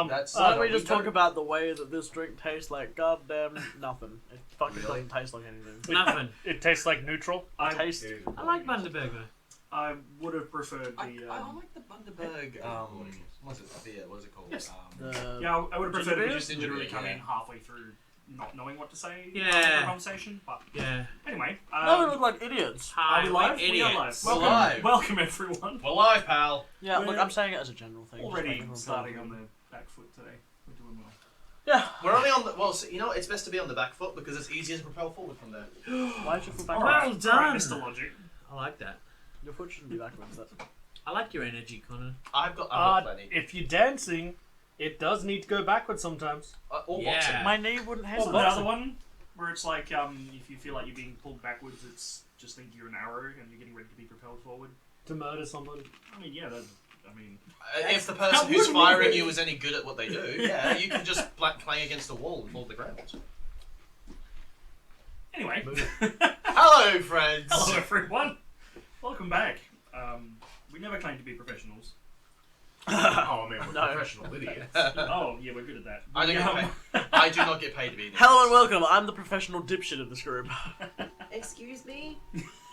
That's Why don't we just talk about the way that this drink tastes like goddamn nothing? It fucking doesn't taste like anything. Nothing. It tastes like neutral. It tastes... I like Bundaberg. I would have preferred the. I like the Bundaberg. What's it? Beer? What is it called? Yes. Yeah, I would have preferred if we beer? just literally come Yeah. in halfway through, not knowing what to say. Yeah. After the conversation. But Yeah. anyway, no, we look like idiots. are we live? Idiots. We are live. We're Welcome, live. welcome everyone. We're live, pal. Yeah, We're look, I'm saying it as a general thing. just Already making everyone starting feel on good. the back foot today. We're doing well. Yeah. We're only on the. Well, so, you know, it's best to be on the back foot because it's easier to propel forward from there. Why is your foot back? Well done. Mr. Logic. I like that. Your foot shouldn't be backwards. That's... I like your energy, Connor. I've got plenty. If you're dancing, it does need to go backwards sometimes. Or Yeah. boxing. My knee wouldn't Or handle the it. other one, where it's like, if you feel like you're being pulled backwards, it's just think you're an arrow and you're getting ready to be propelled forward. To murder somebody. I mean, yeah, If the person who's firing you is any good at what they do, yeah, you can just play against the wall and fall to the ground. Anyway. Hello, friends. Hello, everyone. Welcome back. We never claimed to be professionals. Oh, I mean, we're No. professional idiots. Oh, yeah, we're good at that. I don't get paid. I do not get paid to be in Hello and welcome. I'm the professional dipshit of this group. Excuse me?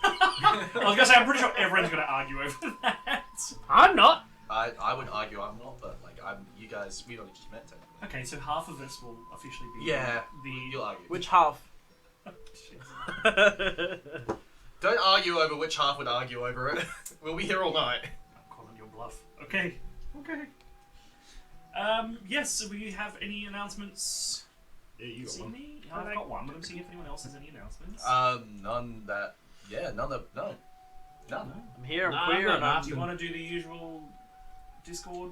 I was going to say, I'm pretty sure everyone's going to argue over that. I'm not. I would argue I'm not, but like you guys, we only just met technically. Okay, so half of us will officially be Yeah, the... you'll argue. Which half? Don't argue over which half would argue over it. We'll be here all night. I'm calling your bluff. Okay. Yes, so we have any announcements? Yeah, you got See one. me? I've got one, but I'm seeing if anyone else has any announcements. None that. Yeah, none. I'm here, I'm No, queer, I'm and not. I'm... Do you want to do the usual Discord?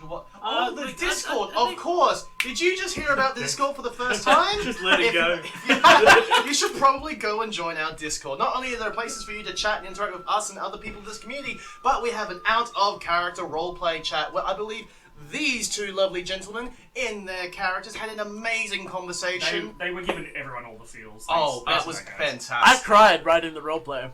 What? Uh, Oh, the like, Discord, I of think- course. Did you just hear about the Discord for the first time? Just let it go. You should probably go and join our Discord. Not only are there places for you to chat and interact with us and other people in this community, but we have an out-of-character roleplay chat where I believe these two lovely gentlemen, in their characters, had an amazing conversation. They were giving everyone all the feels. Oh, Thanks that was for guys. I fantastic. cried right in the roleplay.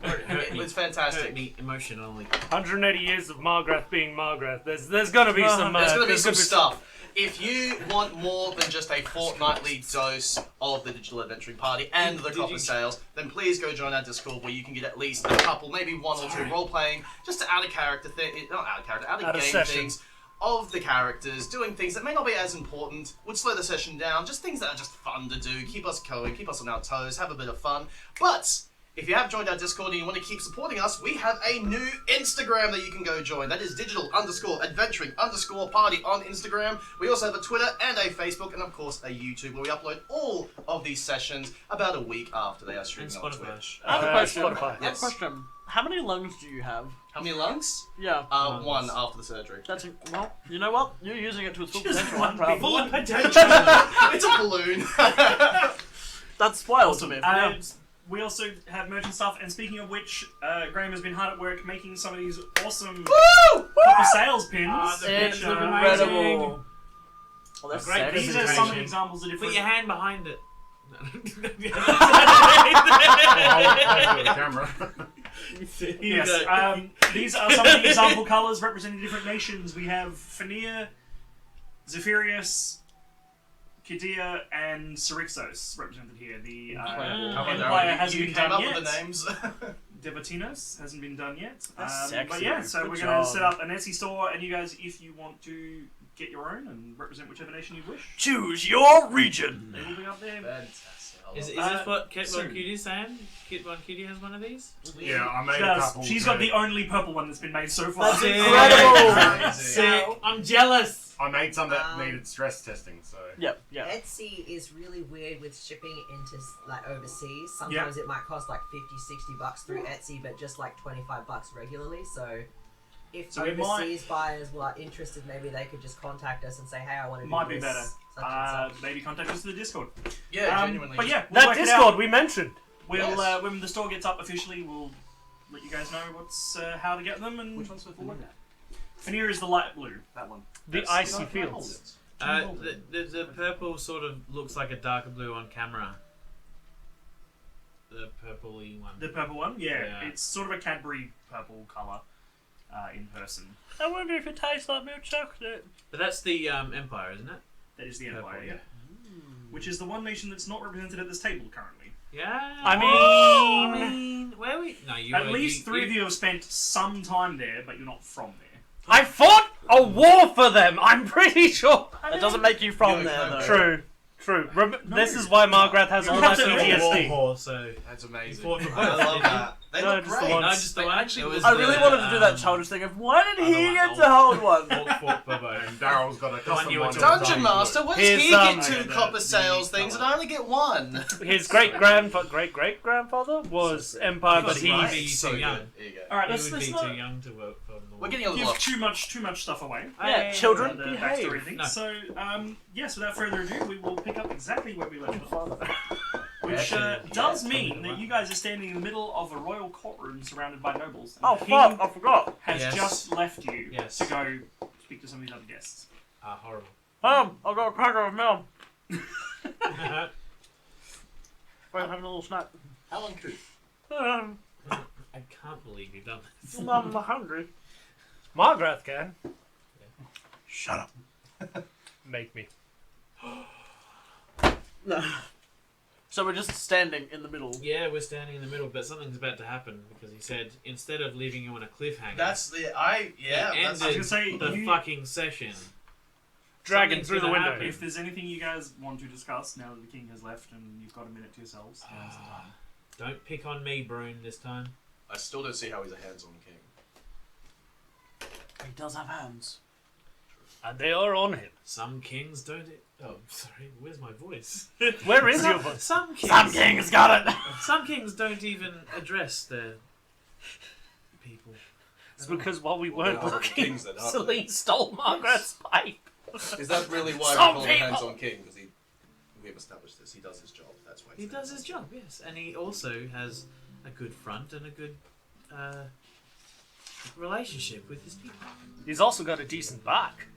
It was fantastic. Hurt me emotionally. 180 years of Margrath being Margrath. There's gonna be some. There's going to be there's some gonna stuff. If you want more than just a fortnightly dose of the Digital Adventuring Party and the Copper Sales, then please go join our Discord where you can get at least a couple, maybe one or two role-playing, just to add a character thing, not add a character, add a Add a game session. things of the characters, doing things that may not be as important, would slow the session down, just things that are just fun to do, keep us going, keep us on our toes, have a bit of fun. But if you have joined our Discord and you want to keep supporting us, we have a new Instagram that you can go join. That is digital_adventuring_party on Instagram. We also have a Twitter and a Facebook and of course a YouTube where we upload all of these sessions about a week after they are streaming And on Spotify. Twitch. I have a question. Spotify. I have a Yes. question. How many lungs do you have? How many lungs? Yeah. One after the surgery. That's well, you know what? You're using it to its full Just potential. one I'm proud. big one. It's a balloon. That's spoiled to me. Yeah. We also have merch and stuff, and speaking of which, Graham has been hard at work making some of these awesome Copper Sales pins. the It's pins look incredible. Well, that's Great sexy. These are some of the examples of Put different... your hand behind it. I'll the camera. Yes, these are some of the example colours representing different nations. We have Fenir, Zephyrus, Kidia, and Syrixos represented here. The Empire hasn't you been came done up yet. with the names. Devatinos hasn't been done yet. That's sexy. But yeah, so Good we're going job. to set up an Etsy store, and you guys, if you want to get your own and represent whichever nation you wish, Choose your region. they will be up there. Fantastic. Is Uh, this what Kit soon. One Cutie's saying? Kit One Cutie has one of these? Yeah, I She made a does. couple. She's got the only purple one that's been made so far. That's Yeah. incredible. Sick. I'm jealous. I made some that needed stress testing, so. Yep. Yeah. Etsy is really weird with shipping into like overseas. Sometimes it might cost like $50-$60 through Etsy, but just like $25 regularly. So if So we overseas buyers were interested, maybe they could just contact us and say, "Hey, I want to do Might this." be better. Such and such. Maybe contact us through the Discord. Yeah, genuinely. But yeah, we'll That work it Discord out. we mentioned. We'll Yes. when the store gets up officially, we'll let you guys know what's how to get them and Which one's for we'll work Fenir? it out. Fenir is the light blue. That one. The That's- icy Can I hold fields. it? The purple sort of looks like a darker blue on camera. The purpley one. The purple one, yeah, Yeah. it's sort of a Cadbury purple color. in person. I wonder if it tastes like milk chocolate. But that's the Empire, isn't it? That is the Purple, Empire, yeah. which is the one nation that's not represented at this table currently. Yeah. I mean, where we? No, you. At least three of you have spent some time there, but you're not from there. I fought a war for them. I'm pretty sure. It doesn't make you from Yeah, there, though. True. This is why Margaret has all that have to PTSD. War, so That's amazing. fought for I both, love didn't that. They No, look just the great. one. No, just the one. Actually, It was I really the, wanted to do that childish thing of why did he other get one, to hold one? Orc fought for both. And Daryl's got a one custom you were one. talking Dungeon Master, why does Here's, he get I two got copper the sales colour. things and I only get one? His great grandfather was Empire, but He he. would be So too young. good. There you go. All right, He let's would be not too young to work for the We're war. getting a little give off. too much stuff away. Yeah, children, The behave. backstory thing. No. So, yes, without further ado, we will pick up exactly where we left off. Which does mean that you guys are standing in the middle of a royal courtroom surrounded by nobles. And Oh the fuck! king I forgot. has Yes. just left you Yes. to go speak to some of these other guests. Horrible. I got a cracker of milk. We're having a little snack. How uncouth. I can't believe you've done this. I'm hungry. Margaret can. Shut up. Make me. No. So we're just standing in the middle. Yeah, we're standing in the middle, but something's about to happen because he said instead of leaving you on a cliffhanger, That's the he that's ended gonna say, the you- fucking session. Dragon Something's through the gonna window. happen. If there's anything you guys want to discuss now that the king has left and you've got a minute to yourselves, now's the time. Don't pick on me, Brune, this time. I still don't see how he's a hands-on king. He does have hands. And they are on him. Some kings don't. Oh, sorry. Where's my voice? Where is your voice? Some kings. Some king's got it. Some kings don't even address their people. It's because while we weren't Well, looking, kings then, aren't Celine stole Margaret's pipe. Is that really why we Some call him people- hands-on king? Because we've established this. He does his job. That's why. He does his job, yes, and he also has a good front and a good relationship with his people. He's also got a decent back.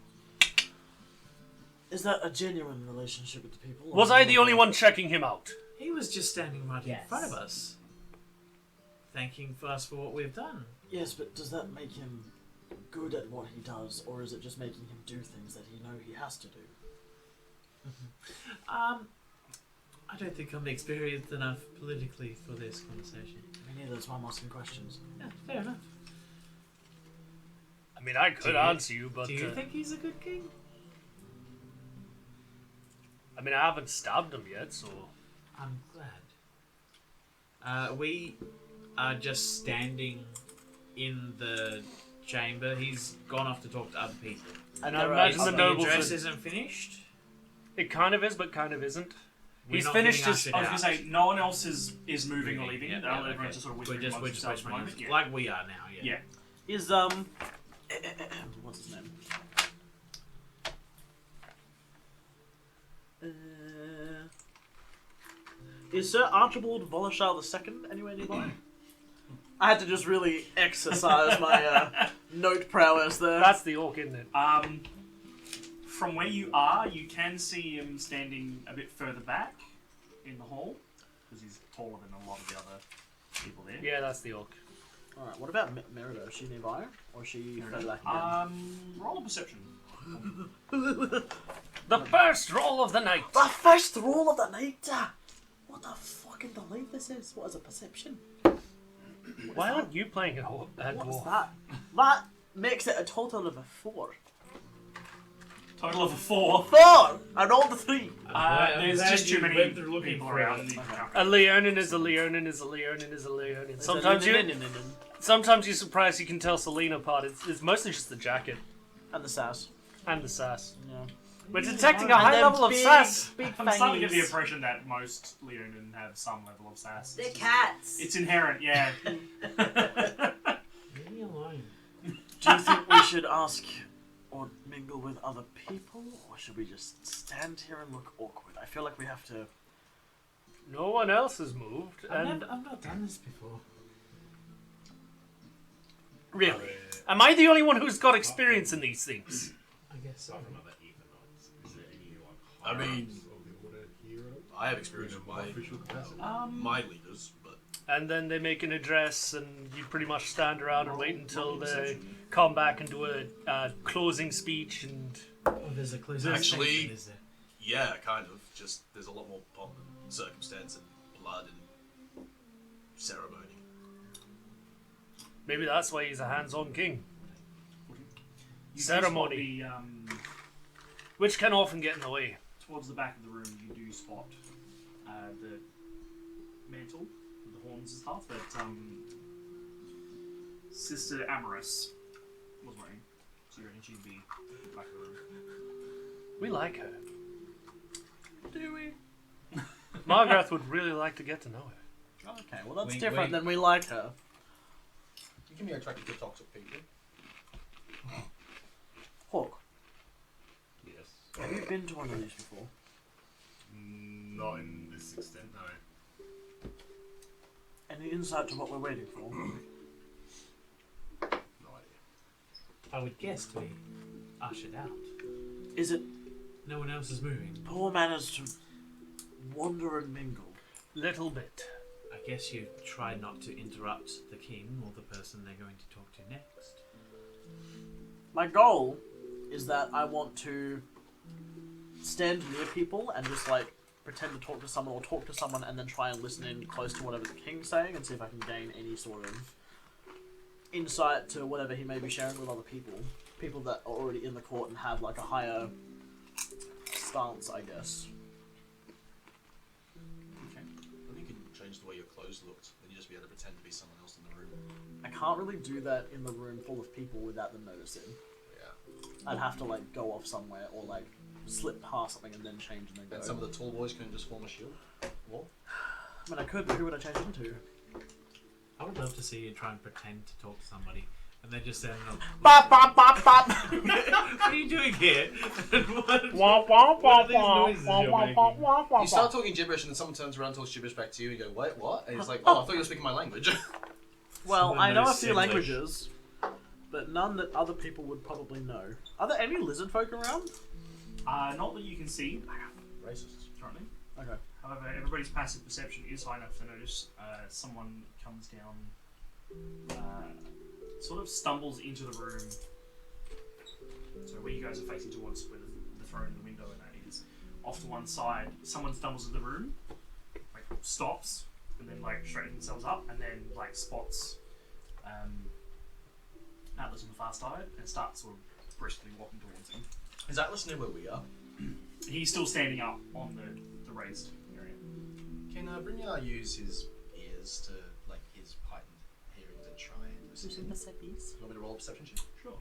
Is that a genuine relationship with the people? Was I the only one checking him out? He was just standing right in Yes. front of us, thanking us for what we've done. Yes, but does that make him good at what he does, or is it just making him do things that he know he has to do? I don't think I'm experienced enough politically for this conversation. Me neither. That's why I'm asking questions. Yeah, fair enough. I mean, I could Do you- answer you, but Do you think he's a good king? I mean, I haven't stabbed him yet, so I'm glad. We are just standing in the chamber. He's gone off to talk to other people. and I There are imagine the other The nobles. address Are, isn't finished. it kind of is, but kind of isn't. We're He's not finished getting his- ushed I was out. going to say, no one else is moving or Moving, leaving. yeah, Everyone's okay. just sort of We're whispering just amongst yourselves at the moment. whispering, like we are now. Yeah. Yeah. Is what's his name? Is Sir Archibald Volashar II anywhere nearby? I had to just really exercise my note prowess there. That's the orc, isn't it? From where you are, you can see him standing a bit further back in the hall because he's taller than a lot of the other people there. Yeah, that's the orc. Alright, what about Merida? Is she nearby? Or is she further back again? Roll a perception. The first roll of the night. The first roll of the night! What a fucking delight this is. What is a perception? Why aren't you playing a What's dwarf? that? That makes it a total of a 4. Total of a 4. 4! I rolled a 3. There's glad just you too many went through looking people for around. it. A Leonin is a Leonin is a Leonin is a Leonin. Sometimes you're surprised you can tell Selene apart. It's mostly just the jacket And the sass. and the sass. Yeah. We're detecting a And high them level of big, sass. Big I'm starting to get the fangies. impression that most Leonin have some level of sass. They're cats. It's inherent, yeah. Leave me alone. Do you think we should ask or mingle with other people, or should we just stand here and look awkward? I feel like we have to. No one else has moved, and I've not done this before. really, am I the only one who's got experience in these things? I guess so. Apart from other Ephenoids, is there anyone I mean, of the order here at all? I have experience with In my an official capacity? my leaders, but And then they make an address, and you pretty much stand around and wait until they come back and do a closing speech. And There's a closing Actually- statement, is there? Yeah, kind of. Just there's a lot more pomp and circumstance and blood and ceremony. maybe that's why he's a hands-on king, You Ceremony. do spot which can often get in the way. towards the back of the room, you do spot the mantle with the horns and stuff that Sister Amorous was wearing. So you reckon she'd be at the back of the room. We like her. Do we? Margaret would really like to get to know her. Okay, well that's Wink, different wink. than we like her. You can be attracted to toxic people. Hawk, Yes. have you been to one of these before? Not in this extent, no. Any insight to what we're waiting for? No idea. I would guess to be ushered out. Is it No one else is moving. poor manners to wander and mingle? Little bit. I guess you try not to interrupt the king or the person they're going to talk to next. My goal is that I want to stand near people and just like pretend to talk to someone or talk to someone and then try and listen in close to whatever the king's saying and see if I can gain any sort of insight to whatever he may be sharing with other people. People that are already in the court and have like a higher stance, I guess. Okay. I think you can change the way your clothes looked. Then you just be able to pretend to be someone else in the room. I can't really do that in the room full of people without them noticing. Yeah. I'd have to like go off somewhere or like slip past something and then change and then go. And some of the tall boys can just form a shield wall. I mean, I could, but who would I change into? I would love to see you try and pretend to talk to somebody and then just say, Bop, bop, bop, bop! what are you doing here? what, Wah, wah, what wah, are these wah, noises wah, you're wah, making? wah, wah, wah, You start talking gibberish and then someone turns around and talks gibberish back to you and you go, wait, what? And he's like, oh, I thought you were speaking my language. Well, Someone I know a knows few English. languages, but none that other people would probably know. Are there any lizard folk around? Not that you can see Racists. currently. Okay. However, everybody's passive perception is high enough to notice someone comes down, sort of stumbles into the room. So where you guys are facing towards, where the throne and the window and that is, off to one side, someone stumbles into the room, like stops, and then like straightens themselves up, and then like spots Atlas on the far side and starts sort of briskly walking towards him. Is Atlas near where we are? He's still standing up on the raised area. Can Brynjar use his ears to, like, his heightened hearing to try and listen? You want me to roll a perception check? Sure.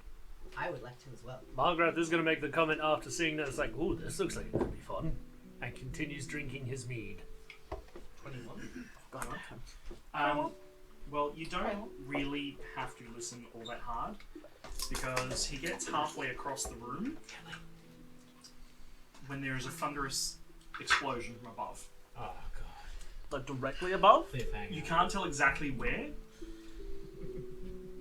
I would like to as well. Margaret is going to make the comment after seeing that. It's like, ooh, this looks like it could be fun. And continues drinking his mead. 21. God, okay. Well, you don't really have to listen all that hard because he gets halfway across the room when there is a thunderous explosion from above. Oh, God. Like directly above? Cliffhanger. You can't tell exactly where,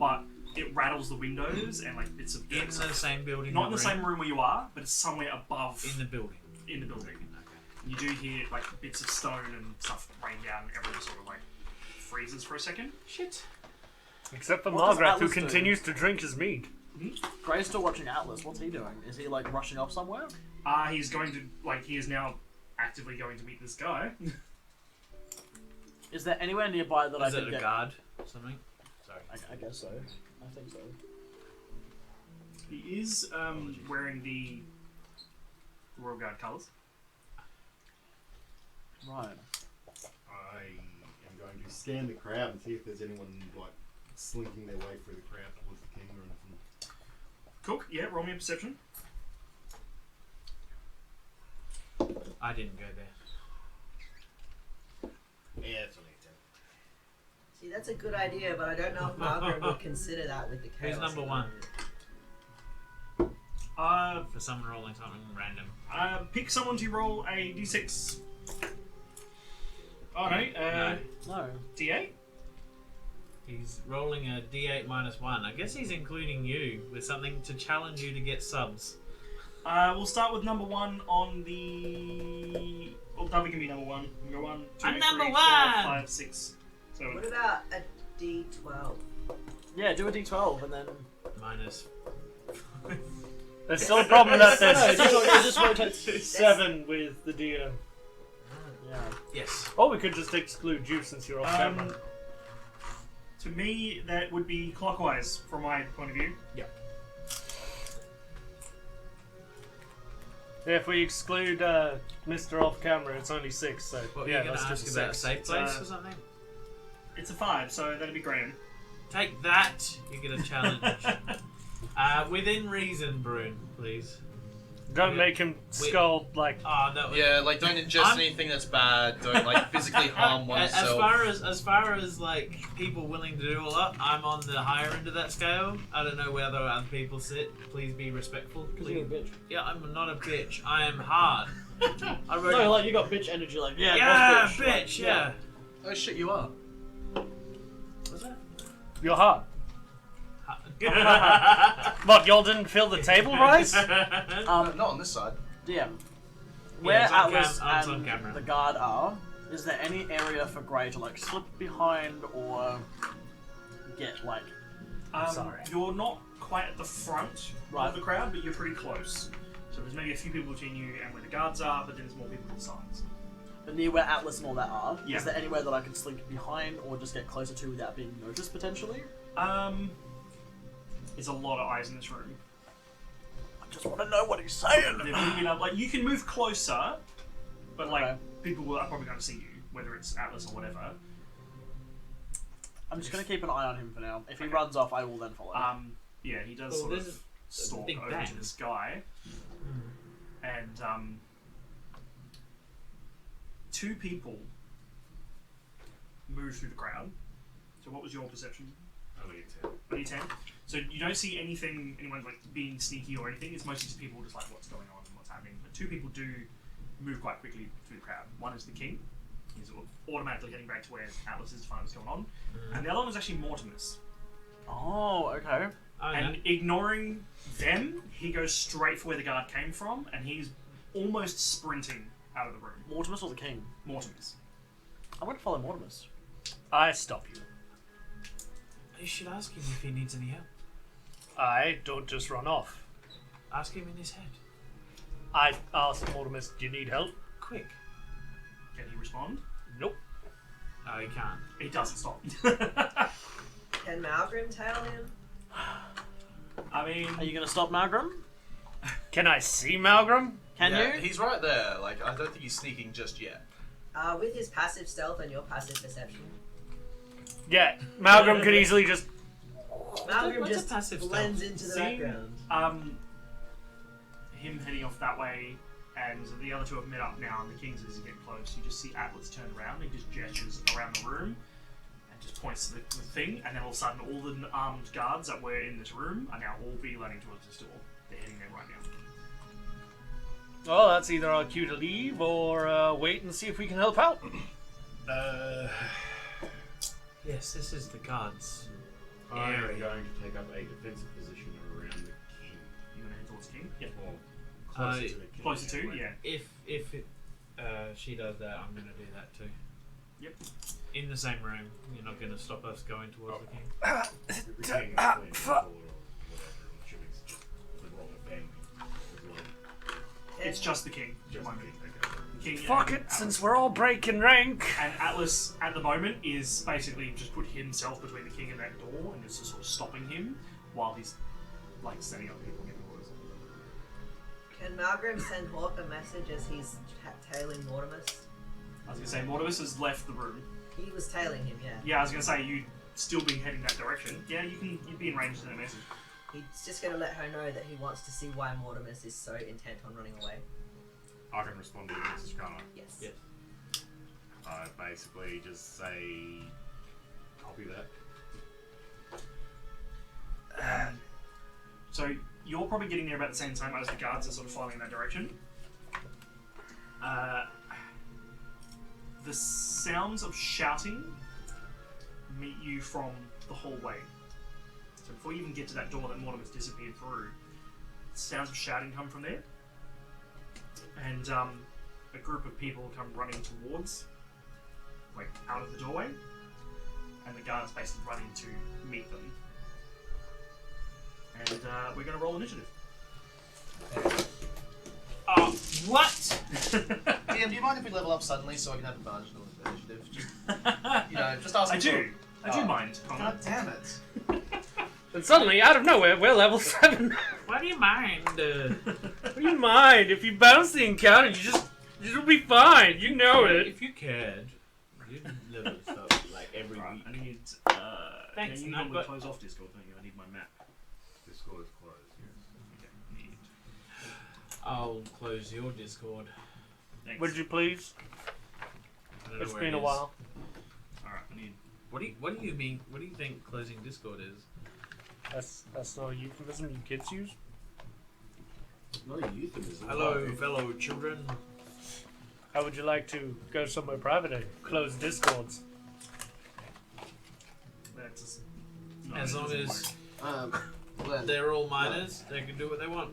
but it rattles the windows and like bits of dirt. In the same building? Not in the we're same room where you are, but it's somewhere above In the building. in the building. Okay. You do hear like bits of stone and stuff rain down, and everyone sort of like freezes for a second. Shit. Except for What does Margaret, who Atlas do? continues to drink his mead. Gray's still watching Atlas. What's he doing? Is he like rushing off somewhere? He's going to he is now actively going to meet this guy. Is there anywhere nearby that I Is can it a get? guard or something? Sorry. I guess so. I think so. He is wearing the Royal Guard colours. Right. I am going to scan the crowd and see if there's anyone like slinking their way through the crowd towards the king or anything. Cook, yeah, roll me a perception. I didn't go there. Yeah, it's only a 10. See, that's a good idea, but I don't know if Margaret would consider that with the chaos. Who's number one? For someone rolling something random. Pick someone to roll a d6. Oh no, No. d8. He's rolling a D8 -1. I guess he's including you with something to challenge you to get subs. We'll start with number one on the. Well, Dubby can be number one. Number 1, 2, I'm number 3, 4, one! 5, 6, So What about a D12? Yeah, do a D12 and then. Minus. There's still a problem that No, there's it just rotates. 7 with the DM. Yeah. Yes. Or we could just exclude you since you're off camera. to me, that would be clockwise from my point of view. Yeah, if we exclude Mr. Off Camera, it's only 6. So What, yeah, you're going to let's ask do about a 6. safe place or something? It's a 5, so that'd be Graham. Take that! You get a challenge. Within reason, Brune, please. Don't Yeah. make him skull like. Oh, that was... Yeah, like don't ingest anything that's bad. Don't like physically harm oneself. As far as like people willing to do a lot, I'm on the higher end of that scale. I don't know where other people sit. Please be respectful. Because you're a Please. bitch. Yeah, I'm not a bitch. I am hard. I wrote No, like you got bitch energy, like yeah, yeah, boss bitch, Like, yeah. Oh shit, you are. What's that? You're hard. What, y'all didn't feel the table rise? Not on this side. DM. Where it's on Atlas it's on and camera. the guard are, is there any area for Grey to like slip behind or get like? Sorry. You're not quite at the front Right. of the crowd, but you're pretty close. So there's maybe a few people between you and where the guards are, but then there's more people to the sides. But near where Atlas and all that are, Yeah. is there anywhere that I could slink behind or just get closer to without being noticed potentially? There's a lot of eyes in this room. I just want to know what he's saying. There would be like you can move closer, but like Okay. people are probably going to see you, whether it's Atlas or whatever. I'm just gonna keep an eye on him for now. If he runs off, I will then follow. Yeah, he does Well, sort this of is stalk big over bang. to the sky, and 2 people move through the crowd. So what was your perception? Only a 10. Only 10. So you don't see anyone like being sneaky or anything. It's mostly just people just like what's going on and what's happening. But 2 people do move quite quickly through the crowd. One is the king. He's automatically heading back to where Atlas is to find what's going on. And the other one is actually Mortimus. Oh, okay. Oh, yeah. And ignoring them, he goes straight for where the guard came from, and he's almost sprinting out of the room. Mortimus or the king? Mortimus. I'm gonna follow Mortimus. I stop you. You should ask him if he needs any help. I don't just run off. Ask him in his head. I ask Mortimus, do you need help? Quick. Can he respond? Nope. No, he can't. He doesn't stop. Can Malgrim tail him? I mean, Are you gonna stop Malgrim? Can I see Malgrim? Can Yeah, you? He's right there. Like I don't think he's sneaking just yet. With his passive stealth and your passive perception. Yeah, Malgrim could easily just. Malgrim what's a just passive blends stealth? into the See? background. him heading off that way, and the other 2 have met up now, and the kings, as he gets close, you just see Atlas turn around, and he just gestures around the room, and just points to the thing, and then all of a sudden all the armed guards that were in this room are now all beelining towards this door. They're heading there right now. Well, that's either our cue to leave or wait and see if we can help out. Yes, this is the guards. I'm Area. going to take up a defensive position around the king. You want to head towards the king? Yeah. Or closer to the king. Closer to, anyway. yeah. If she does that, I'm gonna do that too. Yep. In the same room. You're not gonna stop us going towards the king. The king is playing football or whatever. I'm assuming it's just the royal family as well. It's just the king. Just the Mind king, you. okay. The king Fuck and it, Atlas. since we're all breaking rank. And Atlas, at the moment, is basically just put himself between the king and that door, and is just sort of stopping him while he's like setting up people getting orders. Can Malgrim send Hawk a message as he's tailing Mortimus? I was gonna say Mortimus has left the room. He was tailing him, yeah. Yeah, I was gonna say you'd still be heading that direction. Yeah, you'd be in range to send a message. He's just gonna let her know that he wants to see why Mortimus is so intent on running away. I can respond to the message, can't I? Yes. Yes. I basically just say, copy that. So you're probably getting there about the same time as the guards are sort of filing in that direction. The sounds of shouting meet you from the hallway. So before you even get to that door that Mortimer's disappeared through, sounds of shouting come from there. And a group of people come running towards, like out of the doorway. and the guards basically run in to meet them. And we're going to roll initiative. What? DM, do you mind if we level up suddenly so I can have advantage on the initiative? Just ask. I do mind. God damn it. And suddenly, out of nowhere, we're level 7. What do you mind? What do you mind? If you bounce the encounter, you'll be fine. You know it. If you cared, you'd level up like every Right, week. I need. Thanks, you no, normally but- close off Discord, don't you? I need my map. Discord is closed, yes. Okay, need. I'll close your Discord. Thanks. Would you please? I don't know It's where been it a is. while. Alright, I need. What do you mean? What do you think closing Discord is? That's not a euphemism you kids use. Not a euphemism. Hello, fellow children. How would you like to go somewhere private and close discords? That's just, As long it doesn't as work. they're all minors, they can do what they want.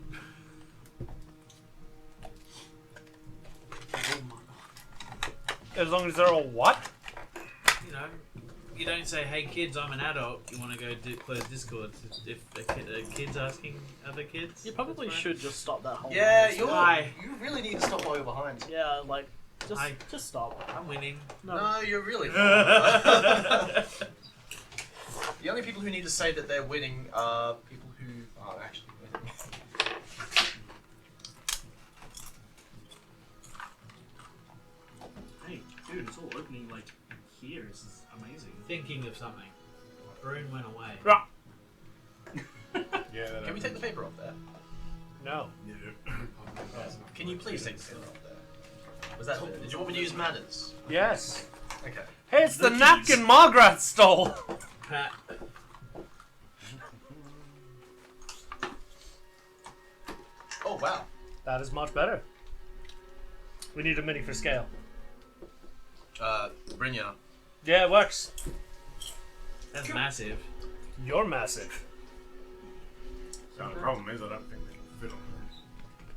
As long as they're all what? You know, you don't say, "Hey kids, I'm an adult. You want to go close Discord?" If a kid's asking other kids, You probably that's should just stop that whole. Yeah, thing. you really need to stop while you're behind. Yeah, like Hi. just stop. I'm winning. No, you're really Hey, The only people who need to say that they're winning are people who are actually winning. Hey, dude, it's all opening like here. This is amazing. Thinking of something. Brune went away. Yeah, that Can we take the paper off there? No. Can you please take the paper off there? Was that fair? Did you want me to use manners? Yes. Okay. Hey, it's the Rookies. napkin Margaret stole. Pat. Oh wow. That is much better. We need a mini for scale. Brynja. Yeah, it works. That's massive. You're massive. The only problem is I don't think they can fit on this.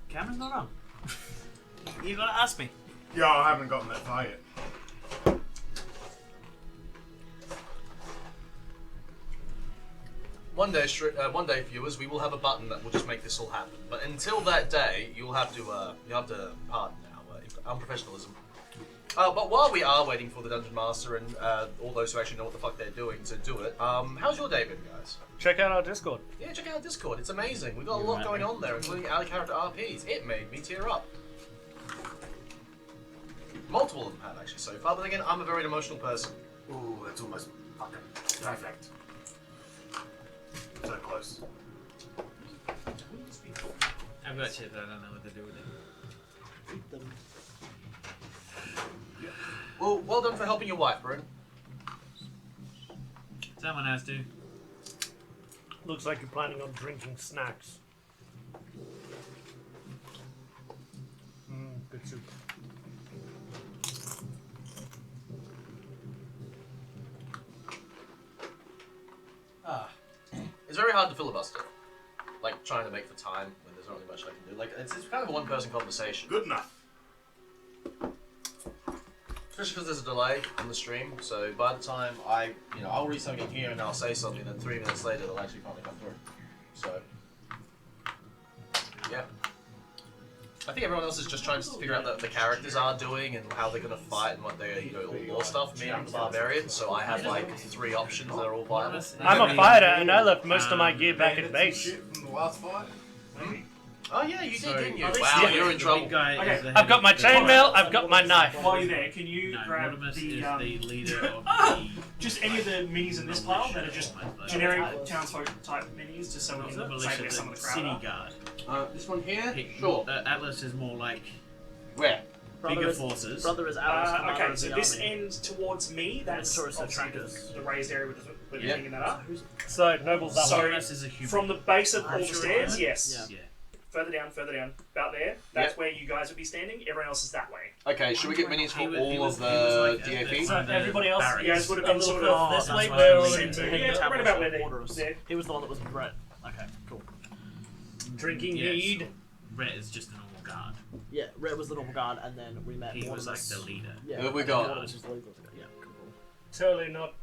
Cameron's not on. You gotta ask me. Yeah, I haven't gotten that far yet. One day, viewers, we will have a button that will just make this all happen. But until that day, you'll have to pardon our unprofessionalism. But while we are waiting for the Dungeon Master and all those who actually know what the fuck they're doing to do it, how's your day been, guys? Check out our Discord. Yeah, check out Discord. It's amazing. We've got a lot going on there, including out-of-character RPs. It made me tear up. Multiple of them have, actually, so far. But again, I'm a very emotional person. Ooh, that's almost fucking perfect. So close. I've got shit that I don't know what to do with it. Eat them. Well, well done for helping your wife, Bryn. Someone has to. Looks like you're planning on drinking snacks. Good soup. It's very hard to filibuster. Like, trying to make the time when there's not really much I can do. Like, it's kind of a one-person conversation. Good enough. Especially because there's a delay on the stream, so by the time I'll read something here and I'll say something, and then 3 minutes later they'll actually finally come through. So, yeah. I think everyone else is just trying to figure out what the characters are doing and how they're going to fight and what they, all war stuff. Me, I'm the barbarian, so I have like 3 options that are all viable. I'm a fighter, and I left most of my gear back at base. Shit from the last fight? Oh yeah, you did, So- didn't you? Oh, Wow, yeah, you're in the trouble. big guy Okay, is the I've head got of my the- chainmail, I've got my knife. While you're there, can you No, grab Rodimus the, is the leader of the... just any of the minis in this pile that are just generic townsfolk type minis, just so we Not the can militia, say where some of the the crowd city are. guard. This one here? He- Atlas is more like Where? bigger forces. Brother is Alice. commander Okay, of so the this army. ends towards me. That's tourist obviously attractors. the raised area with Yeah. picking that up. So, nobles that So- way. Rodimus is a human. From the base of all I'm the sure stairs, it is. yes. Yeah. Further down, about there. That's where you guys would be standing. Everyone else is that way. Okay, should we get minis for He was- all he was- of he was the like DAP? at So the everybody else, barracks. you guys would have A been little sort further of this that's way, why we're we already said- taking yeah, the right tablets about of where they- orders. there. He was the one that was Brett. Okay, cool. Drinking Yes. mead. Rhett is just a normal guard. Yeah, Red was the normal guard, and then we met He was like Mortimus. the leader. Yeah, Who have we and got? Mortimus was the leader. Yeah, cool. totally not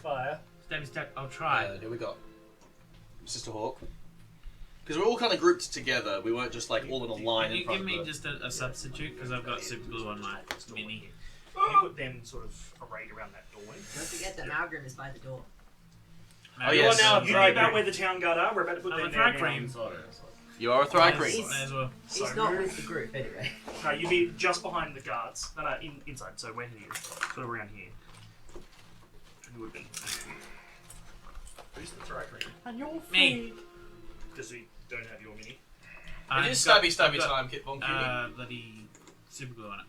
fire. Stabby stack. I'll try. Here we go. Sister Hawk. Because we're all kind of grouped together. We weren't just like all in a line Can in you front give me of just a substitute? Because I've got super glue on my mini. You put them sort of arrayed around that doorway. Don't forget that Malgrim is by the door. Oh, yes. You are now a You know Thrygreen. about where the town guard are. We're about to put I'm them a there Thrygreen. now. You are a Thrygreen. May as well. So He's not move. with the group anyway. No, you'd be just behind the guards. No, inside. So we're here. Sort of around here. Who would be? Who's the Thrygreen? And you're Me. Because we don't have your mini. It is I've stabby got, time, Kit Von Cutie. bloody super glue on it.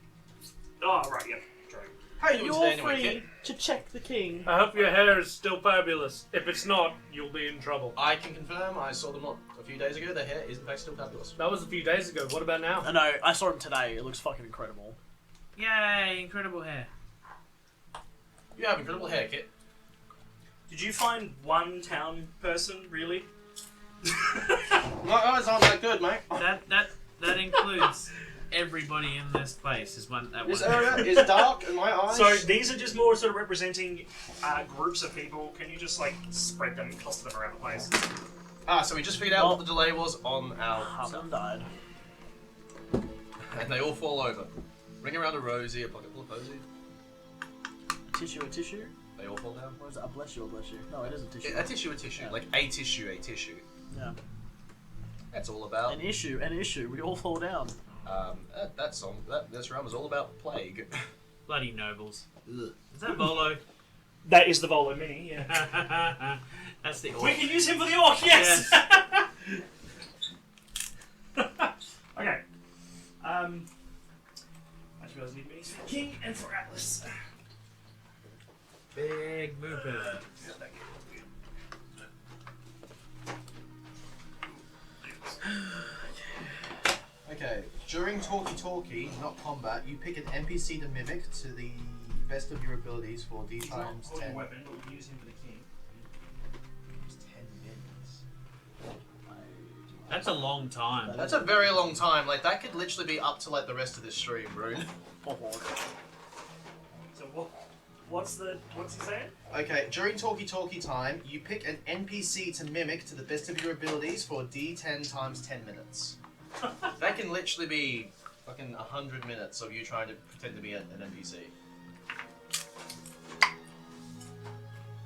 Oh, right, yep. True. How you doing today You're anyway, free Kit? to check the king. I hope your hair is still fabulous. If it's not, you'll be in trouble. I can confirm, I saw them a few days ago. Their hair is in fact still fabulous. That was a few days ago. What about now? I know, I saw him today. It looks fucking incredible. Yay! Incredible hair. You have incredible hair, Kit. Did you find one town person, really? My eyes aren't that good, mate. That includes everybody in this place. Is one that This one. area is dark and my eyes... So these are just more sort of representing groups of people. Can you just like spread them, cluster them around the place? So we just figured out what the delay was on our... Someone died. And they all fall over. Ring around a rosy, a pocket full of posy. A tissue. They all fall down. Or is it a bless you? No, it is a tissue. A tissue. Yeah. Like a tissue. Yeah. That's all about... An issue. We all fall down. This round was all about plague. Bloody nobles. Ugh. Is that Volo? That is the Volo Mini, yeah. That's the We orc. can use him for the orc, yes! Okay. I suppose I need minis for King and for Atlas. Big movement. Okay, during talkie, not combat, you pick an NPC to mimic to the best of your abilities for D He's not times holding 10. a weapon, but we can use him for the King. 10 minutes. That's a long time. That's a very long time. Like, that could literally be up to, like, the rest of this stream, bro. So what's he saying? Okay, during talkie time, you pick an NPC to mimic to the best of your abilities for D10 times 10 minutes. That can literally be fucking 100 minutes of you trying to pretend to be an NPC.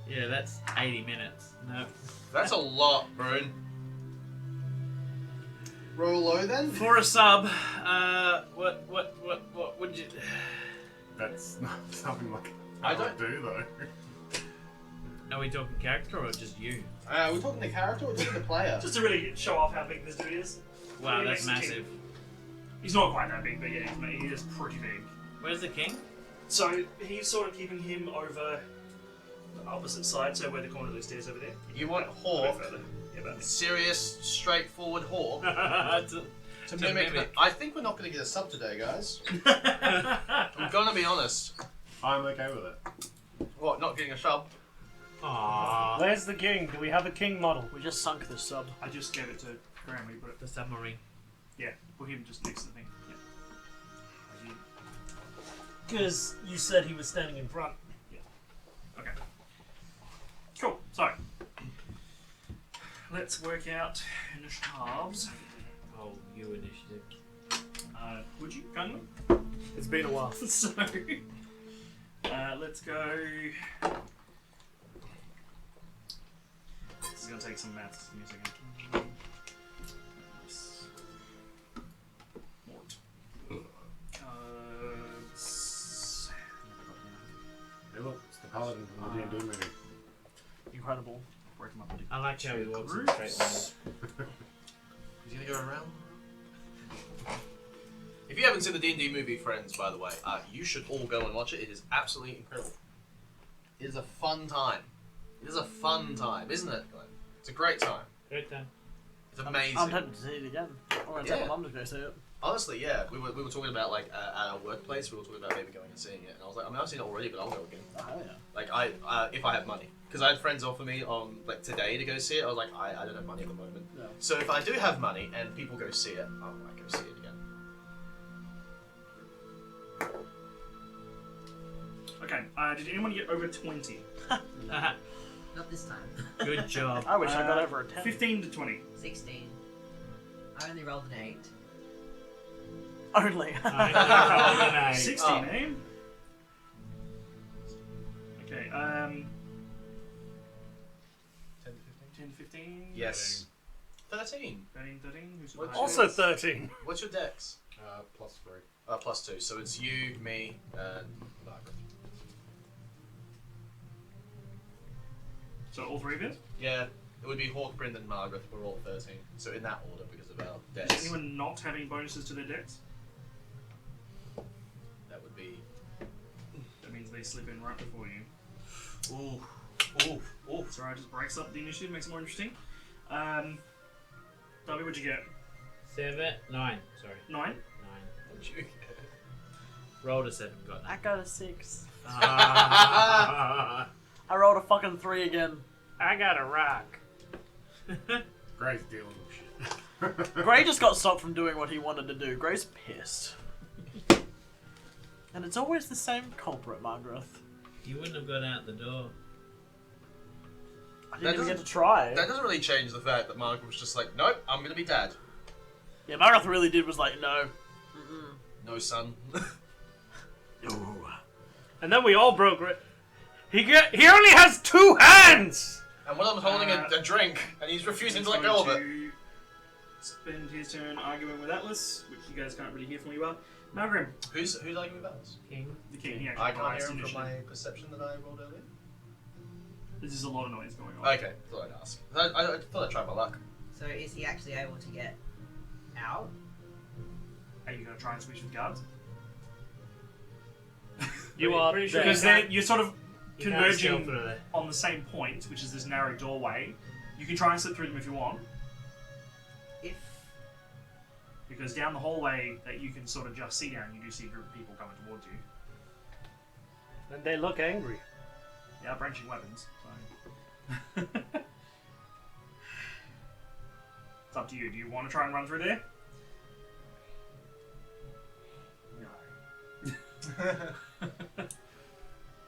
Yeah, that's 80 minutes. No. That's a lot, bro. Roll low then? For a sub, what would you? That's not something like I I don't- don't do though. Are we talking character or just you? We're talking the character or talking the player? Just to really show off how big this dude is. Wow, He that's makes the massive. King. He's not quite that big, but yeah, he is pretty big. Where's the king? So he's sort of keeping him over the opposite side, so where the corner of the stairs over there. You want A bit Hawk, further. Yeah, about this. serious, straightforward Hawk, to To mimic. mimic. I think we're not going to get a sub today, guys. I'm gonna be honest. I'm okay with it. What, not getting a sub? Aww. Where's the king? Do we have a king model? We just sunk this sub. I just gave it to Graham. We put it. The submarine. Yeah, put him just next to the thing. Yeah. Because you said he was standing in front. Okay. Cool. So let's work out initiatives. Oh, you initiative. Would you kindly? It's been a while. So let's go. This is gonna take some maths. Give me a second. Mort. Hey look, it's the paladin from the D&D movie. Incredible. Break them up into I like how he walks in groups. straight line. He's gonna go around. If you haven't seen the D&D movie, friends, by the way, you should all go and watch it. It is absolutely incredible. It is a fun time. It is a fun time, isn't it, Glenn? It's a great time. Great time. It's amazing. I'm tempted to see it again. I'm gonna take Yeah. my mum to go see it. Honestly, yeah. We were talking about, like, at our workplace, we were talking about maybe going and seeing it. And I was like, I mean, I've seen it already, but I'll go again. Oh yeah. Like, if I have money. Because I had friends offer me on, like, today to go see it. I was like, I don't have money at the moment. Yeah. So if I do have money and people go see it, I might go see it again. Okay. Did anyone get over 20? Not this time. Good job. I wish I got over a 10. 15 to 20. 16. I only rolled an 8. Only. I 16, eh? Okay, 10 to 10, 15? Yes. 13. 13, 13? Who's What- the Also highest? 13. What's your dex? +3. +2. So it's you, me, and Margaret. So all three of you? Yeah, it would be Hawk, Brendan, Margaret. We're all 13. So in that order because of our Does dex. anyone not have any bonuses to their decks? That would be. That means they slip in right before you. Ooh. Ooh. Ooh. So it just breaks up the initiative, makes it more interesting. Darby, what'd you get? 9. Sorry. 9? 9. What'd you get? Rolled a 7, got I 9. got a 6. Ah. I rolled a fucking 3 again. I got a rock. Gray's dealing with shit. Gray just got stopped from doing what he wanted to do. Gray's pissed. And it's always the same culprit, Margaret. You wouldn't have got out the door. I That didn't even get doesn't- to try. That doesn't really change the fact that Margaret was just like, nope, I'm gonna be dad. Yeah, Margaret really did was like, no. Mm-mm. No, son. No. And then we all broke it. He only has 2 hands! And one of them's holding a drink, and he's refusing to let go of it. To spend his turn arguing with Atlas, which you guys can't really hear from where you are. Malgrim, Who's arguing about this? King. the king, he actually I can't highest hear him from initiative. my perception that I rolled earlier. There's just a lot of noise going on. Okay, thought I'd ask. I thought I'd try my luck. So is he actually able to get out? Are you going to try and switch with guards? You are Pretty sure there. Because you're sort of You can't converging stealth through there. on the same point, which is this narrow doorway. You can try and slip through them if you want, If because down the hallway that you can sort of just see down, you do see a group of people coming towards you. And they look angry. They are branching weapons, so... It's up to you. Do you want to try and run through there? No.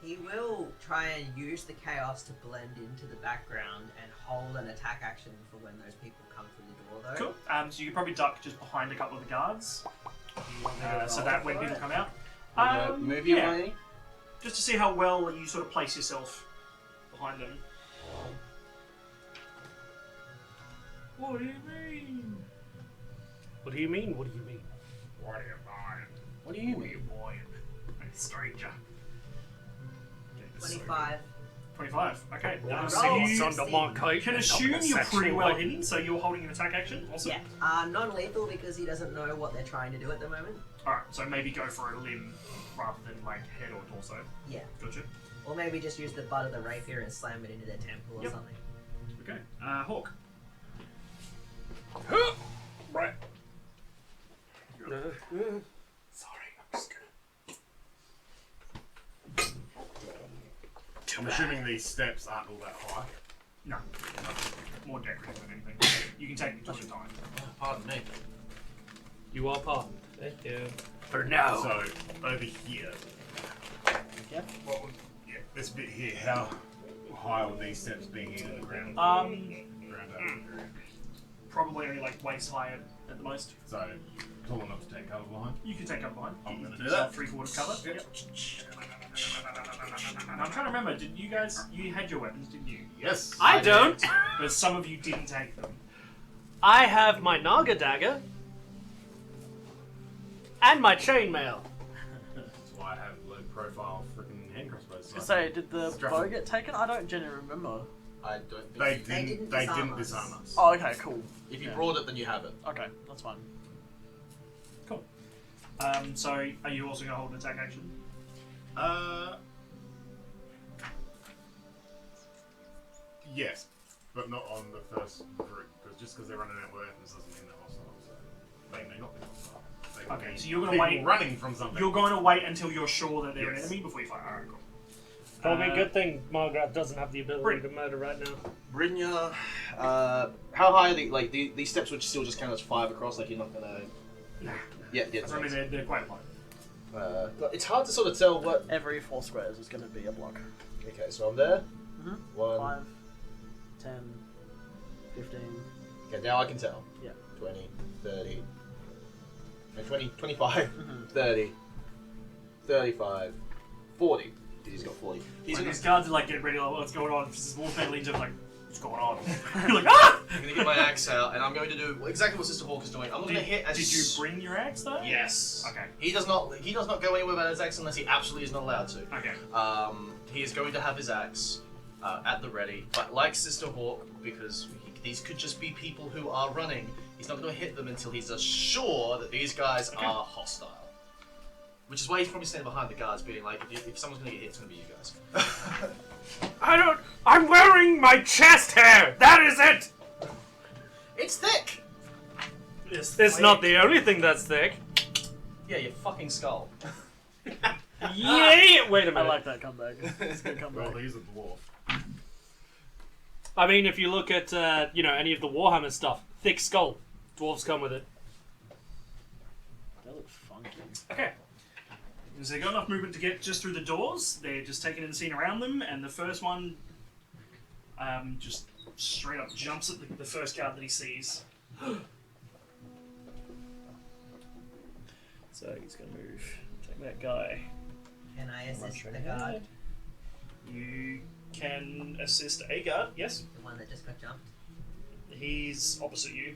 he will try and use the chaos to blend into the background and hold an attack action for when those people come through the door, though. Cool. So you could probably duck just behind a couple of the guards, so that when people come out. Move yeah. away. Just to see how well you sort of place yourself behind them. What do you mean? What do you mean? What do you mean? What are you buying? What do you What are mean? you buying? A stranger. Okay, this is so 25. good. 25. Okay. Roll. So you It's under my coat. can and assume I'm a you're pretty sexual well one. hidden, so you're holding an attack action. Awesome. Yeah. Non-lethal because he doesn't know what they're trying to do at the moment. Alright, so maybe go for a limb rather than like head or torso. Yeah. Gotcha. Or maybe just use the butt of the rapier and slam it into their temple or Yep. something. Okay. Hawk. Right. Sorry, I'm just gonna. I'm assuming these steps aren't all that high. No. More decorative than anything. You can take them two at a time. Pardon me. You are pardoned. Thank you. For now. So, over here. Yep. What would, yeah, this bit here, how high would these steps be into the ground? Ground up. Probably only like waist high at the most. So, tall enough to take cover behind. You can take cover behind. I'm gonna Give do yourself that. 3/4 cover. Yep. Now, I'm trying to remember, did you guys, you had your weapons, didn't you? Yes. I don't. But some of you didn't take them. I have my Naga dagger and my chainmail. That's why I have low profile freaking hand crossbows. I was gonna say, did the Strap bow them. get taken? I don't genuinely remember. I don't think. They you- didn't. They They didn't didn't disarm disarm us. Oh, okay, cool. If you Yeah. brought it, then you have it. Okay, that's fine. Cool. So, are you also going to hold an attack action? Yes, but not on the first group, because just because they're running out of weapons doesn't mean they're hostile. So they may not be hostile. They could Okay, be so you're gonna people wait- running from something. You're going to wait until you're sure that they're an Yes. enemy before you fight. Alright, cool. Probably a good thing Margaret doesn't have the ability Brit. to murder right now. Brynja, how high are these steps would still just count as 5 across, like you're not gonna... Nah. Yeah, I mean, they're quite low. It's hard to sort of tell what. Every 4 squares is going to be a block. Okay, so I'm there. Mhm. 1. 5, 10, 15. Okay, now I can tell. Yeah. 20, 30. No, 20, 25, Mhm. 30, 35, 40. He's got 40. He's Like, gonna, these guards are like, get ready, like, what's going on? This more family leans up, like, what's going on? You're like, ah! I'm gonna get my axe out, and I'm going to do exactly what Sister Hawk is doing. I'm not gonna hit as. Did you bring your axe though? Yes. Okay. He does not go anywhere without his axe unless he absolutely is not allowed to. Okay. He is going to have his axe at the ready, but like Sister Hawk, because these could just be people who are running, he's not going to hit them until he's sure that these guys are hostile. Which is why he's probably standing behind the guards, being like, if someone's going to get hit, it's going to be you guys. I'm wearing my chest hair! That is it! It's thick! It's not the only thing that's thick. Yeah, your fucking skull. Yay! Wait a I minute. like that comeback. It's a good Well, comeback. he's a dwarf. I mean, if you look at, any of the Warhammer stuff, thick skull. Dwarves come with it. They look funky. Okay. So they got enough movement to get just through the doors. They're just taking in the scene around them, and the first one just straight up jumps at the first guard that he sees. So he's gonna move. Take that guy. Can I assist the Right guard? ahead. You can assist a guard, yes. The one that just got jumped? He's opposite you.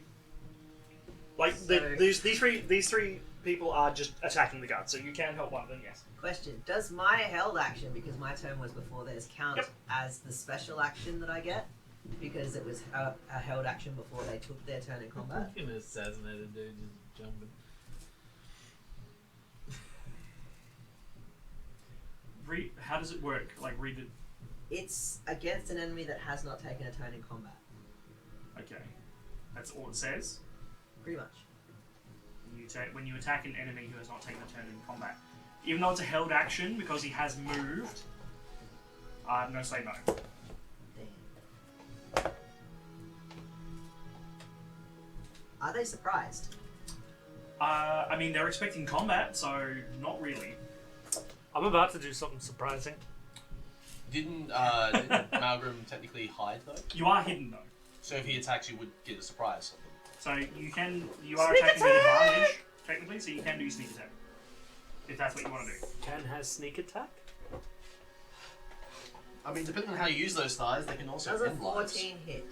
Like So- these three people are just attacking the guard, so you can help one of them, yes. Question, does my held action, because my turn was before theirs, count Yep. as the special action that I get? Because it was a held action before they took their turn in combat? Fucking assassinated dude just jumping. How does it work? Like read it. It's against an enemy that has not taken a turn in combat. Okay, that's all it says. Pretty much. When you attack an enemy who has not taken a turn in combat, even though it's a held action because he has moved, I'm gonna say no. Damn. Are they surprised? I mean, they're expecting combat, so not really. I'm about to do something surprising. Didn't Malgrim technically hide though? You are hidden though, So if he attacks, you would get a surprise. so you are attacking with advantage technically, so you can do sneak attack if that's what you want to do. Can has sneak attack? I mean, depending on how you use those thighs, they can also Does a end lives. 14 hit?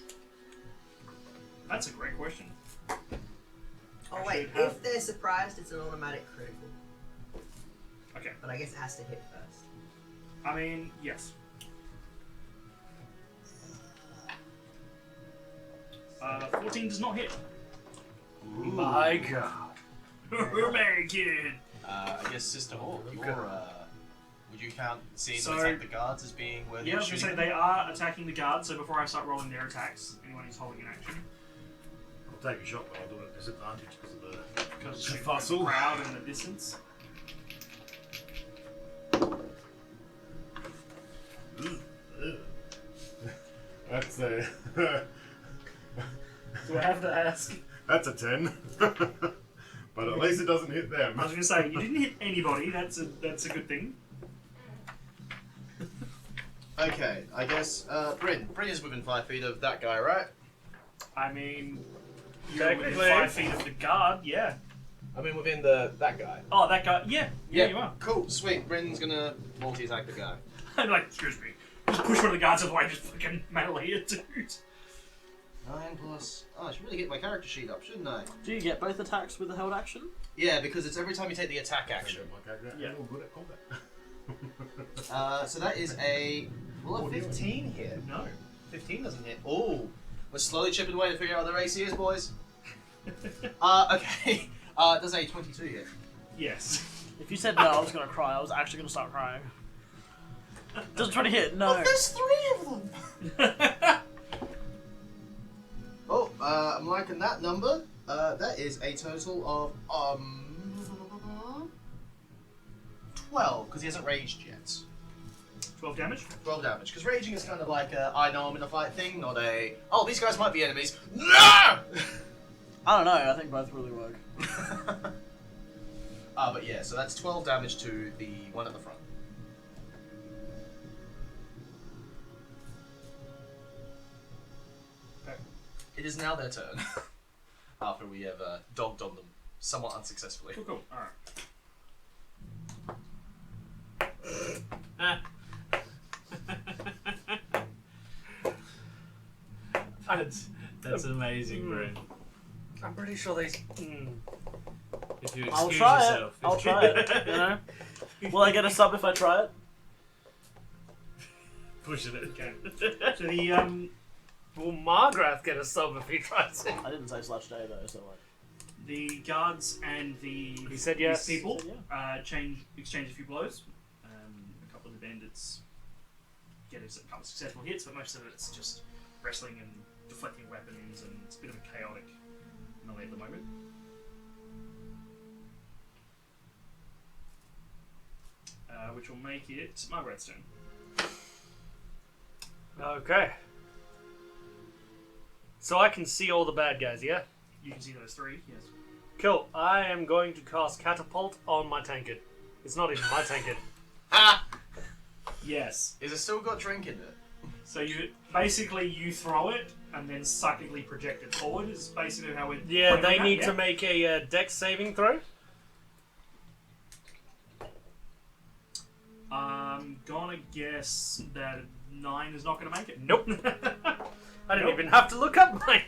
That's a great question. Oh I wait, should have- if they're surprised, it's an automatic critical. Okay. But I guess it has to hit first. I mean, yes. 14 does not hit. My god. Very good. I guess Sister Hawk, would you count seeing So- them attack the guards as being worthy Yeah, I of was going to shooting? say they are attacking the guard, so before I start rolling their attacks, anyone who's holding an action, I'll take a shot, but I'll do it at disadvantage because of the because the the fossil. crowd in the distance. That's a Do I have to ask? that's a 10. But at least it doesn't hit them. I was going to say, you didn't hit anybody, that's a good thing. Okay, I guess Bryn is within 5 feet of that guy, right? I mean, you're within Technically. 5 feet of the guard, yeah. I mean within that guy. Oh, that guy, yeah, you are. Cool, sweet. Bryn's gonna multi-attack the guy. I'm like, excuse me. Just push one of the guards out of the way, just fucking melee it, dude. 9 plus. Oh, I should really get my character sheet up, shouldn't I? Do you get both attacks with the held action? Yeah, because it's every time you take the attack action. Yeah. I'm all good at combat. So that is a. Will a 15 hit? No. 15 doesn't hit. Oh, we're slowly chipping away to figure out what their AC is, boys. Okay. Does a 22 hit? Yes. If you said no, I was gonna cry. I was actually gonna start crying. Doesn't try to hit. No. Oh, there's 3 of them. Oh, I'm liking that number. That is a total of 12 because he hasn't raged yet. 12 damage? 12 damage because raging is kind of like a I know I'm in a fight thing, not a oh these guys might be enemies. No. I don't know. I think both really work. But yeah, so that's 12 damage to the one at the front. Okay. It is now their turn. After we have dogged on them somewhat unsuccessfully. Cool. Alright. That's amazing, Brent. I'm pretty sure they. If you excuse I'll try yourself. it. I'll try it. You know. Will I get a sub if I try it? Pushing it. Okay. So the Will Margrath get a sub if he tries it? I didn't say slash day though, so like. the guards and the He said yes. these people He said exchange a few blows. A couple of the bandits get a couple of successful hits, but most of it's just wrestling and deflecting weapons, and it's a bit of a chaotic melee at the moment. Which will make it Margaret's turn. Okay. So I can see all the bad guys, yeah? You can see those three, yes. Cool. I am going to cast Catapult on my tankard. It's not even my tankard. Yes. Is it still got drink in it? So you throw it and then psychically project it forward is basically how we. Yeah, they need to make a Dex saving throw. I'm gonna guess that 9 is not gonna make it. Nope. I didn't even have to look up mine.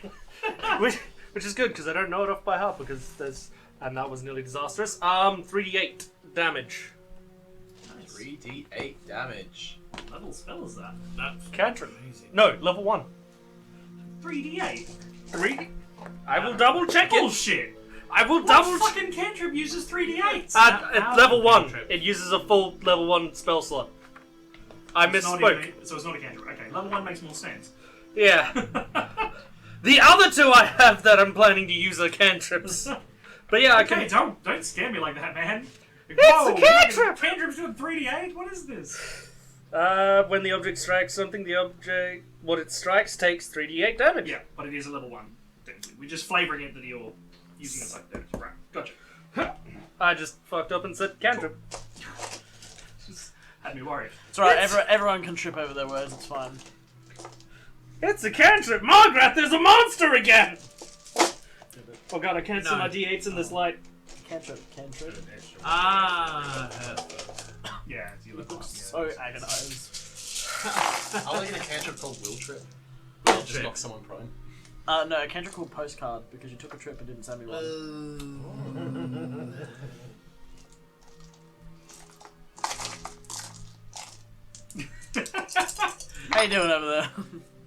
which is good, because I don't know it off by heart, because there's... And that was nearly disastrous. 3d8 damage. 3d8 damage. What level spell is that? That's Cantrip. amazing. No, level 1. 3d8. 3? I will double check it. Bullshit. I will What double check. fucking cantrip uses 3d8s? At level 1. It uses a full level 1 spell slot. I misspoke. So it's not a cantrip. Okay, level 1 makes more sense. Yeah. The other two I have that I'm planning to use are cantrips. But yeah, I Okay, can... don't scare me like that, man. It's a cantrip! Cantrips doing 3d8? What is this? When the object strikes something, what it strikes takes 3d8 damage. Yeah, but it is a level 1. Technically. We're just flavouring it that you're using it like that. Right, gotcha. I just fucked up and said cantrip. Just had me worried. It's alright, everyone can trip over their words, it's fine. It's a cantrip! Margaret, there's a monster again! Oh god, I can't see my d8s in this light. Cantrip. Ah. Yeah, you look like So agonized. I'll get a cantrip called Will Trip. Just Trip. knock someone prone. No, a cantrip called postcard, because you took a trip and didn't send me one. How you doing over there?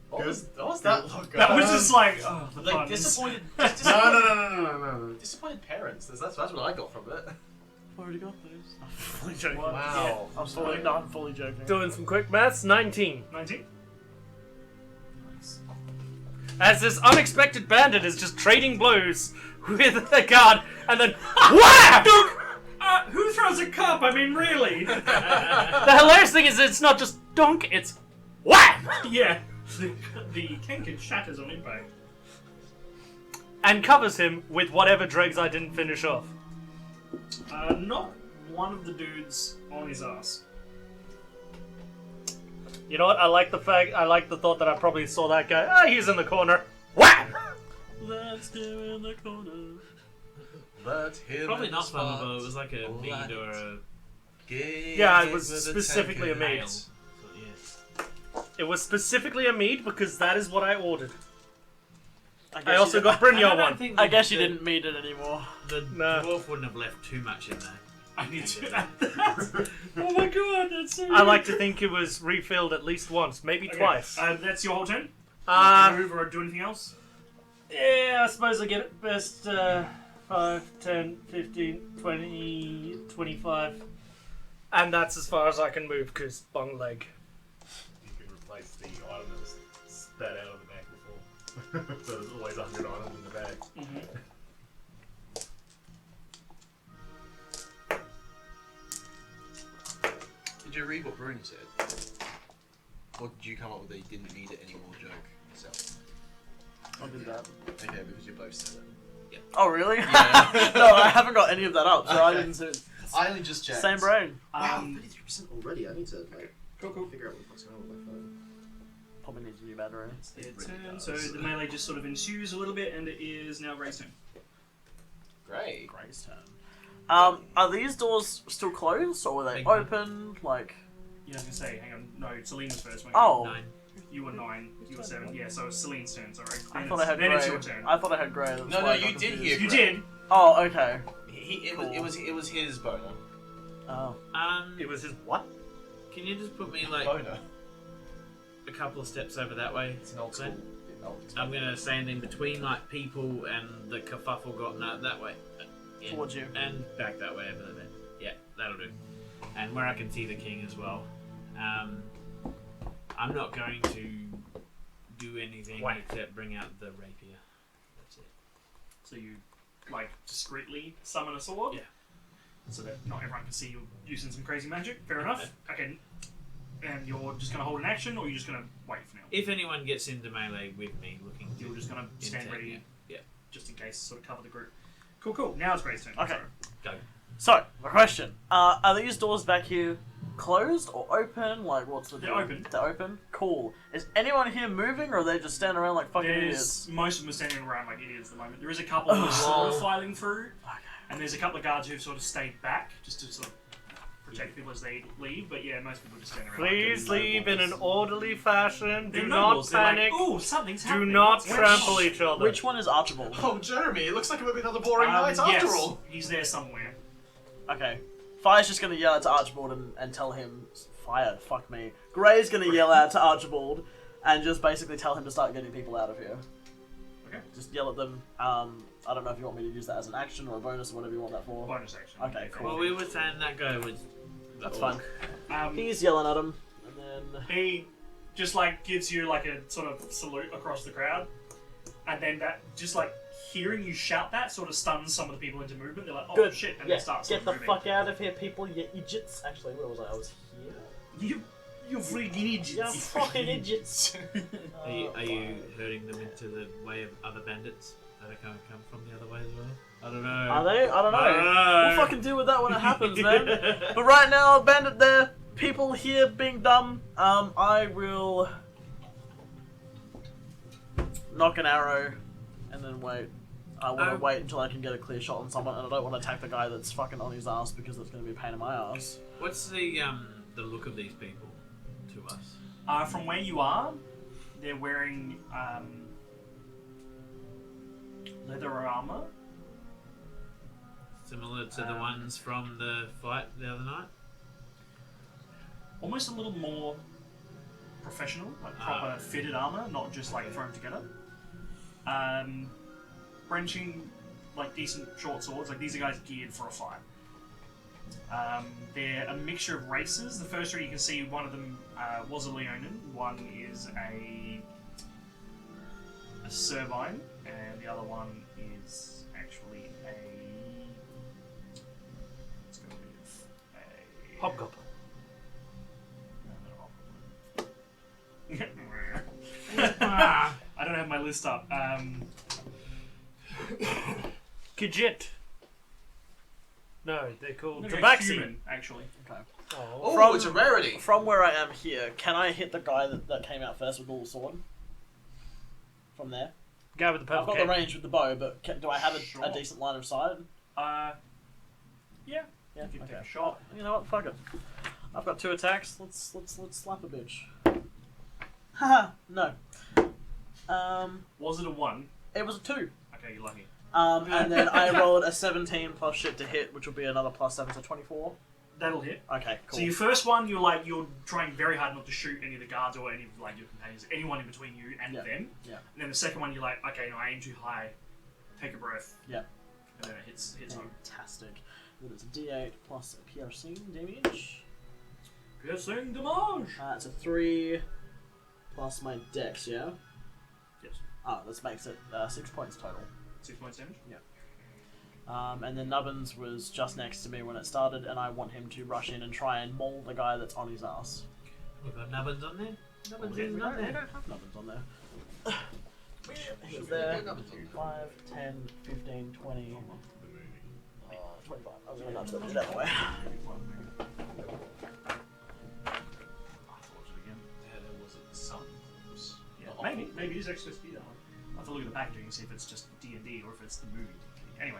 What was that look? That was just like, oh, the like puns. disappointed. No. Disappointed parents. That's what I got from it. I've already got those. I'm fully joking. What? Wow. Yeah, I'm fully joking. Doing some quick maths, 19. 19? As this unexpected bandit is just trading blows with a guard, and then wham! Who throws a cup? I mean, really? The hilarious thing is it's not just dunk, it's wham! Yeah. The Kenkin shatters on impact. And covers him with whatever dregs I didn't finish off. Not one of the dudes on his ass. You know what? I like the thought that I probably saw that guy. He's in the corner. Wham! Let's go in the corner. Let him Probably in not the spot. flammable. It was like a Light. mead or a Yeah, it was specifically a mead. ale. So, yeah. It was specifically a mead because that is what I ordered. guess I you also didn't- got Brynjar I don't one. think I guess you the- didn't meet it anymore. The No. dwarf wouldn't have left too much in there. I need to. Oh my god, that's so. I like to think it was refilled at least once, maybe Okay, twice. that's your whole turn? Uh, Move or do anything else? Yeah, I suppose I get it best 5, 10, 15, 20, 25. And that's as far as I can move, because bung leg. You can replace the item that was spat out of the bag before. So there's always 100 items in the bag. Mm-hmm. Did you read what Brune said? Or did you come up with a didn't need it anymore joke yourself? I did that. Okay, because you both said it. Oh, really? Yeah. No, I haven't got any of that up, so I didn't see. I only just checked. Same brain. Wow, 33% already. I need to like Cool. figure out what the fuck's going on with my phone. Probably needs a new battery. Their turn, so the melee just sort of ensues a little bit, and it is now Gray's turn. Great. Gray's turn. Are these doors still closed, or were they Big one. open? Like, Yeah, I was gonna say, hang on, no, Celine was first. weren't oh, 9. you were 9, you were 7. Yeah, so it's Celine's turn. Sorry. I Then thought I had then Gray. it's your turn. I thought I had Gray. That's No, why I you got did confused. hear You Gray. did. Oh, okay. It was his boner. Oh, It was his what? Can you just put me like Boner. a couple of steps over that way? It's an old Glenn? school. I'm gonna stand in between like people and the kerfuffle got that way. In, towards you. and back that way over there. Yeah, that'll do. And where I can see the king as well. I'm not going to do anything except bring out the rapier. That's it. So you, like, discreetly summon a sword? Yeah. So that not everyone can see you using some crazy magic? Fair enough. Okay. And you're just going to hold an action, or you're just going to wait for now? If anyone gets into melee with me looking to You're just going to stand intent, ready, yeah. just in case, sort of cover the group. Cool. Now it's Gray's turn. Okay. Go. So, my question: are these doors back here closed or open? Like, what's the? They're deal? open. They're open. Cool. Is anyone here moving, or are they just standing around like fucking idiots? There's most of them are standing around like idiots at the moment. There is a couple who are sort of filing through, and there's a couple of guards who've sort of stayed back just to sort of protect people as they leave. But yeah, most people are just standing around. Please like leave in an nobles. orderly fashion. They're Do nobles. not They're like, panic. ooh, something's Do happening. not What's trample going each other. Which one is Archibald? Oh, Jeremy, it looks like it might be another boring on? night after Yes, all. he's there somewhere. Okay. Fire's just gonna yell out to Archibald and tell him, Fire, fuck me. Gray's gonna yell out to Archibald and just basically tell him to start getting people out of here. Okay. Just yell at them. I don't know if you want me to use that as an action or a bonus or whatever you want that for. Bonus action. Okay, cool. Well, we were saying that guy was. That's fine. Um, He's yelling at him, and then he just like gives you like a sort of salute across the crowd, and then that just like hearing you shout that sort of stuns some of the people into movement. They're like, oh good shit, and yeah, they start get sort of the moving. fuck out of here, people, you idiots. Actually, where was I? I was here. You freaking idiots. You fucking idiots. Are you herding them into the way of other bandits that are going to come from the other way as well? I don't know. Are they? I don't know. I don't know. We'll fucking deal with that when it happens, man. But right now, bandit there, people here being dumb. I will knock an arrow and then wait. I want to wait until I can get a clear shot on someone, and I don't want to attack the guy that's fucking on his ass because that's going to be a pain in my ass. What's the look of these people to us? From where you are, they're wearing leather armor. Similar to the ones from the fight the other night? Almost a little more professional, like proper fitted armor, not just like thrown together. Brandishing like decent short swords, like these are guys geared for a fight. They're a mixture of races. The first three you can see, one of them was a Leonin, one is a Servine, and the other one is actually a. Let's go with a Hobgoblin. No, not a Hobgoblin. I don't have my list up. Khajiit. No, they're called They're Tabaxi. human, actually. Okay. Oh. Oh, From- it's a rarity. From where I am here, can I hit the guy that came out first with the little sword? From there? Guy with the I've purple got the cape. range with the bow, but do I have Sure. a decent line of sight? Yeah. Yeah, You can take okay. a shot. You know what? Fuck it. I've got 2 attacks. Let's slap a bitch. Haha. No. Was it a 1? It was a 2. Okay, you're lucky. And then I rolled a 17 plus shit to hit, which will be another plus 7, so 24. That'll hit. Okay, cool. So your first one, you're trying very hard not to shoot any of the guards or any of like your companions, anyone in between you and Yeah. them. Yeah. And then the second one, you're like, okay, no, I aim too high. Take a breath. Yeah. And then it hits home. Fantastic. Then it's a D8 plus a piercing damage. Piercing damage. It's a 3 plus my dex, yeah? Yes. Oh, this makes it 6 points total. 6 points damage. And then Nubbins was just next to me when it started, and I want him to rush in and try and maul the guy that's on his ass. We've got nubbins on there? Nubbins We isn't don't, on we there. don't have Nubbins on there. He was there. 5, 10, 15, 20, 25. I was going to nudge them the other way. Yeah, maybe it's actually supposed to be that one. I'll have to look at the packaging and see if it's just D&D or if it's the movie D&D. Anyway.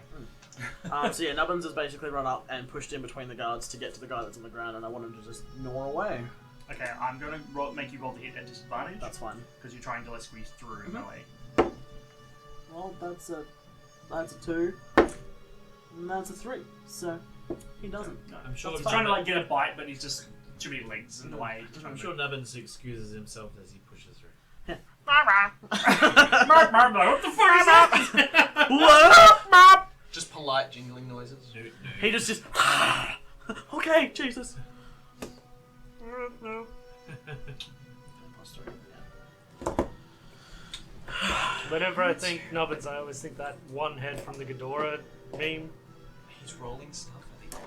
So yeah, Nubbins has basically run up and pushed in between the guards to get to the guy that's on the ground, and I want him to just gnaw away. Okay, I'm going to make you roll the hit at disadvantage. That's fine. Because you're trying to let squeeze through melee. Well, that's a 2, and that's a 3. So he doesn't. No, I'm sure he's trying to like get a bite, but he's just too many legs in the way. I'm sure Nubbins excuses himself as he pushes through. What the fuck is that? What? Just polite jingling noises. He just okay, Jesus. Whenever I think Nubbins, I always think that one head from the Ghidorah meme. He's rolling stuff.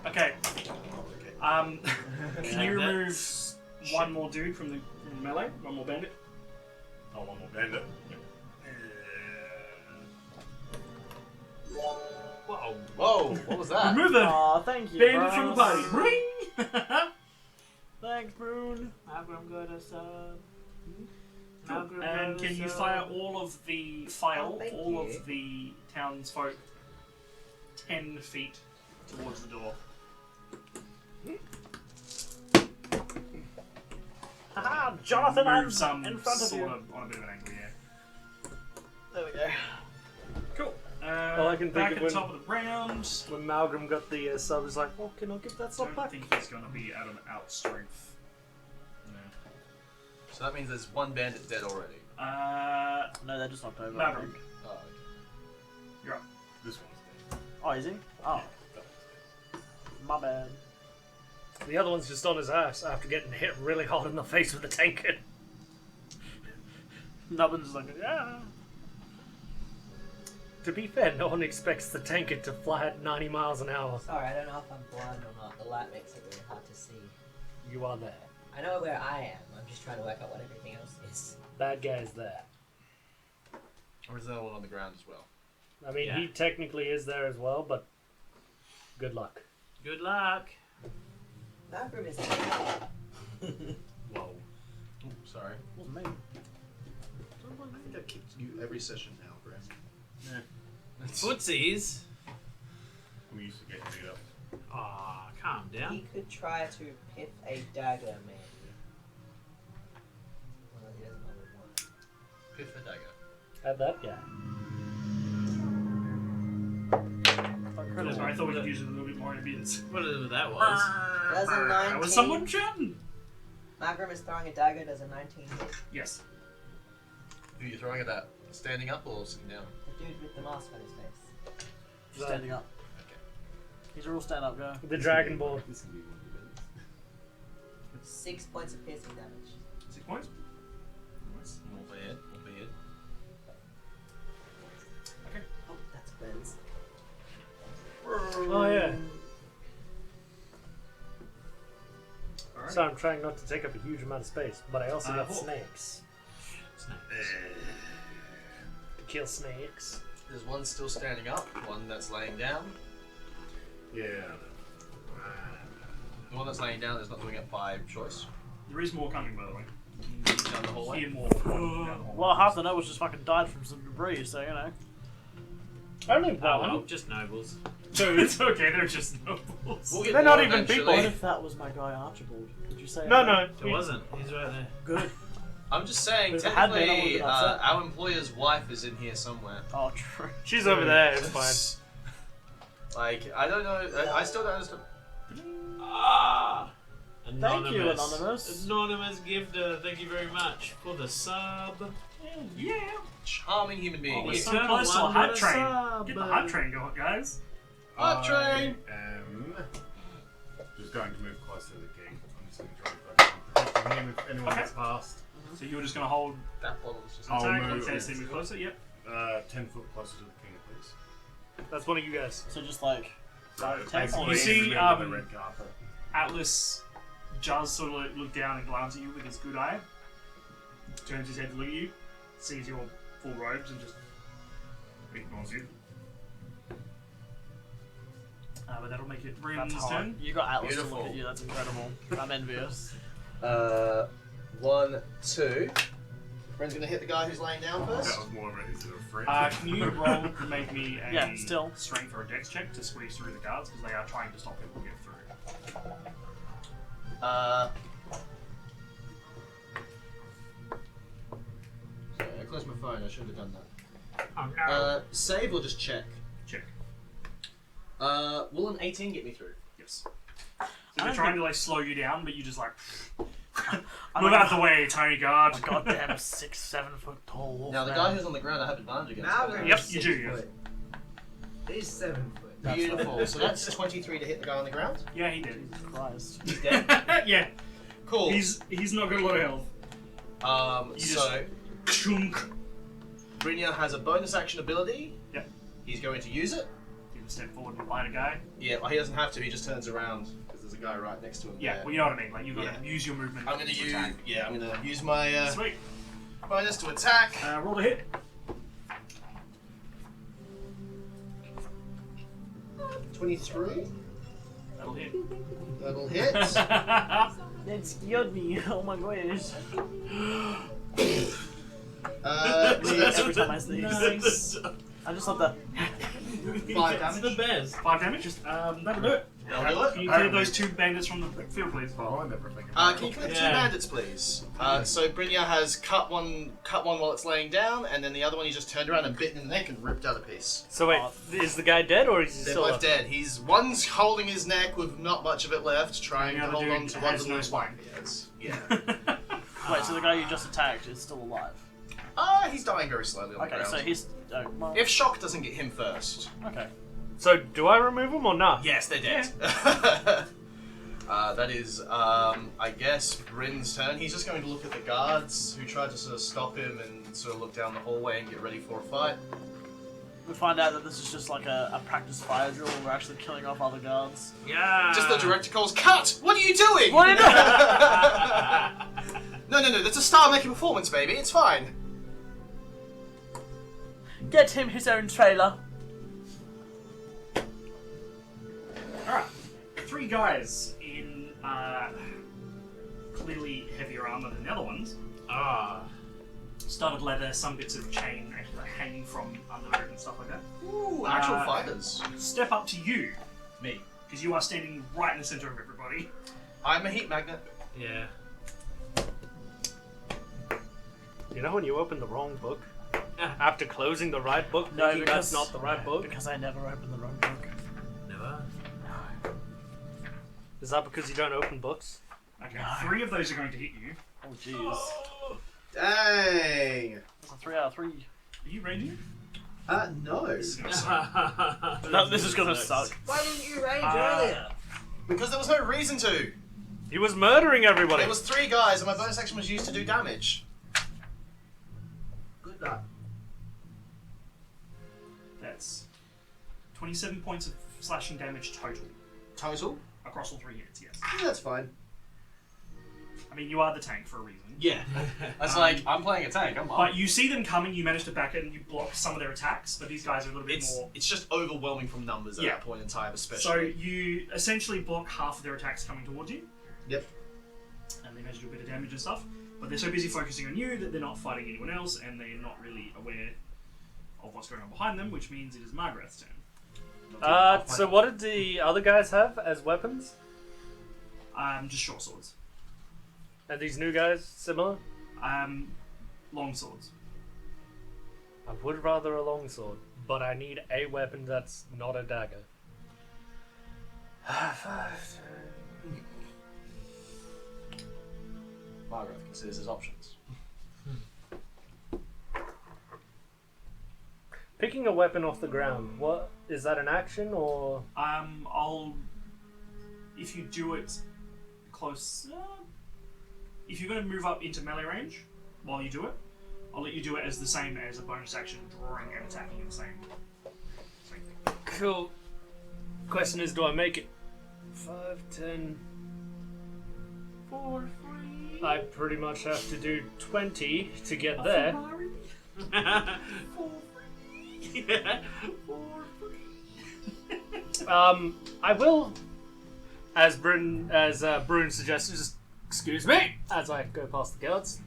Okay. Okay. Can you remove one more dude from the melee? One more bandit? Oh, one more bandit. Whoa. Whoa, what was that? Remove him! Aw, thank you, Bandit from the bros. party. Ring! Thanks, Boone. Malcolm got us And can you fire all of the thank you. of the townsfolk 10 feet towards the door? Haha, Jonathan, I'm Move some in front of sort you. of on a bit of an angle, yeah. There we go. Cool. All I can think back of at when- the top of the round. When Malcolm got the sub, he's like, "Oh, can I give that I sub don't back?" think he's going to be at an out strength. No. So that means there's one bandit dead already. No, they're just knocked over. Malcolm. Oh, okay. You're up. This one's dead. Oh, is he? Oh, my bad. The other one's just on his ass after getting hit really hard in the face with a tankard. Nubbins is like, yeah. To be fair, no one expects the tankard to fly at 90 miles an hour. Sorry, I don't know if I'm blind or not. The light makes it really hard to see. You are there. I know where I am. I'm just trying to work out what everything else is. Bad guy's there. Or is there one on the ground as well? I mean, Yeah. he technically is there as well, but good luck. Good luck. Malcolm is Whoa. Ooh, sorry. Wasn't me. I think I've kicked you every session now, Graham. Yeah. Footsies. We used to get beat up. Aw, calm down. He could try to pith a dagger, man. Well, he doesn't know what. Pith the dagger. Have that guy. I thought we could use it a little bit more in abuse. Whatever that was. Does a 19. That was someone shouting! Malcolm is throwing a dagger. Does a 19 hit? Yes. Who are you throwing at that? Standing up or sitting down? The dude with the mask on his face. Just standing up. Okay. He's a real stand-up guy. The Dragon Ball. This can be one of the best. 6 points of piercing damage. 6 points. Nice. Albeit. Oh, that's cleanse. Oh, yeah. Alright. So I'm trying not to take up a huge amount of space, but I also got Hawk. snakes. To kill snakes. There's one still standing up, one that's laying down. Yeah. The one that's laying down is not doing it by choice. There is more coming, by the way. Down the hallway. Hear more. Down the hall. Well, half the nobles just fucking died from some debris, so you know. Only Oh one. well, just nobles. So it's okay, they're just nobles. We'll get They're not more even eventually. people. What if that was my guy Archibald? Did you say No, that? no. It wasn't. He's right there. Good. I'm just saying, If it had been, I technically, would've been upset. our employer's wife is in here somewhere. Oh, true. She's over there. It's fine. Like, I don't know. I still don't understand. Ah! Thank you, Anonymous. Anonymous gifter, thank you very much for the sub. Yeah. Charming human being. Oh, we're Here. so Eternal close to a one hype with a train. sub. Get the hype train going, guys. Hype train! I am just going to move closer to the king. I'm just going to try and focus on protecting him if anyone Okay. gets past. So you're just going to hold That bottle's just. I'll attack move. contest and move closer? Yep. 10 foot closer to the king, please. That's one of you guys. So just like, So basically, You see, in the middle of the um, red carpet. Atlas does sort of look down and glance at you with his good eye. Turns his head to look at you. Sees your full robes and just ignores you. But that'll make it Bryn's That's hard. turn. You got Atlas to Beautiful. look at you. That's incredible. I'm envious. 1, 2. Brent's gonna hit the guy who's laying down That first. was more of a threat. Can you roll to make me a Yeah, still. strength or a dex check to squeeze through the guards because they are trying to stop people get through. Sorry, I closed my phone. I should have done that. Oh no. Save or just check? Check. Will an 18 get me through? Yes. So I they're don't trying think- to like slow you down, but you just like I'm move like, out the way, tiny guard. goddamn 6, 7 foot tall wolf. Now the man. guy who's on the ground, I have advantage against. Now don't I? we're Yep, 6 you do, yeah. foot. He's 7 foot. Beautiful. So that's 23 to hit the guy on the ground. Yeah, he did. Jesus Christ. He's dead. Yeah, Cool. he's not got a lot of health. You So Chunk. Brynja has a bonus action ability. Yep. He's going to use it. You can step forward and bite a guy. Yeah, well, he doesn't have to. He just turns around because there's a guy right next to him. Yeah, there. well, you know what I mean. Like you've got Yeah. to use your movement. I'm gonna to use. attack. Yeah, I'm gonna use my Sweet. bonus to attack. Roll to hit. 23. That'll hit. That'll hit. That scared me. Oh my gosh. So that's Every time I sneeze. Nice. I just love the. 5 That's damage. the best. 5 damage. That'll do it. That'll do it. Can you clear those 2 bandits from the field, please? Behind everything. Can you clear 2 Yeah. bandits, please? So Brynja has cut one while it's laying down, and then the other one he just turned around and bitten in the neck and ripped out a piece. So wait, is the guy dead or is he They're still both up? dead. One's holding his neck with not much of it left, trying The to other hold on dude to one has of no the spine. Yes. Yeah. Wait, so the guy you just attacked is still alive? He's dying very slowly on the Okay, ground. so he's. Oh, well, If shock doesn't get him first. okay. So do I remove him or not? Yes, they're dead. That is, I guess, Bryn's turn. He's just going to look at the guards who tried to sort of stop him and sort of look down the hallway and get ready for a fight. We find out that this is just like a practice fire drill and we're actually killing off other guards. Yeah. Just the director calls, "Cut! What are you doing?" What are you doing? No, that's a star-making performance, baby. It's fine. Get him his own trailer. Alright. 3 guys in clearly heavier armor than the other ones. Studded leather, some bits of chain actually hanging from under it and stuff like that. Ooh, actual fighters. Step up to you, Me. because you are standing right in the center of everybody. I'm a heat magnet. Yeah. You know when you open the wrong book? After closing the right book, No, thinking because that's not the right book? Because I never opened the wrong book. Never. Is that because you don't open books? Okay, No. 3 of those are going to hit you. Oh jeez. Dang. That's a 3 out of 3. Are you raging? No. This is gonna suck. No, this is gonna suck. Why didn't you rage earlier? Because there was no reason to. He was murdering everybody! There was 3 guys, and my bonus action was used to do damage. Good luck. That's 27 points of slashing damage total Total? across all 3 hits, yes. Yeah, that's fine. I mean, you are the tank for a reason. Yeah. That's like, I'm playing a tank, I'm But you see them coming, you manage to back it and you block some of their attacks, but these guys are a little bit more... It's just overwhelming from numbers at Yeah. that point in time, So especially. you essentially block half of their attacks coming towards you, Yep. and they manage to do a bit of damage and stuff, but they're so busy focusing on you that they're not fighting anyone else, and they're not really aware of what's going on behind them, which means it is Margaret's turn. So what did the other guys have as weapons? Just short swords. Are these new guys similar? Long swords. I would rather a longsword, but I need a weapon that's not a dagger. Margaret considers his options. Picking a weapon off the ground, what is that an action or? If you do it close, if you're going to move up into melee range while you do it, I'll let you do it as the same as a bonus action, drawing and attacking in the same thing. Cool. Question is, do I make it 5, 10? 4, 3. I pretty much have to do 20 to get there. Yeah. I will, as Brun suggested, just excuse me as I go past the guards.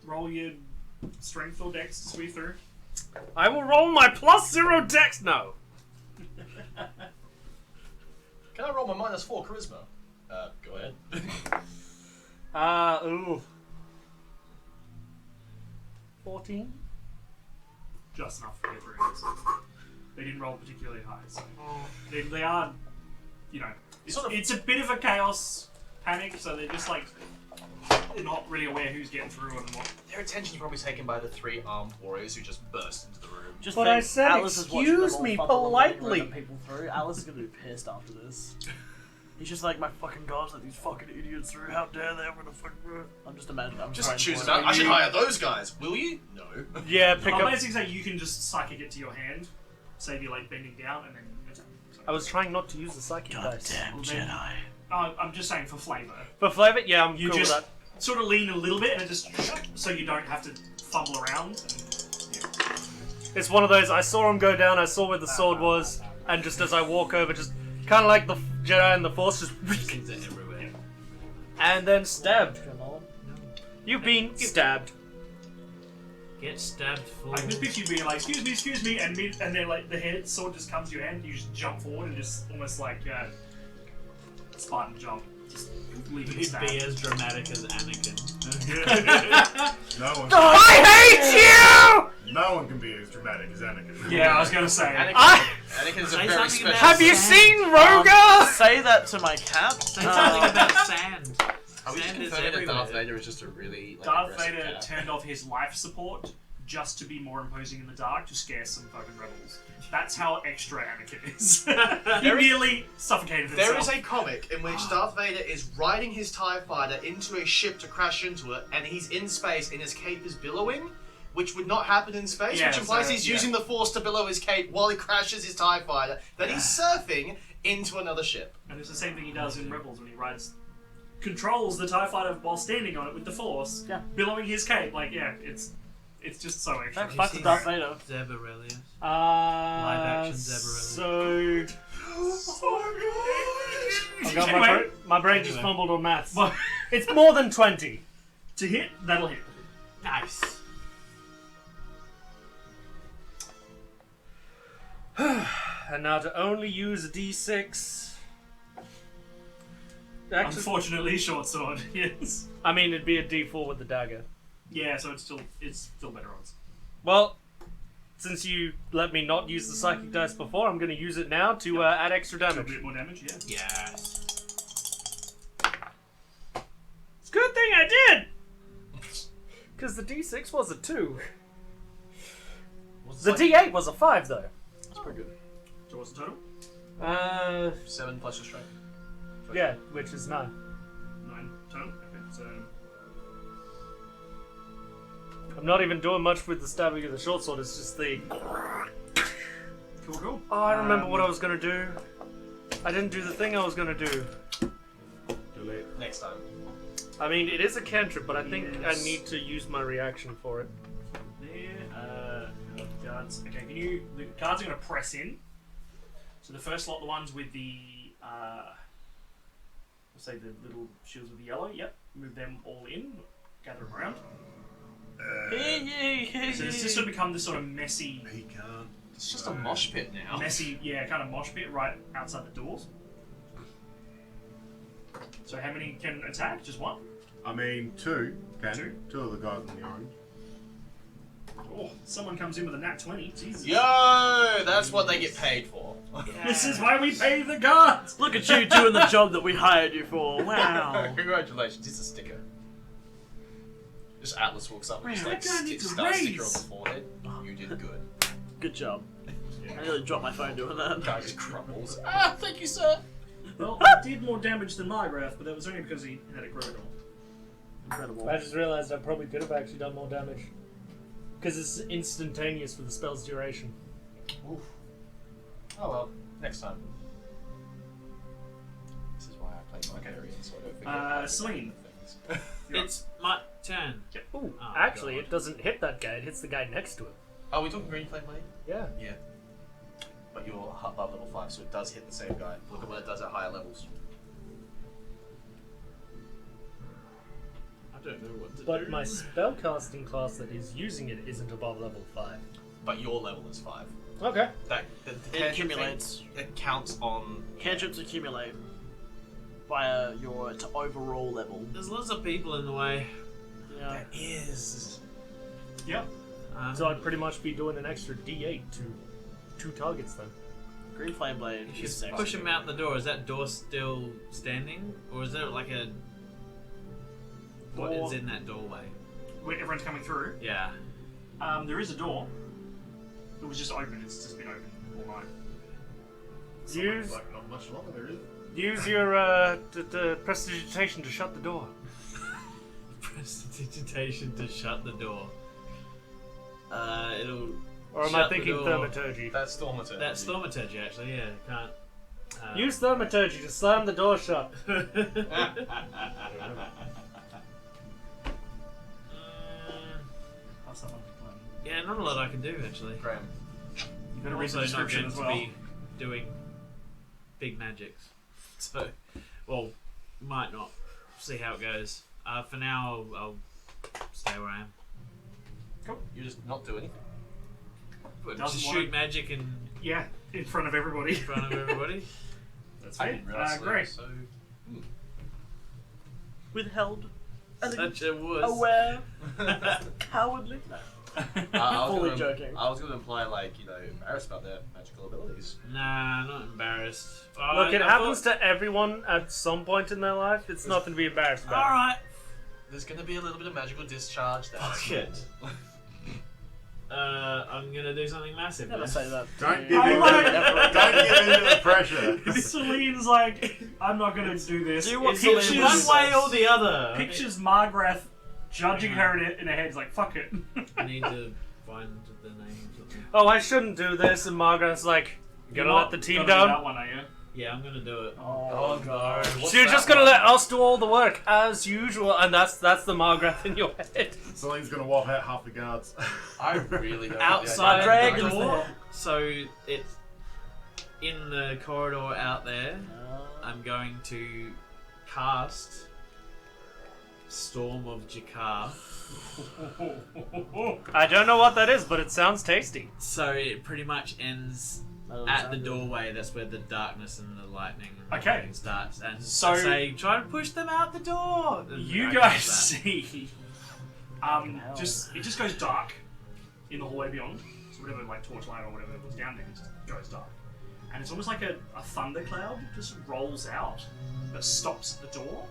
Roll your strength or dex to sweep through. I will roll my +0 dex. No. Can I roll my -4 charisma? Go ahead. Ooh. 14. Just enough to get through this. They didn't roll particularly high, so they are, you know, it's a bit of a chaos panic. So they're just like not really aware who's getting through and what. Their attention's probably taken by the 3 armed warriors who just burst into the room. Just But think I said, Alice is watching them excuse all me, fumble along and politely. random people through. Alice is gonna be pissed after this. He's just like, my fucking gods, let these fucking idiots through. How dare they? I'm gonna fucking. I'm just imagining. I'm Just trying choose to them out. I should hire those guys. Will you? No. Yeah, pick I'll up. basically say you can just psychic it to your hand, save you like bending down, and then attack. So. I was trying not to use the psychic dice. Goddamn then- Jedi. I'm just saying for flavour. For flavor, yeah, I'm You cool just with that. sort of lean a little bit and it just so you don't have to fumble around. And, It's one of those. I saw him go down. I saw where the sword was, and just as I walk over, just kind of like the Jedi and the Force, just Things are everywhere. and then stabbed. You've been stabbed. Get stabbed full. I can just picture you being like, excuse me, and then like the head sword just comes to your hand, you just jump forward and just almost like Spartan jump, just leave it He'd stabbed. be as dramatic as Anakin. No one. I hate you! No one can be as dramatic as Anakin. Yeah, I was gonna say. Anakin's a Say very something special. about Have you sand. seen Roga? Say that to my cat. Say something about sand. Are we just Sand is confirming that Darth everywhere. Vader is just a really Darth aggressive Vader cat? turned off his life support just to be more imposing in the dark to scare some fucking rebels. That's how extra Anakin is. He There is- nearly suffocated himself. There is a comic in which Darth Vader is riding his TIE fighter into a ship to crash into it, and he's in space and his cape is billowing, which would not happen in space, Yeah, which implies so, he's yeah. using the Force to billow his cape while he crashes his TIE fighter, that he's surfing into another ship. And it's the same thing he does in Rebels when he controls the TIE fighter while standing on it with the Force, Yeah. billowing his cape. Like, yeah, it's just so extra. Don't fuck with Darth Vader. Zeb Aurelius. Live action Zeb So I got Anyway. my brain just Anyway. fumbled on maths. Well, It's more than 20. to hit, that'll hit. Nice. And now to only use a D6. Actually, Unfortunately, short sword. Yes. I mean, it'd be a D4 with the dagger. Yeah, so it's still better odds. Well, since you let me not use the psychic dice before, I'm going to use it now to add extra A damage. bit more damage, yeah. Yes. It's a good thing I did! Because the D6 was a 2. The D8 was a 5, though. That's pretty good. So what's the total? 7 plus your strength. Yeah, which is 9. 9 total. Okay, so I'm not even doing much with the stabbing of the short sword, it's just the... cool. Oh, I remember what I was going to do. I didn't do the thing I was going to do. Next time. I mean, it is a cantrip, but I think Yes. I need to use my reaction for it. There, cards. Okay, the cards are going to press in. So the first lot, the ones with the, let's say the little shields with the yellow, yep, move them all in, gather them around. So this just sort of become this sort of messy, He can't. It's just a mosh pit now. kind of mosh pit right outside the doors. So how many can attack? Just one? I mean, 2 can. Two? 2 of the guys in the orange. Oh, someone comes in with a nat 20. Jesus. Yo, that's what they get paid for. This is why we pay the guards! Look at you doing the job that we hired you for. Wow. Congratulations, it's a sticker. Just Atlas walks up and just Man, like that guy needs a starts sticker on raise. the forehead. You did good. Good job. I nearly dropped my phone doing that. Guy just crumbles. Ah, thank you, sir. Well, I did more damage than Margrath, but that was only because he had a critical. Incredible. I just realized I probably could have actually done more damage. Because it's instantaneous for the spell's duration. Oof. Oh well, next time. This is why I play Margarian, so I don't forget Celine. things. It's my Turn. Ooh, Oh, actually, God. it doesn't hit that guy. It hits the guy next to him. Are we talking green flame blade? Yeah. Yeah. But you're above level 5, so it does hit the same guy. Look at what it does at higher levels. I don't know what to do. But my spellcasting class that is using it isn't above level 5. But your level is 5. Okay. The It cantrip accumulates. thing, it counts on. Cantrips accumulate via your overall level. There's lots of people in the way. Yeah. There is. Yep. So I'd pretty much be doing an extra D8 to 2 targets then. Green flame blade. You is should sexy. push him out the door. Is that door still standing, or is there like a what Door. is in that doorway? Where everyone's coming through. Yeah. There is a door. It was just open. It's just been open all night. Use Like, not much longer there is. use your the prestidigitation to shut the door. Prestidigitation to shut the door. It'll. Or am shut I the thinking door. thaumaturgy? That's Stormaturgy. That's thaumaturgy, actually. Yeah, can't. Use thaumaturgy to slam the door shut. Pass that one to Glenn. Yeah, not a lot I can do actually. Graham. You better read the Also not description good as to well. be doing big magics. So, well, might not. See how it goes. For now, I'll stay where I am. You just not do anything. But Doesn't just wanna- shoot magic in Yeah, in front of everybody. front of everybody. That's I it. didn't realize Great. So. Withheld. Such a wuss. Aware. Cowardly. No. I was Fully gonna- joking. I was going to imply, like, you know, embarrassed about their magical abilities. Nah, not embarrassed. Look, it happens to everyone at some point in their life. It's nothing to be embarrassed about. Alright. There's going to be a little bit of magical discharge there. Fuck it. I'm gonna do something massive. Never then. say that. Don't give I in. like- Don't give in to the pressure. Celine's like, I'm not gonna do this. Do what It Celine pictures, does. One way or the other. pictures Margrath judging her in her head. He's like, fuck it. I need to find the name. Or something. Oh, I shouldn't do this. And Margaret's like, you gonna let the team Gonna do down? that one, are you? Yeah, I'm gonna do it. Oh, no. What's So you're that just gonna one? let us do all the work as usual, and that's the Margaret in your head. Celine's gonna wop out half the guards. I really don't Outside Drag the is door. there. So it's in the corridor out there. I'm going to cast Storm of Jakar. I don't know what that is, but it sounds tasty. So it pretty much ends at the doorway. That's where the darkness and the lightning and Okay. everything starts. And So- I say, try to push them out the door. And You I guys cast that. see, it just goes dark in the hallway beyond. So whatever, like torchlight or whatever was down there, it just goes dark. And it's almost like a thundercloud just rolls out, but stops at the door.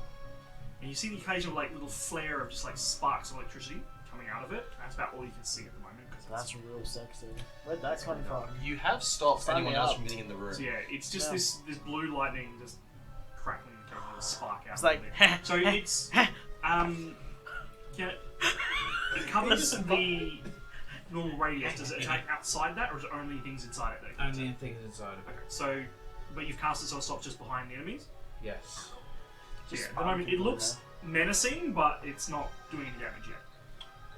And you see the occasional like little flare of just like sparks of electricity coming out of it. That's about all you can see at the moment. 'Cause it's- That's real sexy. Where'd that come from? You have stopped Sign anyone me else up. from getting in the room. So yeah, it's just Yeah. this blue lightning just crackling, coming a little spark out. It's like, of it. So it's yeah, it covers the normal radius. Does it attack outside that, or is it only things inside it? That Only things inside of it. Okay, so but you've cast it so it stops just behind the enemies. Yes. So yeah, at the moment it looks menacing, but it's not doing any damage yet.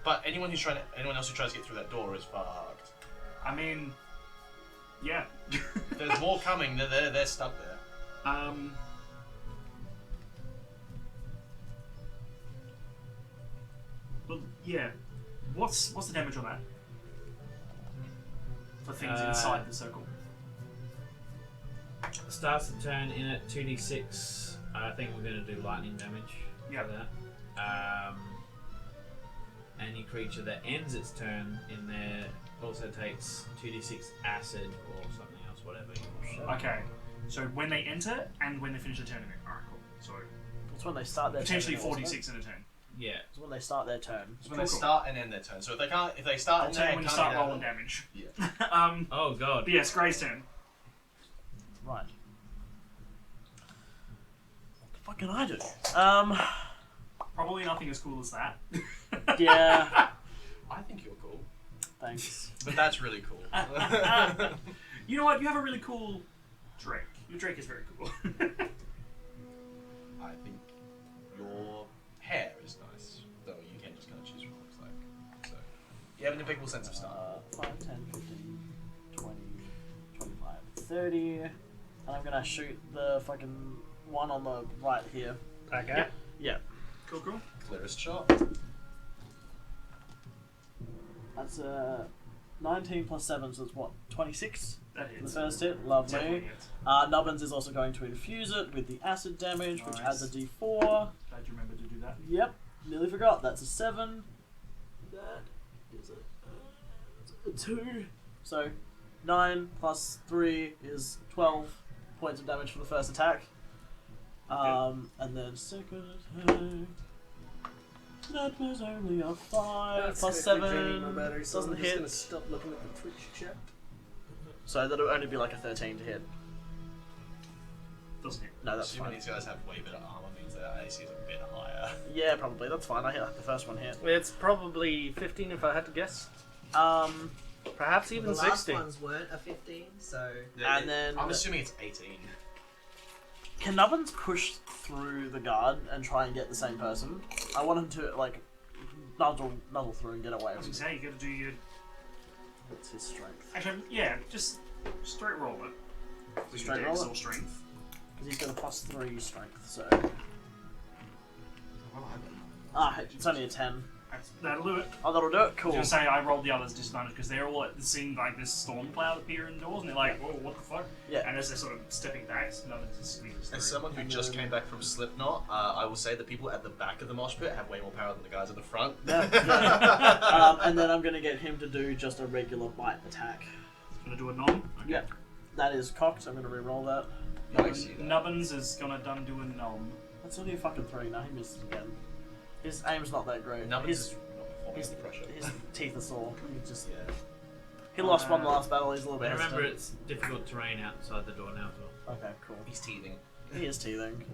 But anyone else who tries to get through that door is fucked. I mean, yeah. There's more coming. They're stuck there. Well, yeah. What's the damage on that? For things inside the circle. Starts the turn in at 2d6. I think we're going to do lightning damage Yeah. for that. Any creature that ends its turn in there also takes 2d6 acid or something else, whatever you want. Okay. So when they enter and when they finish the turn. Alright, cool. So It's when they start their potentially turn. isn't it? 46 in a turn. Yeah. It's when they start their turn. It's when they start and end their turn. So if they start I'll and tell you end, when you can't start get out rolling of it. damage. Yeah. Oh god. But yes, Grey's turn. Right. What the fuck can I do? Probably nothing as cool as that. Yeah. I think you're cool, Thanks. but that's really cool. You know what? You have a really cool Drake. Your Drake is very cool. I think your hair is nice, though you can You have an impeccable sense of style. 5, 10, 15, 20, 25, 30. And I'm gonna shoot the fucking one on the right here. Okay. Yeah. Cool, cool. Clearest shot. That's 19 plus 7, so it's what? 26? That The hits. first hit. Definitely Lovely. hits. Nubbins is also going to infuse it with the acid damage, which Nice. adds a d4. Glad you remembered to do that. Yep, nearly forgot. That's a 7. That is a 2. So 9 plus 3 is 12 points of damage for the first attack. And then second attack. That was only a 5 plus 7. Doesn't hit. Stop looking at the Twitch chat. So that'll only be like a 13 to hit. Doesn't hit. No, that's Assuming fine. these guys have way better armor means their AC is a bit higher. Yeah, probably. That's fine. I hit the first one hit. It's probably 15 if I had to guess. Perhaps even The last 16. ones weren't a 15, so And then- I'm assuming it's 18. Can Nubbins push through the guard and try and get the same person? I want him to like nuzzle through and get away. I was gonna say, you gotta do your. That's his strength. Actually, yeah, just straight roll it. With Straight your roll dex it? or strength. Because he's got a +3 strength, so Well, it's only a 10. That'll do it. Oh, that'll do it. I was Cool. gonna say I rolled the others disadvantage because they're all seeing like this storm cloud appear indoors and they're like, whoa, what the fuck? Yeah. And as they're sort of stepping back, none of them just squeezes through. As someone who And just then- came back from Slipknot, I will say the people at the back of the mosh pit have way more power than the guys at the front. Yeah. And then I'm gonna get him to do just a regular bite attack. Gonna do a nom. Okay. Yep. That is cocked. So I'm gonna re-roll that. Nice. Nubbins is gonna done do a nom. That's only a fucking 3. Now he misses again. His aim's not that great. Nubbins his is not performing under pressure. his teeth are sore. He just Yeah. he lost one last battle. He's a little I bit. remember hesitant. it's difficult terrain outside the door now as well. Okay, cool. He's teething. He is teething.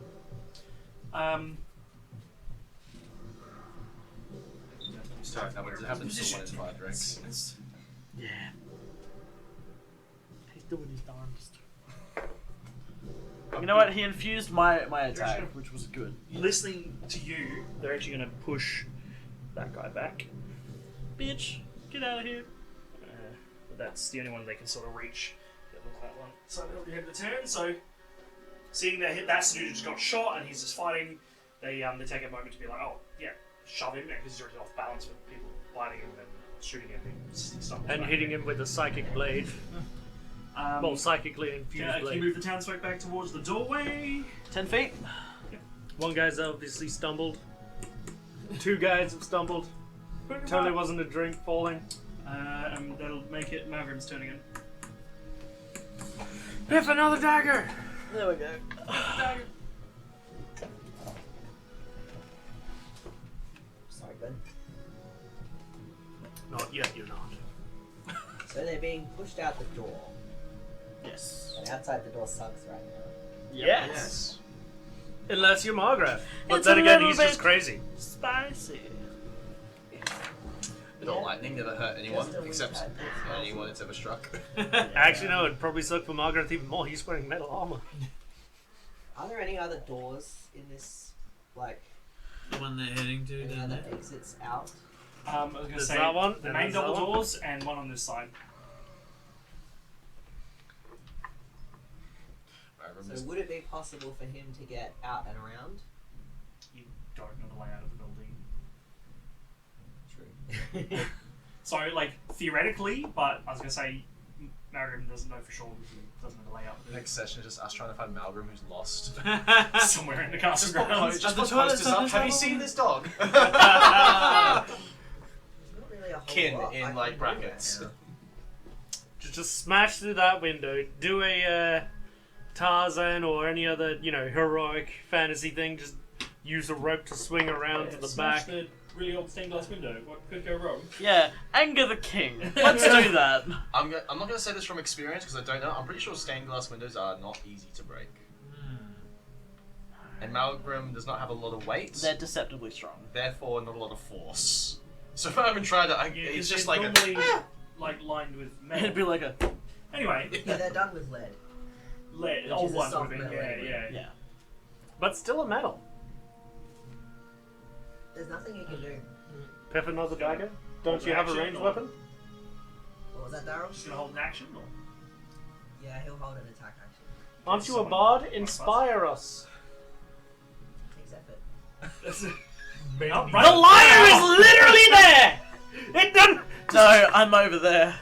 Sorry, Nubbins, it happens to 1 in 5 drinks. Yeah. He's doing his darndest. You know what? He infused my attack, which was good. Listening to you, they're actually gonna push that guy back. Bitch, get out of here. But that's the only one they can sort of reach. That was that one. So they'll be able to turn. So seeing that dude just got shot and he's just fighting, they take a moment to be like, oh yeah, shove him because he's already off balance with people biting him and shooting him and stuff. And hitting him with a psychic blade. Well, psychically infused Can you blade. move the townsfolk back towards the doorway? 10 feet. One guy's obviously stumbled. 2 guys have stumbled. Totally wasn't a drink falling. And that'll make it Malgrim's turn again. Biff, another dagger! There we go. sorry, Ben. Not yet, you're not. So they're being pushed out the door, Yes. and outside the door sucks right now. Yes. Unless you're Margaret. But It's then a again, little he's just bit- crazy. Spicy. The lightning never hurt anyone, Just a except wee tad. anyone it's ever struck. Actually, no, it'd probably suck for Margaret even more. He's wearing metal armor. Are there any other doors in this, like, The one they're heading to any down other there. exits out? I was gonna There's say that one, the and main there's that double one. doors and one on this side. So would it be possible for him to get out and around? You don't know the layout of the building. True. So, like, theoretically, but I was gonna say, Malgrim doesn't know for sure because he doesn't know the layout of the Next session is just us trying to find Malgrim who's lost. building. Somewhere in the castle Just put grounds. just put the toilet's posters up. on the Have you table. seen this dog? There's not really a whole Kin lot in, I like, can do brackets. right now. Just smash through that window. Do a Tarzan or any other, heroic fantasy thing. Just use a rope to swing around to the back. the really old stained glass window. What could go wrong? Yeah, anger the king. Let's do that. I'm not going to say this from experience because I don't know. I'm pretty sure stained glass windows are not easy to break. And Malgrim does not have a lot of weight, They're deceptively strong. therefore not a lot of force. So if I haven't tried it, it's just like normally like lined with metal. It'd be like a Anyway, Yeah, they're done with lead. lead. Which Old is a ones soft would have been. metal Yeah, anyway. yeah. yeah. But still a metal. There's nothing you can do. Piff another dagger? Don't you have a Action ranged or- weapon? What was that, Daryl? Just gonna hold an action, or Yeah, he'll hold an attack action. Aren't you a someone- bard? Inspire us. Takes effort. not The lyre is literally there! It doesn't... No, I'm over there.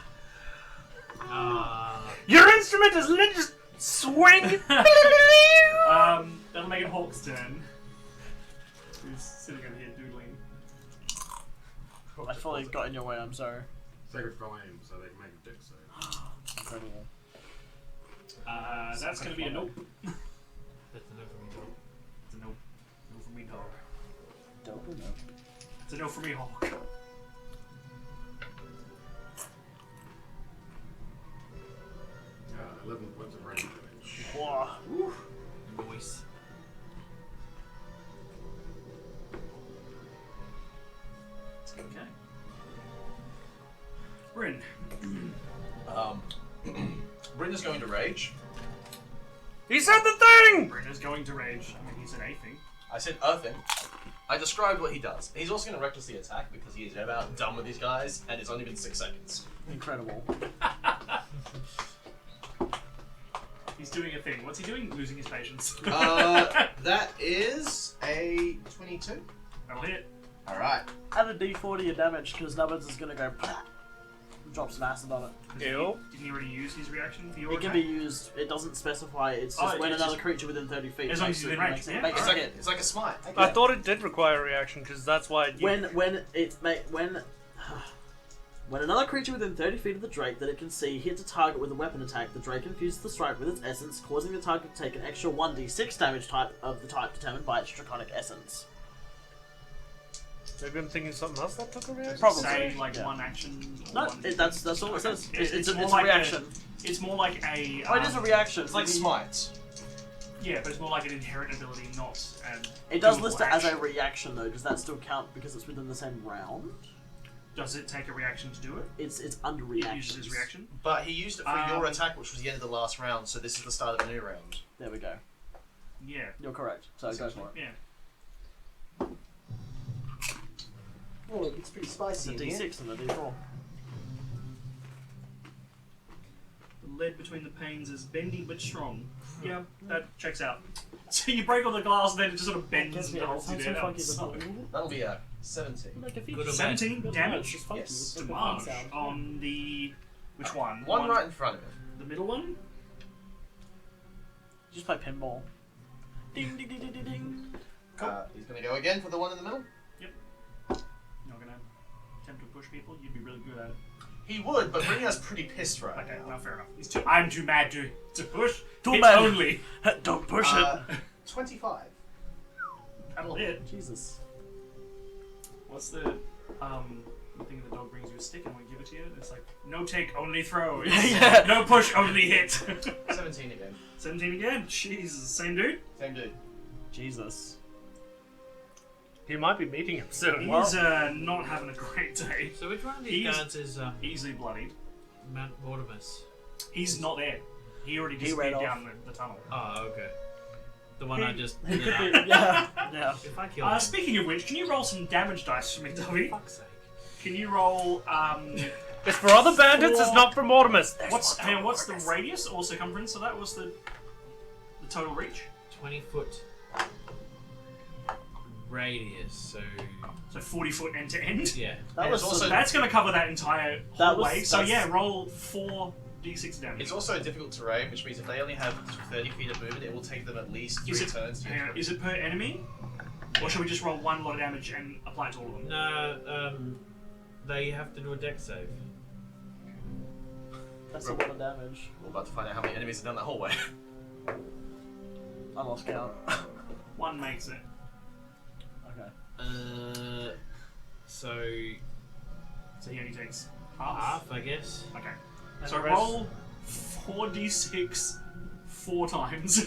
Your instrument is literally just swing. That'll make it Hawk's turn. Who's sitting over here doodling. I fully got in your way, I'm sorry. Sacred flame, so they can make a dex save. Incredible. That's gonna be a nope. That's enough for me. It's a nope. No for me, dog. Dope or no? It's a no for me, Hawk. Uh, 11 points of range damage. Whoa. Voice. Okay. Bryn. Bryn is going to rage. He said the thing! Bryn is going to rage. I mean, he said a thing. I said a thing. I described what he does. He's also going to recklessly attack because he is about done with these guys, and it's only been 6 seconds. Incredible. He's doing a thing. What's he doing? Losing his patience. That is a 22. That'll hit. Alright. Add a d40 of damage because Nubbins is gonna go drop some acid on it. Ew. Didn't he already use his reaction for your It can attack? be used, it doesn't specify, it's just Oh, when it's another just- creature within 30 feet. As long makes as he's it- in range, makes it- yeah. makes It's it like, hit. it's like a smite. I thought it did require a reaction because that's why you... When another creature within 30 feet of the Drake that it can see hits a target with a weapon attack, the Drake infuses the strike with its essence, causing the target to take an extra 1d6 damage type of the type determined by its draconic essence. Maybe I'm thinking something else that took a reaction? Probably. Say like Yeah. one action. Or No, one that's all it says. It's more a like reaction. It's more like a. Oh, it is a reaction. It's like smite. Yeah, but it's more like an inherent ability, not an. It does doable list it as a action. reaction though. Does that still count because it's within the same round? Does it take a reaction to do it? It's under It uses reaction. his reaction. But he used it for your attack, which was the end of the last round, so this is the start of a new round. There we go. Yeah. You're correct. So go for it. Yeah. Oh, it's pretty It's spicy. a d6 and a d4. The lead between the panes is bendy but strong. Yeah, that checks out. So you break all the glass, and then it just sort of bends and holds you down. So, That'll be a 17. Good or bad? 17 damage. Yes. Damage on the which one? One right in front of him. The middle one. Just play pinball. Ding ding ding ding ding ding. He's going to go again for the one in the middle. You're gonna attempt to push people. You'd be really good at it. He would, but Brinia's pretty pissed right Okay, now. well, fair enough. I'm too mad to push. Too Hit mad. only. Don't push it. 25. That'll hit. Jesus. What's the thing the dog brings you a stick and we give it to you? It's like no take, only throw. It's Yeah. No push, only hit. 17 again. 17 again. Jeez, same dude. Same dude. Jesus. He might be meeting him soon. He's not having a great day. So which one of these He's- guards is Easily bloodied. Mount Mortimus? He's not there. He already He disappeared ran down the tunnel. Oh, okay. The one I just. He could be. Yeah. Yeah. If I kill him, Speaking of which, can you roll some damage dice for me, Dovey? fuck's sake. Can you roll It's for other bandits, it's For- not for Mortimus. what's the radius or circumference of that? What's the total reach? 20-foot radius, so. So 40 foot end to end. Yeah. That And was it's also- So that's going to cover that entire That was- hallway. So that's- yeah, roll 4d6 damage. It's also difficult terrain, which means if they only have 30 feet of movement, it will take them at least 3 Is it, turns to hang on, is it per enemy? Or should we just roll one lot of damage and apply it to all of them? No, they have to do a deck save. That's a lot of damage. We're about to find out how many enemies are down that hallway. I lost count. One makes it. Okay. So. So he only takes half. Half, I guess. Okay. And So the rest- roll 4d6 4 times.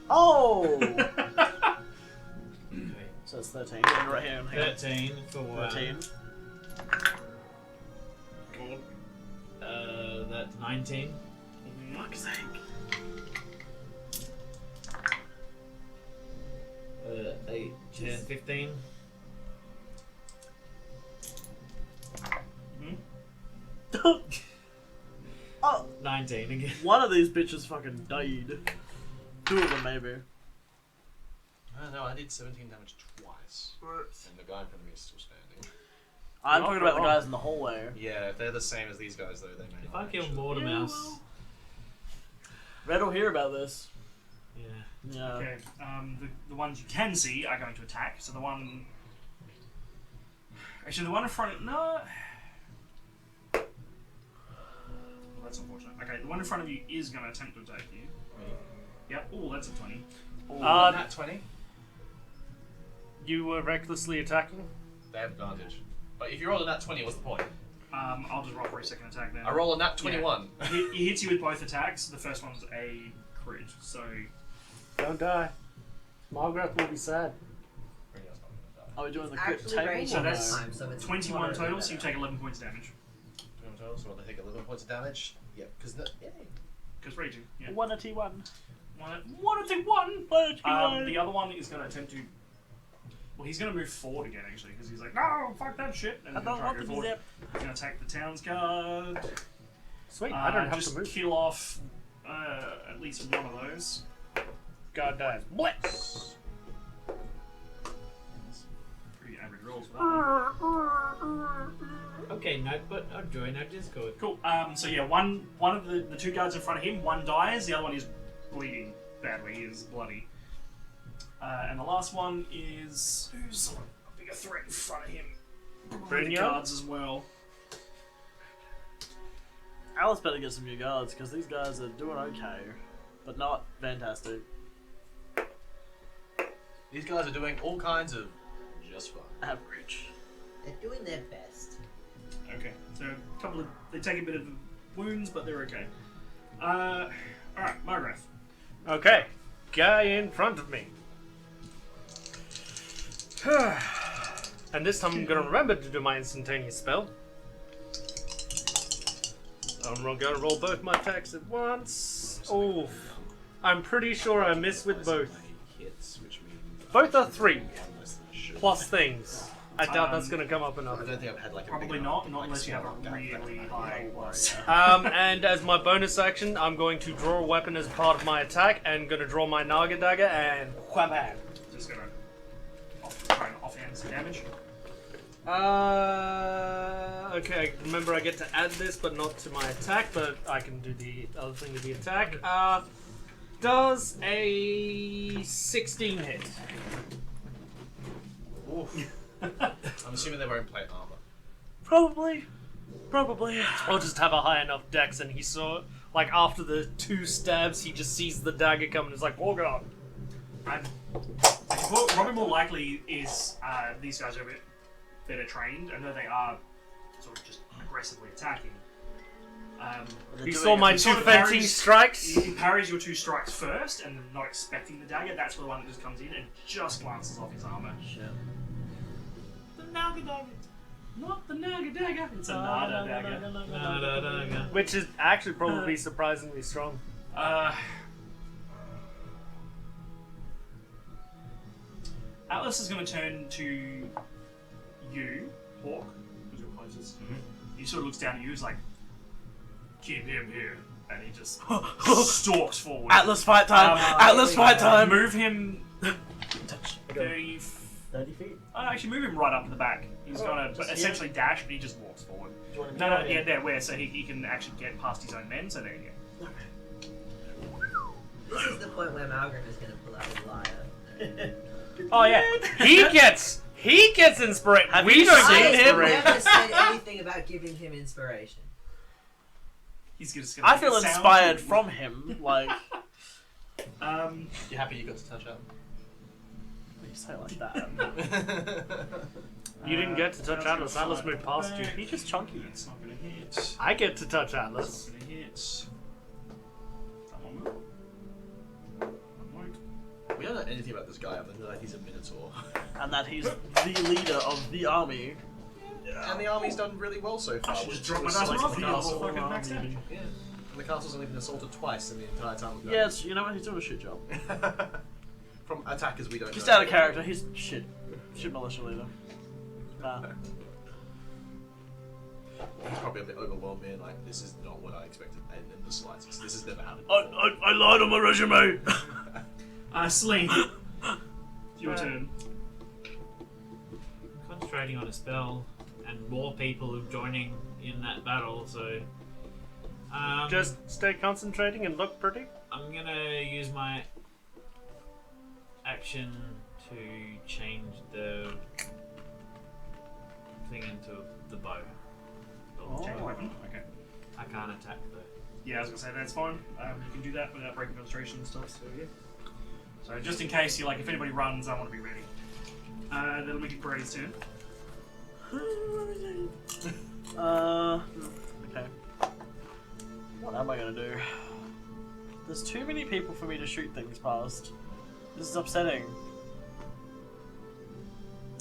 Oh! Okay. So it's 13. You're right here. Hang on. 13 for. 13. That's 19. Fuck's sake. 8, 10, 15. Oh, 19 again. one of these bitches fucking died. Two of them, maybe. I don't know, I did 17 damage twice. And the guy in front of me is still standing. I'm Not talking about the wrong. guys in the hallway. Yeah, if they're the same as these guys, though, they may If not I kill actually. Mortimer, Red will hear about this. yeah. Yeah. Okay, the ones you can see are going to attack. So the one... Actually, the one in front of... No... Well, that's unfortunate. Okay, the one in front of you is going to attempt to attack you. Yep. Oh, that's a 20. Nat 20, You were recklessly attacking. they have advantage. But if you roll a nat 20, what's the point? I'll just roll for a second attack now. I roll a nat 21. He hits you with both attacks. The first one's a crit, so... Don't die. Margaret will be sad. Are we doing the crit Actually table? ranged So or that's no? time, so it's 21 moderately total, so you better. take 11 points of damage. Total, so they take 11 points of damage. Yep, because yay. Because raging, yeah. One a T1. One to one! One a T1. The other one is going to attempt to... Well, he's going to move forward again, actually, because he's like, no, fuck that shit! And I he's going don't to try want to to go be forward. there. He's going to attack the town's guard. Sweet, I don't have just to move. kill off at least one of those. God dies. Blitz! Pretty average rolls for that one. Okay, no, but I'll join our Discord. Cool. So yeah, one of the two guards in front of him, one dies, the other one is bleeding badly. He is bloody. And the last one is who's a bigger threat in front of him. Probably the Brynjar? guards as well. Alice better get some new guards because these guys are doing okay, but not fantastic. These guys are doing all kinds of just fine. Average. They're doing their best. Okay. So a couple of they take a bit of wounds, but they're okay. All right, Margaret. Okay, guy in front of me. And this time I'm gonna remember to do my instantaneous spell. I'm gonna roll both my attacks at once. Oh, I'm pretty sure I missed with both. Hits, which means Both are 3 less than I should. plus things. I doubt that's gonna come up I enough. don't think I've had like a Probably big not enough, like, unless you have a spell like that. really high plus. And as my bonus action, I'm going to draw a weapon as part of my attack, and gonna draw my Naga dagger and wham bam. Just gonna try and offhand some damage. Okay, remember I get to add this, but not to my attack, but I can do the other thing to the attack. Does a 16 hit? Oof. I'm assuming they're wearing plate armor. Probably. I'll just have a high enough dex, and he saw, like, after the 2 stabs, he just sees the dagger come and is like, oh god. Probably more likely is these guys are a bit better trained. I know they are sort of just aggressively attacking. He saw my he 2 sort of fencing parries- strikes. He parries your 2 strikes first, and not expecting the dagger. That's the one that just comes in and just glances off his armor. Shit. The Naga dagger, not the Naga dagger. It's a Nada dagger. Which is actually probably surprisingly strong. Atlas is going to turn to you, Hawk, because you're closest. He sort of looks down at you, he's like, keep him here. And he just stalks forward. Atlas fight time! Atlas fight time! Move him Touch. 30... 30 feet. actually, move him right up to the back. He's going to essentially dash, but he just walks forward. No, yeah, there, where? So he can actually get past his own men, so there you go. This is the point where Malgrim is going to pull out a liar. Oh yeah, he gets inspiration. Have We you don't seen get him? I inspiration. never said anything about giving him inspiration. He's just gonna I make feel it sound inspired cool. from him. Like, You happy you got to touch out? you say it like that. You didn't get to touch Atlas. Atlas moved past you. He's just chunky. It's not gonna hit. I get to touch It's Atlas. not gonna hit. Someone will. One won't. We don't know anything about this guy other than that he's a Minotaur. And that he's the leader of the army. And the army's done really well so far. I should with just drop my the dice size roll of for the you. castle. Fucking backstab. Yeah. And the castle's only been assaulted twice in the entire time. we've Yes, you know what? He's doing a shit job. done. From attackers we don't Just know. out of character, he's shit. Shit militia leader. Nah. he's probably a bit overwhelmed, being like, this is not what I expected in the slightest. This has never happened. I lied on my resume. Sling. Your turn. Concentrating on a spell, and more people joining in that battle, so. Just stay concentrating and look pretty. I'm gonna use my action to change the thing into the bow. Change your weapon. Okay. I can't attack though. Yeah, I was gonna say that's fine. You can do that without breaking concentration and stuff. So yeah. So just in case you like, if anybody runs, I want to be ready. That'll make it Brady's turn. Okay. What am I gonna do? There's too many people for me to shoot things past. This is upsetting.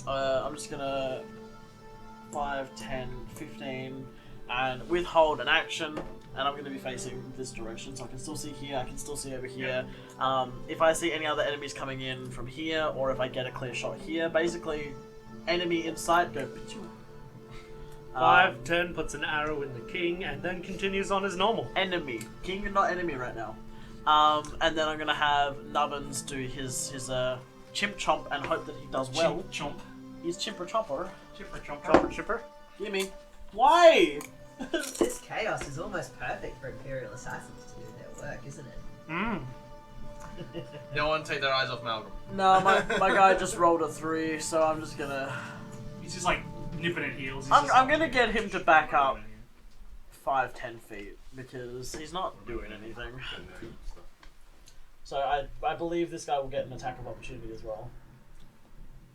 I'm just gonna 5, 10, 15, and withhold an action, and I'm gonna be facing this direction, so I can still see here, I can still see over here. If I see any other enemies coming in from here, or if I get a clear shot here, basically, enemy in sight, go pichu. 5, 10 puts an arrow in the king and then continues on as normal. Enemy. King, not enemy right now. And then I'm gonna have Nubbins do his chimp chomp and hope that he does well. Chomp. He's chimper chomper. Chipper chomper. Chopper chipper. Gimme. Why? This chaos is almost perfect for Imperial assassins to do their work, isn't it? Mmm. No one take their eyes off Malcolm. No, my guy just rolled a 3, so I'm just gonna. He's just like nipping at heels. I'm gonna get him to back up 5-10 feet because he's not doing anything. So I believe this guy will get an attack of opportunity as well.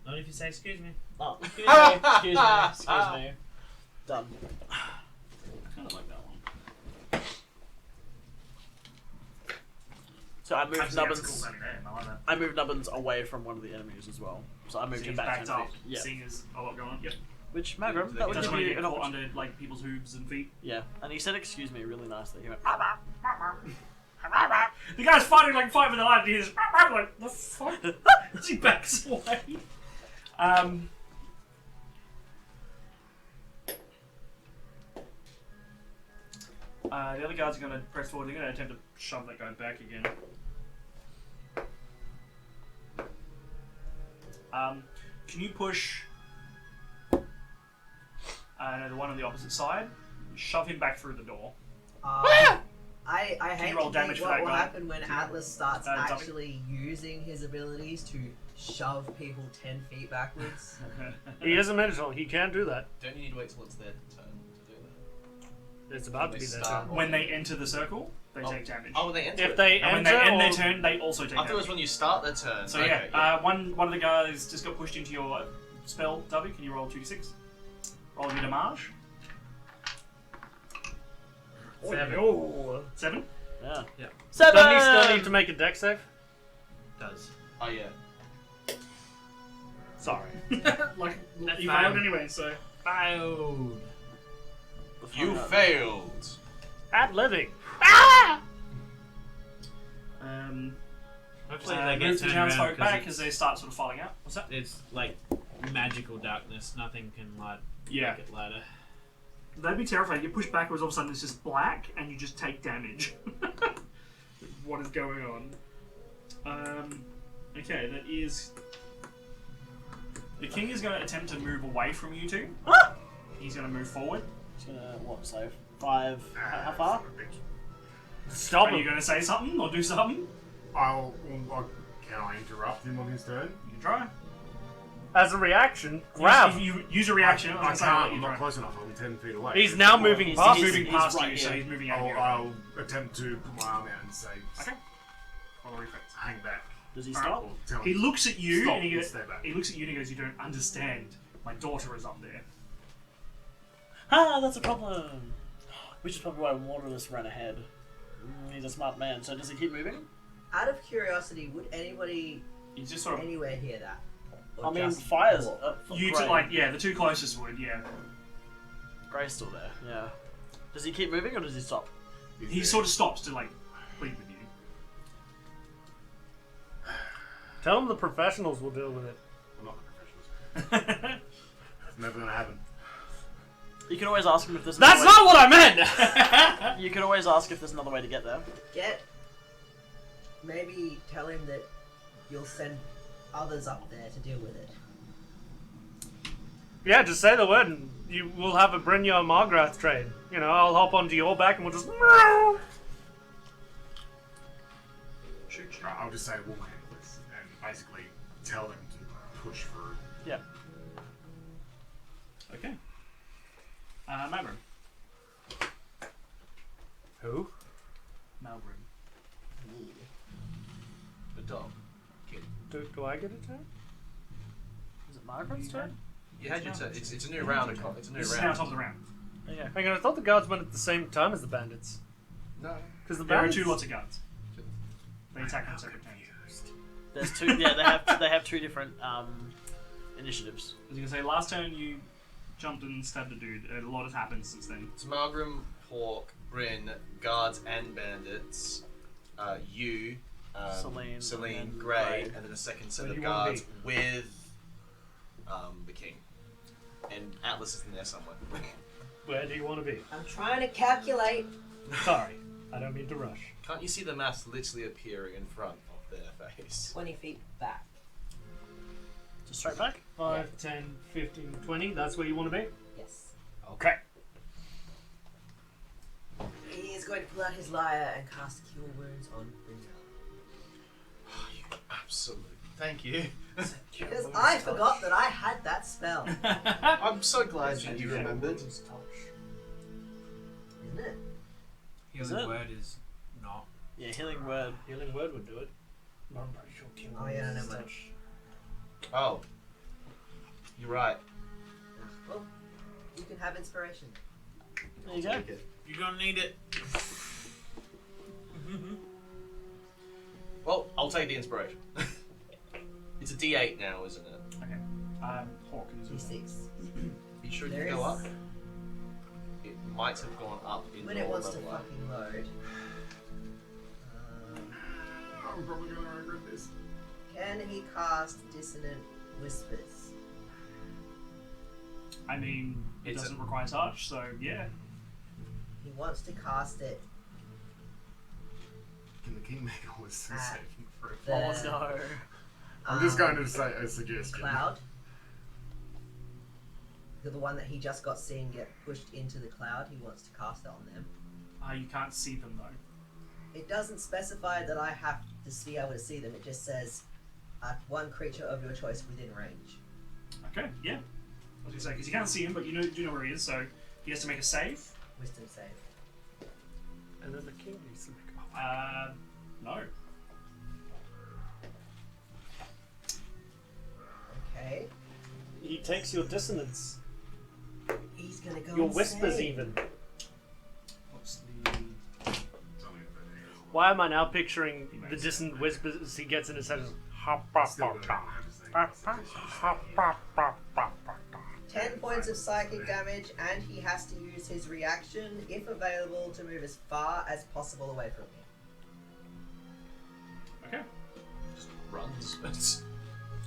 Not if you say excuse me. Oh, excuse me. Done. I kind of like that one. So I moved Actually, that's a Nubbins. cool sounding name. I like that. I moved Nubbins away from one of the enemies as well. So I moved So him he's back backed 10 up, feet. Yeah. seeing as a lot going on. Yep. Which Magram, that would Doesn't give want to you get an caught opportunity. under like people's hooves and feet. Yeah, and he said excuse me really nicely. He went, The guy's fighting like fight for the life, and he's like, the fuck? As he backs away. The other guards are going to press forward. They're going to attempt to shove that guy back again. Can you push the one on the opposite side? Shove him back through the door. I hate you roll to damage think for what that will guy? happen when Atlas starts Dummy? actually using his abilities to shove people 10 feet backwards. He is a minotaur. He can do that. Don't you need to wait till it's their turn to do that? It's about to be their turn. When they enter the circle, they take damage. Oh, they enter If it. they And when they enter, end their or- turn, they also take I thought it damage. was when you start their turn. So Okay, yeah, one of the guys just got pushed into your spell, W. Can you roll 2d6? Roll your damage. 7. Oh. 7. yeah. Yeah. 7! Doesn't he still need to make a deck save? Does. Oh yeah. Sorry. Like, That's you fine. failed anyway, so. Failed. You failed. At living. Hopefully they get Move the turned townsfolk around back because as they start sort of filing out. What's that? it's like magical darkness. Nothing can light Yeah. make it lighter. That'd be terrifying. You push backwards, all of a sudden it's just black, and you just take damage. What is going on? Okay, that is. The king is going to attempt to move away from you two. He's going to move forward. He's gonna, what, save? 5. How far? Stop Are you him. going to say something or do something? Can I interrupt him on his turn? You can try. As a reaction, grab. You use a reaction. I was gonna say, can't. let you I'm try. not close enough. I'm 10 feet away. He's now moving He's- past He's he's- moving he's past right you, so here. he's moving out of your way. I'll attempt to put my arm out and say, Okay. Roll a reflex. hang back. Does he Alright. stop? Or tell He him, looks at you stop and he and goes, stay back. he looks at you and he goes, "You don't understand. My daughter is up there." Ah, that's a problem. Which is probably why Waterless ran ahead. He's a smart man. So does he keep moving? Out of curiosity, would anybody He's just sort of. anywhere hear that? Or I mean, just fire's Paul? You Grey. two, like, yeah, the two closest would, yeah. Grey's still there. Yeah. Does he keep moving or does he stop? He sort of stops to, like, plead with you. Tell him the professionals will deal with it. I'm not the professionals. It's never gonna happen. You can always ask him if there's. That's another not what I meant! way. You can always ask if there's another way to get there. Maybe tell him that you'll send others up there to deal with it. Yeah, just say the word and you will have a Brynjar Margrath train. You know, I'll hop onto your back and we'll just... Right, I'll just say we'll handle this and basically tell them to push through. Yeah. Okay. Malgrim. Who? Malgrim. The dog. Do I get a turn? Is it Margaret's turn? You had your turn. It's a new round. It's a new This is now round. top of the round. Okay. Hang on, I thought the guards went at the same time as the bandits. No. Because the There are bandits... two lots of guards. They attack on separate turns. There's two. Yeah, they have two different initiatives. As you can say, last turn you jumped and stabbed a dude. A lot has happened since then. It's Malgrim, Hawk, Bryn, guards and bandits. You, Celine, and then Grey, Grey. and then a second set Where of do you wanna guards with the king. And Atlas is in there somewhere. Where do you want to be? I'm trying to calculate. Sorry, I don't mean to rush. Can't you see the maps literally appearing in front of their face? 20 feet back. Just straight back. 5, 10, 15, 20, that's where you want to be? Yes. Okay. He is going to pull out his lyre and cast Cure Wounds on Brynjar. Oh, you absolutely. Thank you. Because I forgot that I had that spell. I'm so glad you remembered. Isn't it? Is Healing it? word is not. Yeah, healing word. Healing word would do it. No, I'm pretty sure Cure Oh, yeah, Wounds no, is no. touch. Oh. You're right. Well, you can have inspiration. There you go. Take it. You're gonna need it. Well, I'll take the inspiration. It's a D8 now, isn't it? Okay. Hawk is D6. You sure you There can go is- up? It might have gone up in When it your wants to level up. fucking load. I'm probably gonna regret this. Can he cast Dissonant Whispers? I mean, it It's doesn't require touch, so yeah. He wants to cast it Can the king make a wisdom Ah. saving throw? the Oh no. I'm just going to say a suggestion. cloud. The one that he just got seen get pushed into the cloud. He wants to cast it on them. You can't see them though. It doesn't specify that I have to be able to see them. It just says one creature of your choice within range. Okay, yeah. I was gonna say, because you can't see him, but you do know where he is, so he has to make a save. Wisdom save. And then the king needs to make No. Okay. He takes your dissonance. He's gonna go. Your and whispers save. even. What's the... It's only a Why am I now picturing the dissonant whispers he gets in his head? Ha, ba, Still ba, gonna ba. I'm just saying, Ba, it's ba, a ha, ba, ba, ba, ba, ba. 10 points of psychic damage, and he has to use his reaction, if available, to move as far as possible away from me. Okay. Just runs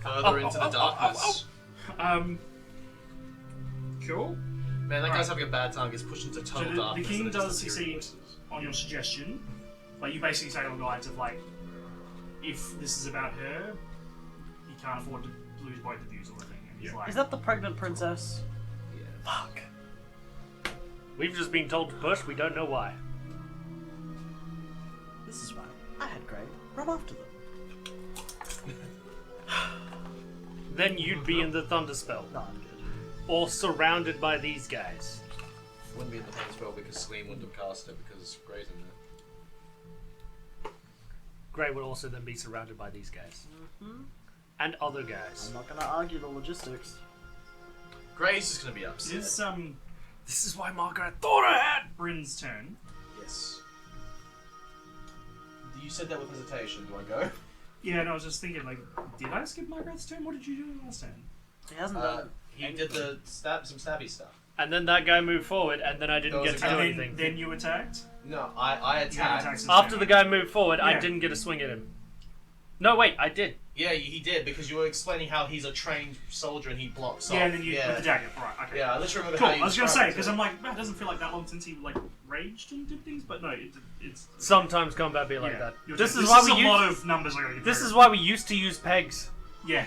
further into the darkness. Cool. Man, that guy's having a bad time. Gets pushed into So total the darkness. king and then does just hearing succeed voices. on your suggestion. Like, you basically say on the lines of, like, if this is about her, he can't afford to lose both of you, sort of thing. And he's Yeah. like, Is that the pregnant princess? Yeah. Fuck. We've just been told to push, we don't know why. This is right. I had Grey. Run after them. Then you'd be in the thunder spell. No, I'm good. Or surrounded by these guys. Wouldn't be in the thing spell because Celine wouldn't have cast it because Grey's in there. Grey would also then be surrounded by these guys. Mm-hmm. And other guys. I'm not gonna argue the logistics. Grey's just gonna be upset. it's This is why Margaret thought ahead! Bryn's turn. Yes. You said that with hesitation. Do I go? Yeah, no, I was just thinking, like, did I skip Margaret's turn? What did you do last turn? He hasn't done it. He did the some stabby stuff. And then that guy moved forward, and then I didn't That was get to a do guy. And anything. then you attacked? No, I You had attacked. attacks as After well. the guy moved forward, I Yeah. didn't get a swing at him. No, wait, I did. Yeah, he did, because you were explaining how he's a trained soldier and he blocks off. Yeah, and then you with the dagger. Right, okay. Yeah, I literally remember Cool. how you I was gonna described say it. because I'm like, man, it doesn't feel like that long since he like raged and did things, but no, it's Sometimes combat be like yeah. that. You're This just- is why we a use. lot of numbers. I gotta get This through. is why we used to use pegs. Yeah.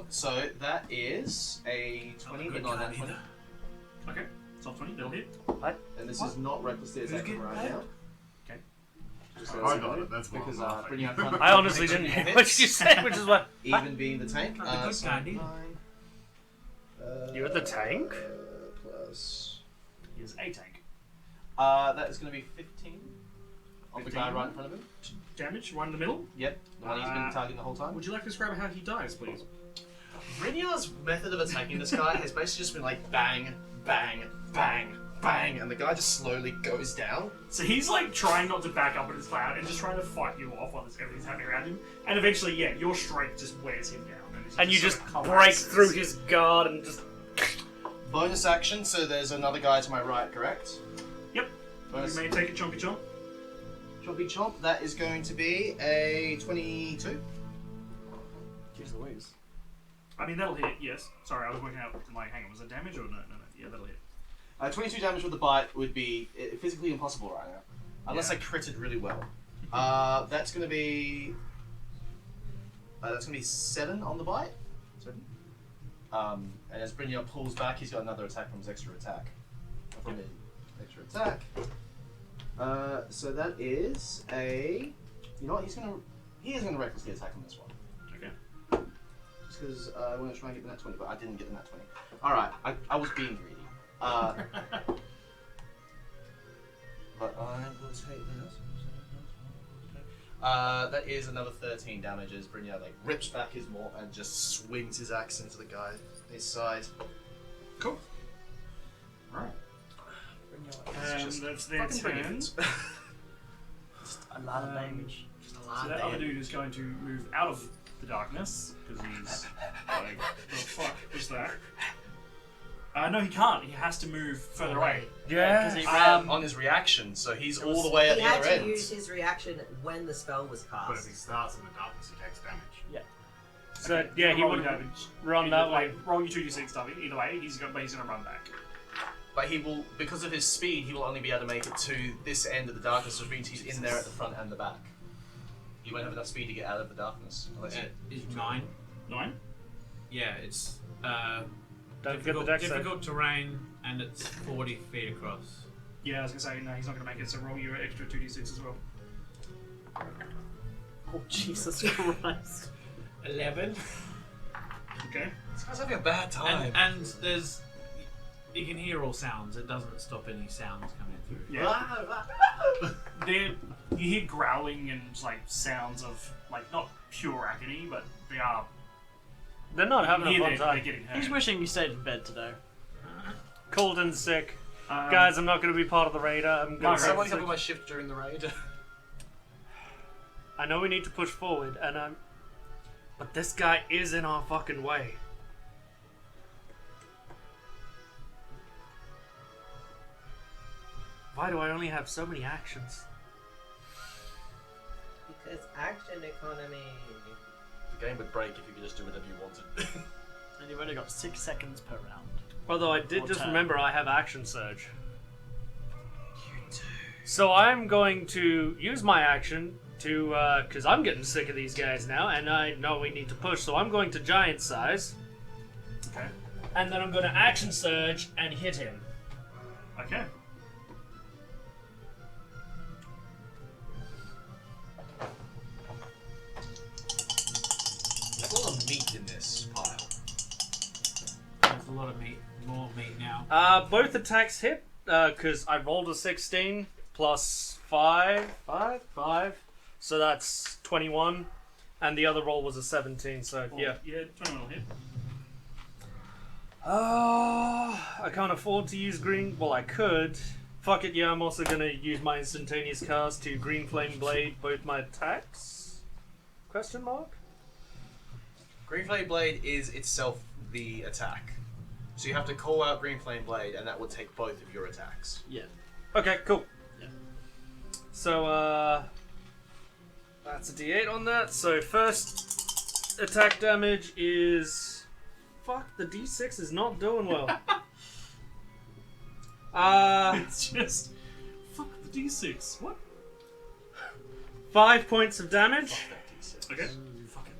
So that is a 20, but not a 20. Okay. Top 20. That'll hit. And this is not recklessly attacking right now. Okay. Just I got it, that's why I'm because laughing. bringing out front- I honestly makes didn't you hear hit, what you said, which is why. even being the tank. Not the good So kind either. 9, You're the tank? plus. Here's a tank. That is going to be 15 on the guy 15? right in front of him. Damage. One in the middle. Yep, the one he's been targeting the whole time. Would you like to describe how he dies, please? Brynjar's method of attacking this guy has basically just been like bang, bang, bang, bang, and the guy just slowly goes down. So he's like trying not to back up in his cloud and just trying to fight you off while everything's happening around him. And eventually, yeah, your strength just wears him down. And you sort just of break collapses. through his guard and just. Bonus action, so there's another guy to my right, correct? Yep. Bonus. You may take a chompy chomp. Chompy chomp, that is going to be a 22. Jeez Louise. I mean, that'll hit, yes. Sorry, I was working out, like, hang on, was that damage or no? Yeah, that'll hit. 22 damage with the bite would be physically impossible right now. Unless Yeah. I critted really well. That's going to be... that's going to be 7 on the bite. 7. And as Brynjar pulls back, he's got another attack from his extra attack. From his extra attack. So that is a... You know what, he is going to recklessly attack on this one. Okay. Just because I want to try and get the nat 20, but I didn't get the nat 20. Alright, I was being greedy. But I will take that. That is another 13 damage as Brynjar like rips back his maul and just swings his axe into the guy his side. Cool. Alright. And Just that's their fucking bring it. turn. Just a lot of damage. Just a So lot that of other damage. dude is going to move out of the darkness, because he's like, the fuck was that? No, he can't. He has to move further away. Because he ran on his reaction, so he's all the way at He the had other to end. use his reaction when the spell was But if he cast. starts in the darkness, he takes damage. So Okay, yeah, he roll would your damage. run Either that way. Roll your 2d6 stuff. Either way, he's gonna run back. But he will, because of his speed, he will only be able to make it to this end of the darkness, which means he's in there at the front and the back. He won't have enough speed to get out of the darkness. Unless he... Is 9? 9. Yeah, it's Don't forget the difficult, dex save. difficult terrain, and it's 40 feet across. Yeah, I was gonna say no. He's not gonna make it. So roll your extra 2d6 as well. Oh, Jesus Christ. 11. Okay. This guy's having a bad time. And there's... You can hear all sounds. It doesn't stop any sounds coming through. Yeah. You hear growling and like sounds of like not pure agony, but they are. They're not having you a hear fun they're time. getting hurt. He's wishing he stayed in bed today. Cold and sick. Guys, I'm not going to be part of the raid. I'm Can going someone to. cover my shift during the raid? I know we need to push forward, and I'm. But this guy is in our fucking way. Why do I only have so many actions? Because action economy. The game would break if you could just do whatever you wanted. And you've only got 6 seconds per round. Although I did Or just 10. remember I have action surge. You do. So I'm going to use my action to, because I'm getting sick of these guys now, and I know we need to push, so I'm going to giant size. Okay. And then I'm going to action surge and hit him. Okay. There's a lot of meat in this pile. There's a lot of meat. More meat now. Both attacks hit, because I rolled a 16 plus 5. So that's 21. And the other roll was a 17, so yeah. Yeah, 21 will hit. I can't afford to use green. Well, I could. Fuck it, yeah, I'm also gonna use my instantaneous cast to Green Flame Blade both my attacks? Question mark? Green Flame Blade is itself the attack. So you have to call out Green Flame Blade, and that will take both of your attacks. Yeah. Okay, cool. Yeah. So, That's a D8 on that. So first attack damage is... Fuck, the D6 is not doing well. It's just fuck the D6. What? 5 points of damage. Okay.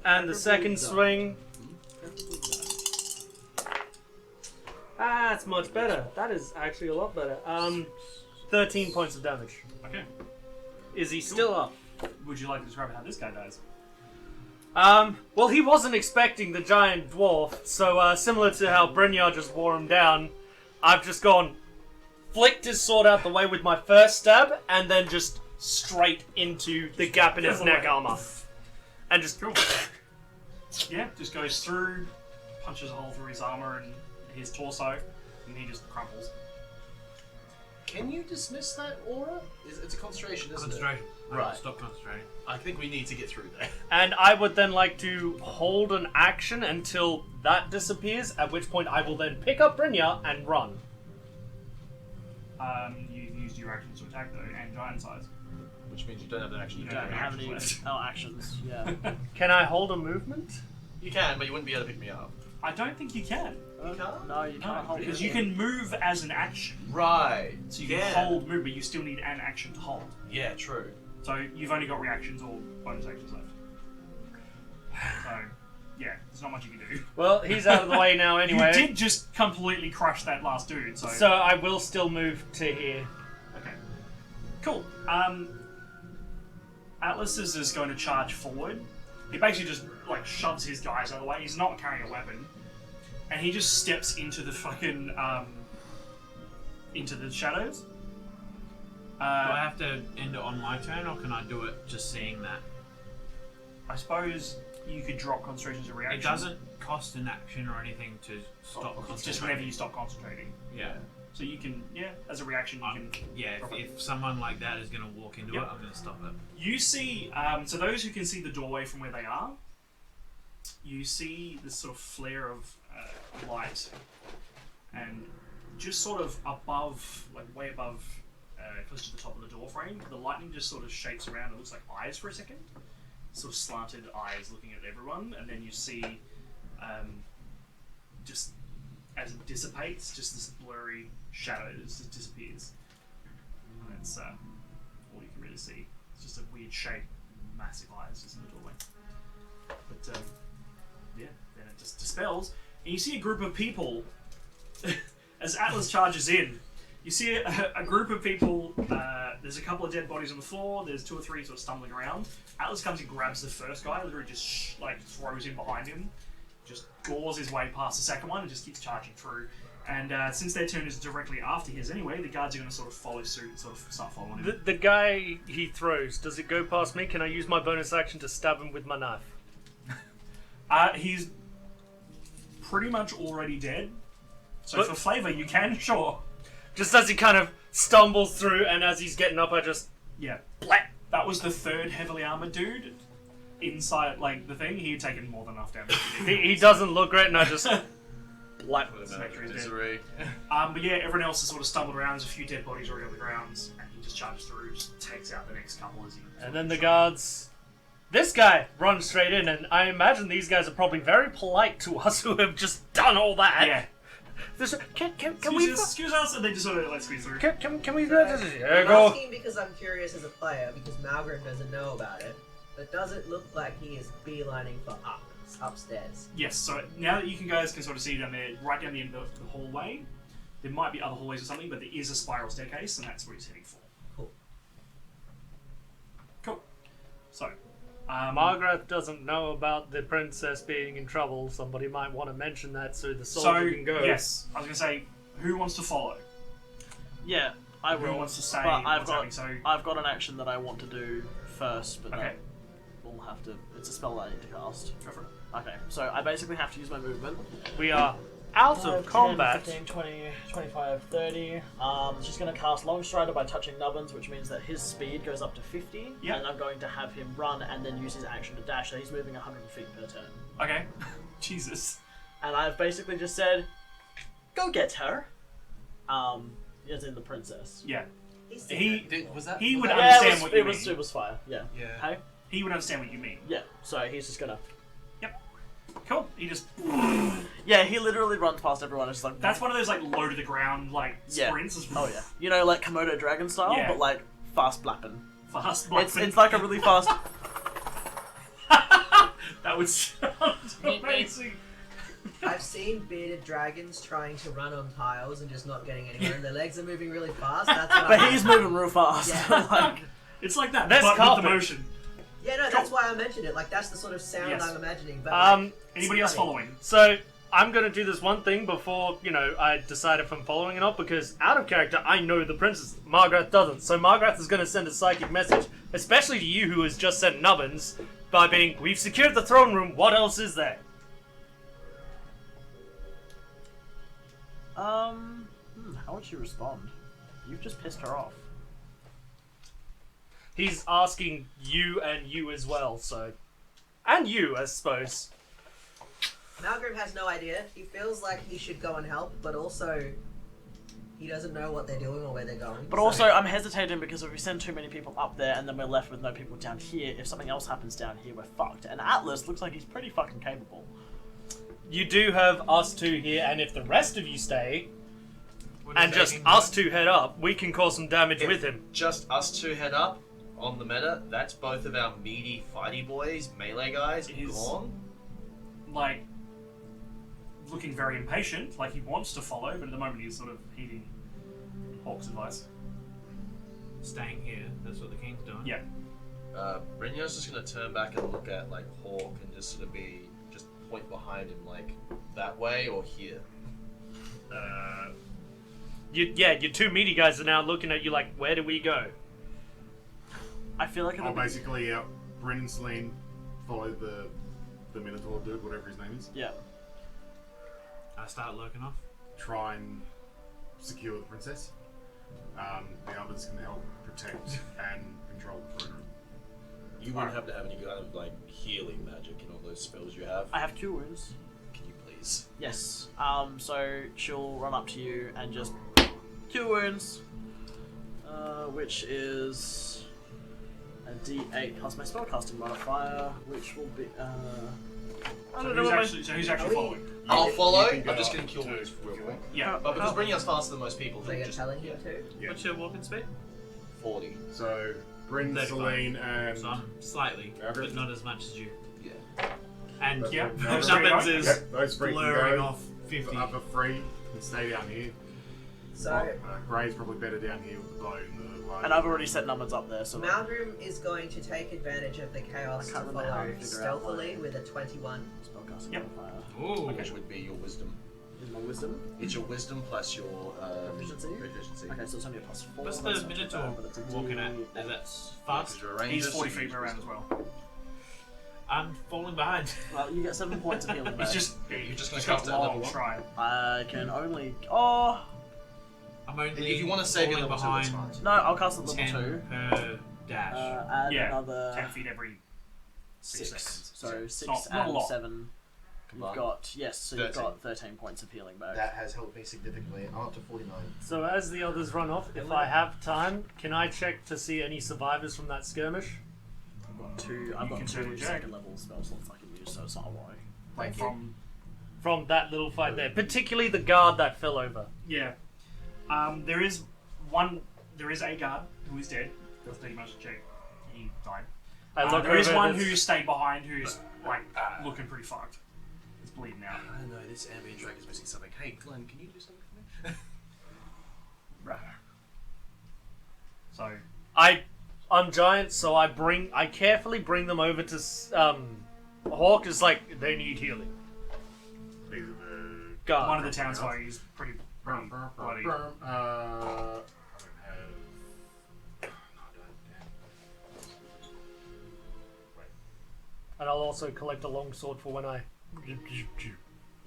And the second swing... That's much better. That is actually a lot better. 13 points of damage. Okay. Is he still up? Would you like to describe how this guy dies? Well, he wasn't expecting the giant dwarf, so similar to how Brynjar just wore him down, I've just gone, flicked his sword out the way with my first stab, and then just straight into the gap in his neck armor. And just... Cool. Yeah, just goes through, punches a hole through his armor and his torso, and he just crumples. Can you dismiss that aura? It's a concentration, isn't Concentration. it? Right. Stop concentrating. I think we need to get through there. And I would then like to hold an action until that disappears, at which point I will then pick up Brynjar and run. You've used your actions to attack though, and giant size. Which means you don't have an action. You I don't have any Actions actions. Yeah. Can I hold a movement? You can, but you wouldn't be able to pick me up. I don't think you can. You can't? No, you can't hold Because it. you can move as an action. Right. So you can hold move, but you still need an action to hold. Yeah, true. So you've only got reactions or bonus actions left. So, yeah, there's not much you can do. Well, he's out of the way now anyway. You did just completely crush that last dude, so... So I will still move to here. Okay. Cool. Atlas is just going to charge forward. He basically just, like, shoves his guys out of the way. He's not carrying a weapon. And he just steps into the fucking, into the shadows. Do I have to end it on my turn, or can I do it just seeing that? I suppose you could drop concentration as a reaction. It doesn't cost an action or anything to stop concentrating. It's just whenever you stop concentrating. Yeah. So you can, as a reaction, you can... Yeah, drop it. if someone like that is going to walk into Yep. it, I'm going to stop it. You see, so those who can see the doorway from where they are, you see this sort of flare of light, and just sort of above, like way above, close to the top of the door frame, the lightning just sort of shapes around. It looks like eyes for a second, sort of slanted eyes looking at everyone, and then you see, just as it dissipates, just this blurry shadow just disappears. And that's all you can really see. It's just a weird shape, massive eyes just in the doorway. But yeah, then it just dispels, and you see a group of people as Atlas charges in. You see a group of people. There's a couple of dead bodies on the floor. There's 2 or 3 sort of stumbling around. Atlas comes and grabs the first guy, literally just like throws him behind him, just gores his way past the second one, and just keeps charging through. And since their turn is directly after his anyway, the guards are going to sort of follow suit and sort of start following him. The guy he throws, does it go past me? Can I use my bonus action to stab him with my knife? He's pretty much already dead. So But- for flavour, you can, sure. Just as he kind of stumbles through, and as he's getting up, I just... Yeah. Blat! That was the third heavily armoured dude. Inside, like, the thing, he had taken more than enough damage. He doesn't look great, and I just... Blat! Make sure he's dead. Disarray. But yeah, everyone else has sort of stumbled around. There's a few dead bodies already on the ground, and he just charges through, just takes out the next couple as he... And then the guards... This guy runs straight in, and I imagine these guys are probably very polite to us who have just done all that. Yeah. This, can we... Excuse us, and they just sort of let squeeze through. Can we... I'm go. asking because I'm curious as a player, because Malgrim doesn't know about it, but does it look like he is beelining for upstairs? Yes, so now that you guys can sort of see down there, right down the end of the hallway, there might be other hallways or something, but there is a spiral staircase, and that's where he's heading for. Cool. Cool. So, Margaret doesn't know about the princess being in trouble. Somebody might want to mention that so the soldier can go. yes, I was going to say, who wants to follow? Yeah, I Who will. wants to say but what's happening? So, I've got an action that I want to do first, but okay, then we'll have to. It's a spell that I need to cast. go for it. Okay, so I basically have to use my movement. We are out of 10, combat. 15, 20, 25, 30. She's going to cast Long Strider by touching Nubbins, which means that his speed goes up to 50. Yep. And I'm going to have him run and then use his action to dash, so he's moving 100 feet per turn. Okay. Jesus. And I've basically just said, go get her. As in the princess. Yeah. He's He Was that? He would was that- understand Yeah, what you it was mean. fire, yeah. Yeah. Hey? He would understand what you mean. Yeah, so he's just gonna... Cool. He just... Yeah, he literally runs past everyone and just like... That's one of those like low to the ground like Yeah. sprints. Oh yeah. You know, like Komodo dragon style, Yeah. but like fast blapping. Fast. It's like a really fast... That would sound amazing. I've seen bearded dragons trying to run on tiles and just not getting anywhere, and their legs are moving really fast. That's what But I'm he's moving real fast. Yeah. Like, It's like that, That's but carpet. with the motion. Yeah, no, that's why I mentioned it. Like, that's the sort of sound Yes. I'm imagining. But like, Anybody else funny. following? So I'm gonna do this one thing before, I decide if I'm following or not, because out of character, I know the princess. Margaret doesn't. So Margaret is gonna send a psychic message, especially to you who has just sent nubbins, by being, we've secured the throne room, what else is there? how would she respond? You've just pissed her off. He's asking you and you as well, so... And you, I suppose. Malgrim has no idea. He feels like he should go and help, but also he doesn't know what they're doing or where they're going. But so- also, I'm hesitating because if we send too many people up there and then we're left with no people down here, if something else happens down here, we're fucked. And Atlas looks like he's pretty fucking capable. You do have us two here, and if the rest of you stay, What is and that just thing us doing? two head up, we can cause some damage with him. Just us two head up on the meta. That's both of our meaty fighty boys, melee guys, He's- gone. Like, looking very impatient, like he wants to follow, but at the moment he's sort of heeding Hawk's advice. Staying here. That's what the king's doing. Yeah. Brynjar's just gonna turn back and look at like Hawk and just sort of just point behind him, like that way or here. Your two meaty guys are now looking at you like, where do we go? I feel like I'll basically Bryn and Celine follow the Minotaur dude, whatever his name is. Yeah. I start lurking off. Try and secure the princess. The others can help protect and control the throne room. You wouldn't happen to have any kind of like healing magic in all those spells you have. I have cure wounds. Can you please? Yes. So she'll run up to you and just cure wounds, which is a D8 plus my spellcasting modifier, which will be I don't know what my... So who's actually following? I'll follow. you can go I'm just up gonna kill to wounds real quick. Yeah. But because Brynjar's faster than most people, So he'll you're just telling him to? Yeah. What's your walking speed? 40. So Bryn, 35. Celine, and So I'm slightly, Margaret? but not as much as you. Yeah. And That's Yeah. what- Those Nubbins three is those three can blurring go. off 50. The other three can stay down here. So Gray's probably better down here with the bow and the low. And I've already set numbers up there, so Malgrim is going to take advantage of the chaos I to can't remember how to follow figure out stealthily my- with a 21. spellcasting Yep. modifier. Ooh. Which would be your wisdom. Is my wisdom? It's your wisdom plus your Proficiency? proficiency. Okay, so it's only a +4. What's the that's not too Minotaur bad, but it's a walking at? Is D8. that Because fast? you're a ranger, He's so 40 you feet use around as wisdom. well. I'm falling behind. Well, you get 7 points of healing back. He's just You're just gonna he's cast got it at a level long one? stride. I can only... Oh! I'm only If you want to save your falling level 2, that's behind fine. No, I'll cast it level 10 2. per dash. Add Yeah, another 10 feet every 6. seconds. So It's 6 not a and lot. 7. You've Combined. got... Yes, so you've 13. got 13 points of healing back. That has helped me significantly. I'm up to 49. So as the others run off, if I have time, can I check to see any survivors from that skirmish? I've got can two certainly check. second level spell slots I can use, so it's not a worry. Like from From that little fight there, particularly the guard that fell over. yeah. There is a guard who is dead. Doesn't take much to check. He died. I look There is over one this- who stayed behind who's like looking pretty fucked. He's bleeding out. I don't know, this ambient track is missing something. Hey, Glenn, can you do something for me? So I'm giant, so I carefully bring them over to Hawk. Is like they need healing. These are the Guard. one of the townsfolk is pretty bloody. I don't have. And I'll also collect a long sword for when I.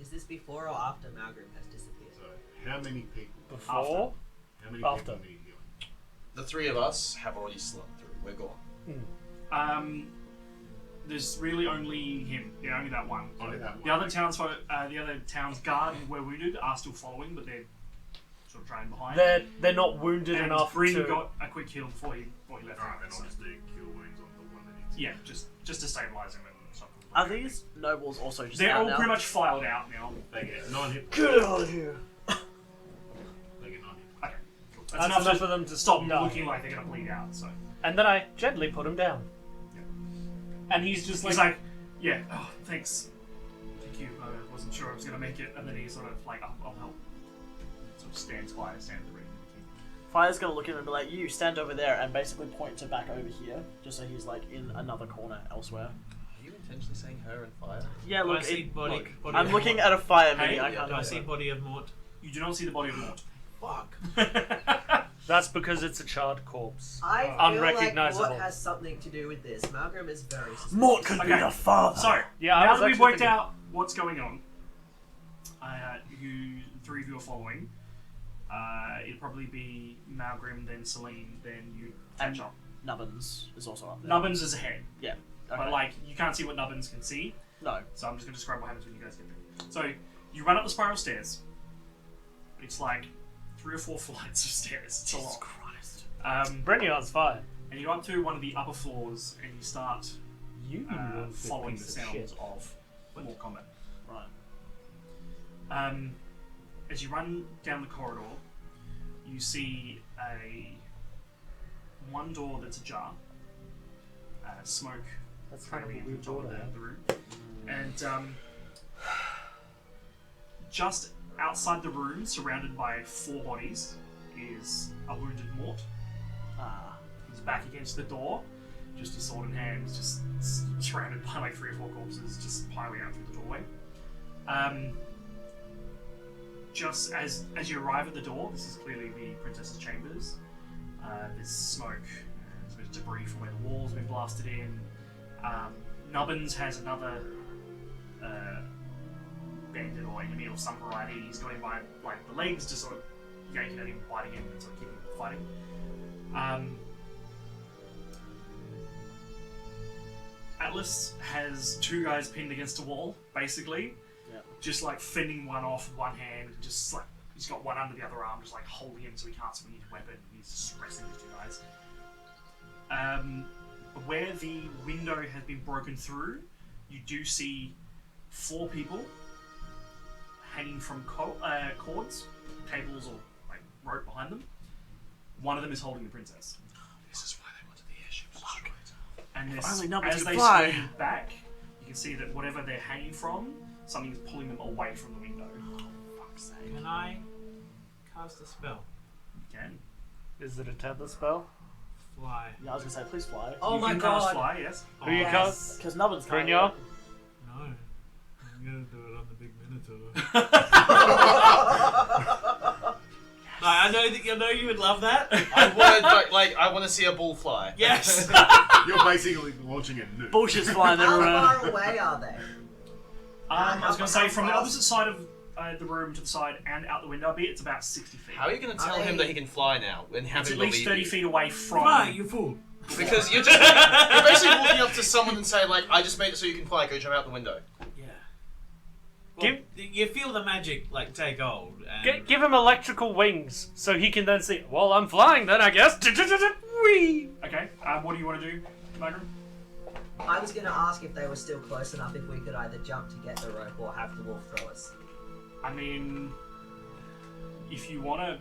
Is this before or after Malgrim has disappeared? So, how many people? Before. How many After. people need healing? The three of us have already slumped through. We're gone. There's really only him. Yeah, only that one. Only that one. The other townsfolk, the other town's guard where we did are still following, but they're sort of trailing behind. They're not wounded and enough Bryn to. got a quick heal before he left. Alright, then so. I'll just do cure wounds on the one that Yeah, just to stabilize him and stop him. Are these nobles also just They're out all now? pretty much filed out now. They get 9 hit points. Get out of here! They get 9 hit points. Okay. Cool. That's enough for them to stop them die. looking like they're gonna bleed out. So And then I gently put him down. Yeah. And he's just he's like, yeah, oh, thanks. Thank you. I wasn't sure I was gonna make it, and then he's sort of like, I'll help. Sort of stands quiet, stands ready. Fire's gonna look at him and be like, you stand over there, and basically point to back over here, just so he's like in another corner elsewhere. Are you intentionally saying her and fire? Yeah, Do I look, see body I'm of looking Mort? at a fire Hey, mini, I yeah, can't Do I help see it. body of Mort? You do not see the body of Mort. Fuck. That's because it's a charred corpse. I feel Unrecognizable. like Mort has something to do with this. Malgrim is very suspicious. Mort could be Okay. the father! So, Yeah, I now was that we've actually worked thinking- out what's going on, three of you are following. It'd probably be Malgrim, then Celine, then you catch up. Nubbins is also up there. Nubbins is ahead, Yeah. but Okay. like you can't see what Nubbins can see, No. so I'm just gonna describe what happens when you guys get there. So you run up the spiral stairs. It's like 3 or 4 flights of stairs. It's a lot. Christ. Brynjar's fine. And you go up to one of the upper floors and you start You following the sounds of more combat. Right. As you run down the corridor, you see one door that's ajar. Smoke That's kind of a currently in weird the top door of to have. the room. And just outside the room, surrounded by 4 bodies, is a wounded Mort. Ah. He's back against the door, just his sword in hand, just surrounded by like 3 or 4 corpses, just piling out through the doorway. Just as you arrive at the door, this is clearly the princess's chambers. There's smoke, there's a bit of debris from where the walls have been blasted in. Nubbins has another bandit or enemy of some variety. He's got him by like the legs, just sort of yanking at him, biting him, and sort of keeping him fighting. Atlas has 2 guys pinned against a wall, basically. Yeah. Just like fending one off with one hand, just like he's got one under the other arm, just like holding him so he can't swing his weapon. He's just wrestling these 2 guys. Where the window has been broken through, you do see 4 people hanging from cords, cables, or like rope behind them. One of them is holding the princess. This is why they wanted the airships. And If this, only Nubbins as could they fly. swing back, you can see that whatever they're hanging from, something's pulling them away from the window. Fuck's sake. Can I cast a spell? You can. Is it a tether spell? Fly. Yeah, I was gonna say, please fly. Oh You my can cast god. fly, yes. Who you Yes. cast? Because Nubbins can't. Brynjar? No. I'm gonna do it on the big minotaur. No, I know you would love that. I would, like, I want to see a bull fly. Yes. You're basically launching a nuke. Bullshit's flying How everywhere. far away are they? I was going to say, from the fast? opposite side of the room to the side and out the window, it's about 60 feet. How are you going to tell Are him they- that he can fly now and have It's him at least believe 30 you? feet away from... Fly, you fool. Because you're just you're basically walking up to someone and saying like, "I just made it so you can fly. Go jump out the window." Yeah. Well, you feel the magic like take hold. And Give him electrical wings so he can then see. Well, I'm flying then, I guess. Whee! Okay, what do you want to do, Margaret? I was going to ask if they were still close enough if we could either jump to get the rope or have the wolf throw us. I mean, if you want to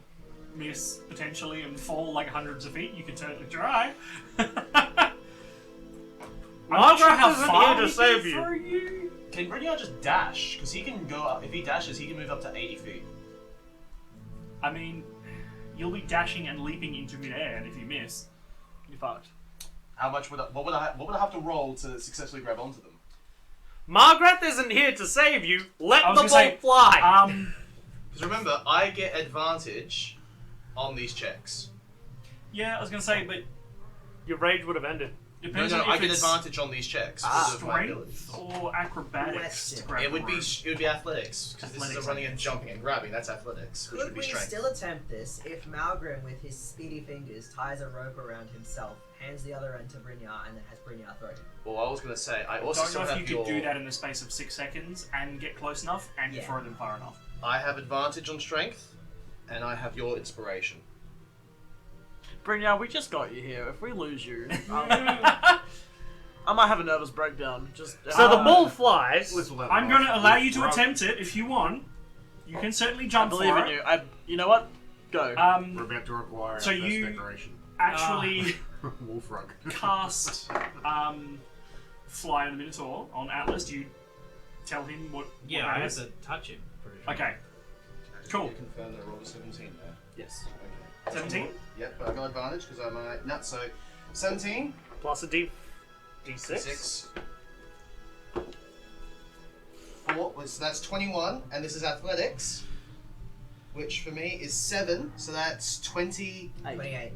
miss potentially and fall like hundreds of feet, you can certainly try. I'm not sure how isn't far here to he save can you. throw you. Can Brynjar just dash? Because he can go up. If he dashes, he can move up to 80 feet. I mean, you'll be dashing and leaping into midair, and if you miss, you're fucked. How much would what would I have to roll to successfully grab onto them? Margaret isn't here to save you. Let I was the gonna say, boat fly. Because remember, I get advantage on these checks. Yeah, I was gonna say, but Your rage would have ended. depends No, on I if get it's advantage on these checks because of my abilities. strength or acrobatics. Question. To grab It would the be rope. athletics because this is Athletics, a running I and guess. jumping and grabbing. That's athletics, which Could would be we strength. still attempt this if Malgrim, with his speedy fingers, ties a rope around himself, hands the other end to Brynjar, and then has Brynjar throw him? Well, I was gonna say I I also don't still know if have you could your. do that in the space of 6 seconds and get close enough and Yeah. throw them far enough. I have advantage on strength, and I have your inspiration. Brynjar, we just got you here. If we lose you, I might have a nervous breakdown. Just So the ball flies. I'm going to allow you to attempt it if you want. You can certainly I jump believe for in it. you. You know what? Go. We're about to require So our first you- declaration. Actually Wolf rug. cast Fly on the Minotaur on Atlas. Do you tell him what Yeah, that I have is? to touch him. Pretty sure. Okay, cool. You confirm that I rolled a 17 there. Yes. Okay. 17? Yep, but I got advantage because I'm a nut. So 17 Plus a D6. 6. 4, so that's 21, and this is athletics, which for me is 7, so that's 20. 28.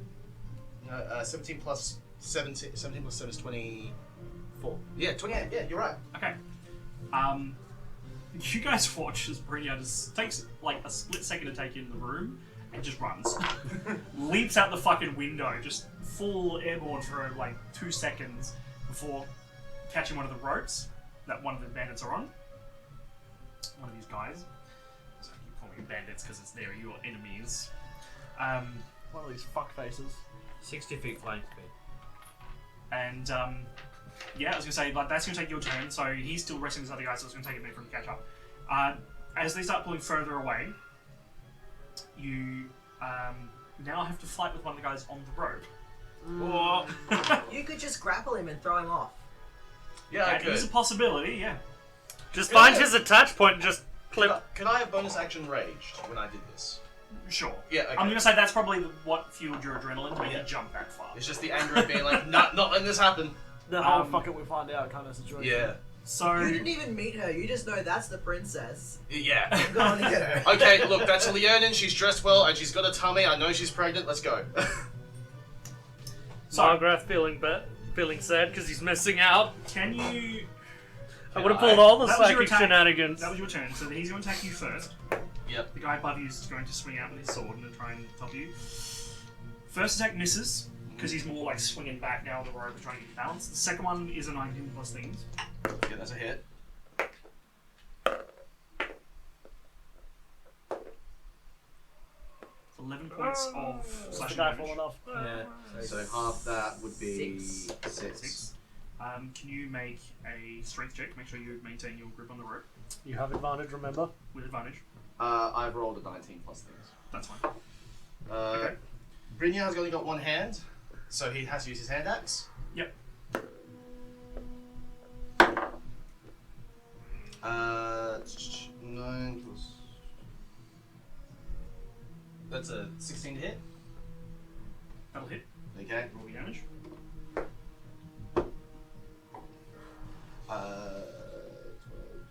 No, 17 plus 17. 17 plus 7 is 24. Yeah, 28. Yeah, you're right. Okay. You guys watch as Brynja just takes like a split second to take in the room and just runs. Leaps out the fucking window, just full airborne for like 2 seconds before catching one of the ropes that one of the bandits are on. One of these guys. So you call me bandits because they're your enemies. One of these fuck faces. 60 feet flying speed. And yeah, I was gonna say like that's gonna take your turn. So he's still wrestling this other guy, so it's gonna take a minute for him to catch up. As they start pulling further away, you now have to fight with one of the guys on the rope. You could just grapple him and throw him off. Yeah, That is a possibility, yeah. Just find his attach point and just clip. Could I have bonus action raged when I did this? Sure. Yeah, okay. I'm gonna say that's probably what fueled your adrenaline to make Yeah. you jump that far. It's just the anger of being like, not letting this happen. The whole Um, fuck it, we find out kind of situation. Yeah. So You didn't even meet her. You just know that's the princess. Yeah. Go on and get her. Okay, look, that's Leonin. She's dressed well and she's got a tummy. I know she's pregnant. Let's go. Margrath feeling sad because he's missing out. can you? I would have pulled all the That was your psychic attack. shenanigans. That was your turn. So he's going to attack you first. Yep. The guy above you is going to swing out with his sword and try and top you. First attack misses because he's more like swinging back now on the rope and trying to get balance. The second one is a 19 plus things. Yeah, that's a hit. It's 11 points of Is the slashing guy damage. falling off? Yeah. So half that would be 6. 6. Can you make a strength check? Make sure you maintain your grip on the rope You have advantage, remember? with advantage. I've rolled a 19 plus things. That's fine. Okay. Brynjar's only got one hand, so he has to use his hand axe. Yep. 9 plus. That's a 16 to hit. That'll hit. Okay. Roll the damage. 12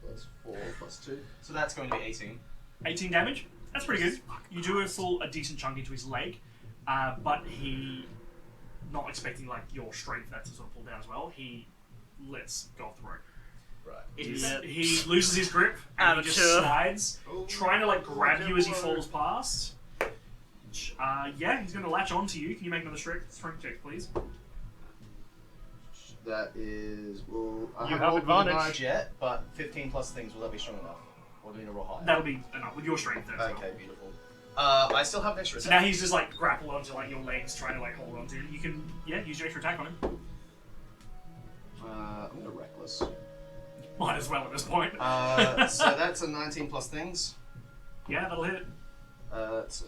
plus 4 plus 2. So that's going to be 18. 18 damage. That's pretty good. You do a decent chunk into his leg, but he, not expecting like your strength that to sort of pull down as well, he lets go off the rope. Right. He loses his grip and he just Amateur. slides, trying to like grab you as he falls past. Yeah, he's going to latch onto you. Can you make another strength check, please? That is. Well, I You haven't have rolled advantage. yet, but 15 plus things. Will that be strong enough? Or do we need to roll higher? That'll be enough with your strength. Then, as well. Okay, beautiful. I still have an extra So attack. now he's just like grappled onto like your legs, trying to like hold onto you. You can use your extra attack on him. I'm gonna reckless. Might as well at this point. So that's a 19 plus things. Yeah, that'll hit. So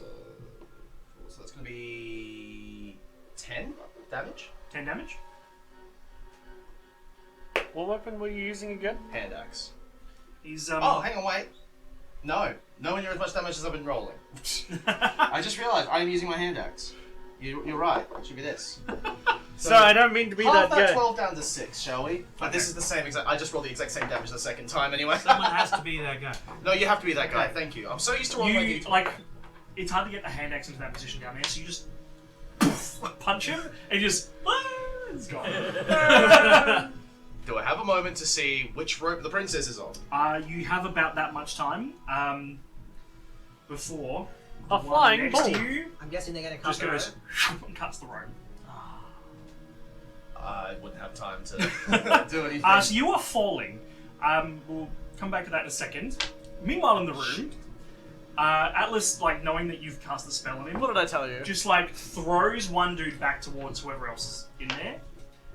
that's gonna be 10 damage. 10 damage. What weapon were you using again? Hand axe. He's Oh, hang on, wait. No, nowhere near as much damage as I've been rolling. I just realised I'm using my hand axe. You're right. It should be this. Sorry, I don't mean to be half that that guy. 12 down to 6, shall we? But this Okay. is the same exact. I just rolled the exact same damage the second time anyway. Someone has to be that guy. No, you have to be that guy. Okay. Thank you. I'm so used to rolling my you d20. like it's hard to get the hand axe into that position down there, so you just punch him and you just it's gone. Do I have a moment to see which rope the princess is on? You have about that much time before the A one flying next bull. to you I'm guessing they're gonna cut just the goes rope. and cuts the rope. I wouldn't have time to do anything. So you are falling. We'll come back to that in a second. Meanwhile, in the room, Atlas, like knowing that you've cast the spell on him, What did I tell you? just like throws one dude back towards whoever else is in there,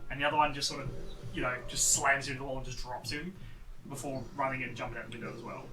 and the other one just sort of just slams him into the wall and just drops him before running and jumping out the window as well.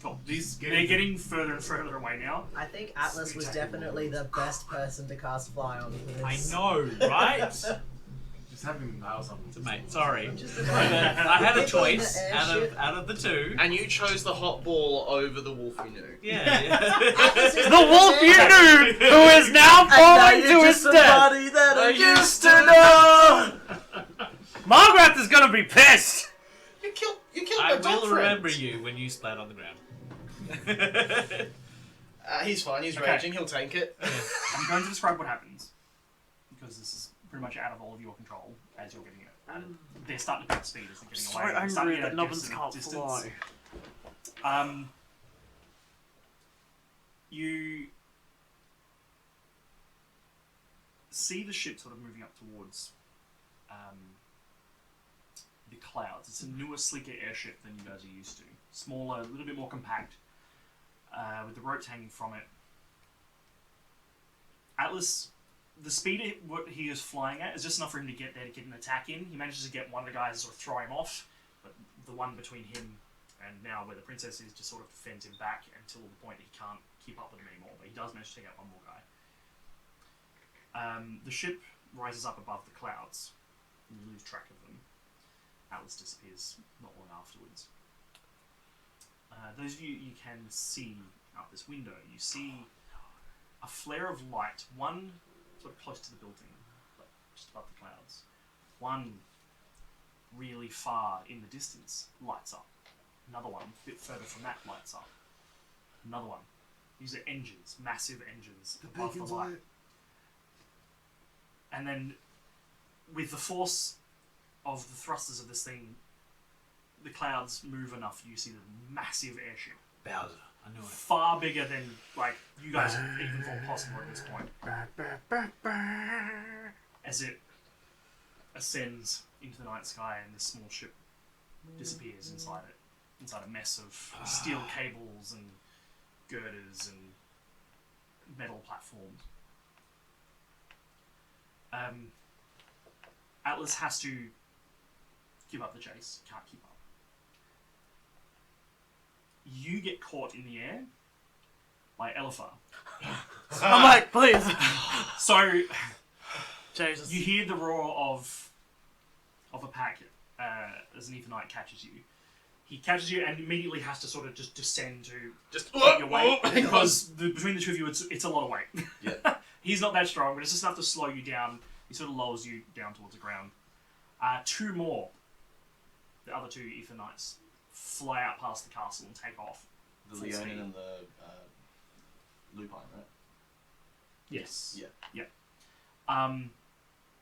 Cool. They're getting further and further away now. I think Atlas was definitely the best person to cast Fly on for this. I know, right? Just have him nail something. Mate, sorry. Just I had a People in choice the out airship. of the two. And you chose the hot ball over the wolf you knew. Yeah. The wolf you knew, who is now falling to his death. that I used to know. Margaret is gonna be pissed. You killed I my dog will friend. remember you when you splat on the ground. He's fine. He's Okay. raging. He'll tank it. I'm going to describe what happens because this is pretty much out of all of your control as you're getting it. And they're starting to pick up speed as they're getting So away. They're starting angry to that get nubbins at can't distance. fly. You see the ship sort of moving up towards the clouds. It's a newer, sleeker airship than you guys are used to. Smaller, a little bit more compact, with the ropes hanging from it. Atlas, the speed at what he is flying at is just enough for him to get there to get an attack in. He manages to get one of the guys to sort of throw him off, but the one between him and now where the princess is just sort of fends him back until the point he can't keep up with him anymore. But he does manage to take out one more guy. The ship rises up above the clouds, and you lose track of them. Atlas disappears not long afterwards. Those of you can see out this window, you see a flare of light, one sort of close to the building, but just above the clouds. One really far in the distance lights up. Another one, a bit further from that, lights up. Another one. These are engines, massive engines above the light. And then, with the force of the thrusters of this thing, the clouds move enough, you see the massive airship. Bowser, I knew it. Far bigger than, you guys even thought possible at this point. As it ascends into the night sky and this small ship disappears inside it. Inside a mess of steel cables and girders and metal platforms. Atlas has to give up the chase. Can't keep up. You get caught in the air by Eliphar. I'm like, please. So Jesus. you hear the roar of a pack as an Ethanite catches you. He catches you and immediately has to sort of just descend to Just get your weight because between the two of you, it's a lot of weight. Yeah. He's not that strong, but it's just enough to slow you down. He sort of lowers you down towards the ground. Two more, the other two Ethanites, fly out past the castle and take off. The Full Leonin speed. and the Lupine, right? Yes. Yeah.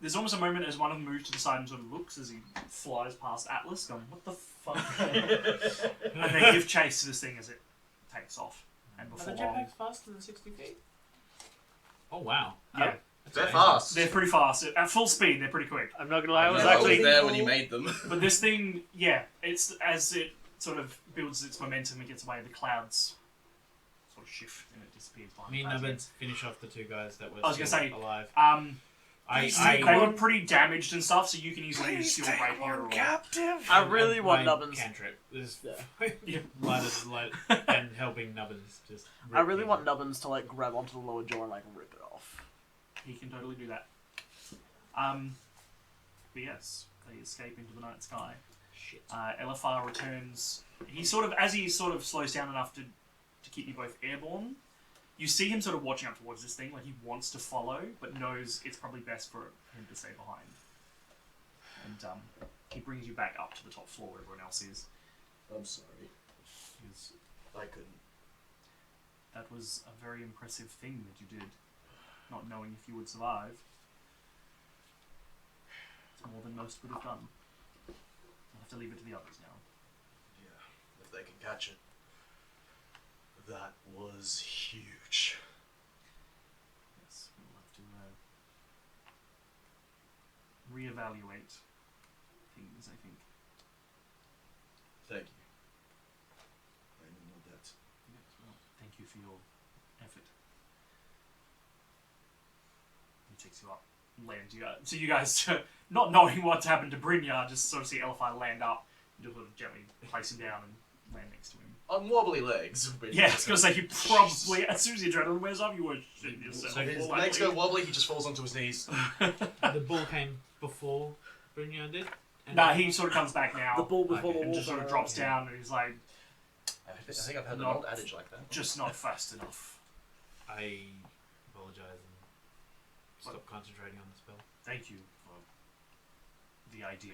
There's almost a moment as one of them moves to the side and sort of looks as he flies past Atlas, going, "What the fuck?" And they give chase to this thing as it takes off. And Are before the long, jetpacks faster than 60 feet? Oh, wow. yeah, They're fast. they're pretty fast. At full speed, they're pretty quick. I'm not gonna lie, I was I actually. was there when you made them. But this thing, yeah, it's as it sort of builds its momentum and gets away, the clouds sort of shift and it disappears behind Me and the clouds Nubbins finish off the two guys that were I was gonna still say, alive. again. I They were pretty damaged and stuff, so you can easily use your rapier or... captive. I really want my nubbins. Cantrip is Yeah. light and helping Nubbins just. I really rip want him. nubbins to like grab onto the lower jaw and like rip it off. He can totally do that. But yes, they escape into the night sky. Shit. Eliphar returns. He sort of, as he sort of slows down enough to keep you both airborne, you see him sort of watching up towards this thing, like he wants to follow, but knows it's probably best for him to stay behind. And he brings you back up to the top floor where everyone else is. I'm sorry. Because I couldn't. that was a very impressive thing that you did, not knowing if you would survive. It's more than most would have done. I'll have to leave it to the others now. Yeah, if they can catch it. That was huge. Yes, we'll have to reevaluate things, I think. Thank you. I know that. Yes, well, thank you for your effort. He takes you up, lands you up. So you guys not knowing what's happened to Brynjar, just sort of see Elfire land up, and just sort of gently place him down and land next to him. On wobbly legs. Yeah, I was gonna say you probably, as soon as the adrenaline wears off, you were shitting yourself. So His more legs likely. go wobbly, he just falls onto his knees. The bull came before Brynjar did? And Nah, he sort of comes back now. The ball before Okay. the and wall. just sort of drops down, and he's like, I think I've heard an Not- old adage like that. just not fast enough. I apologize and stop concentrating on the spell. Thank you for the idea.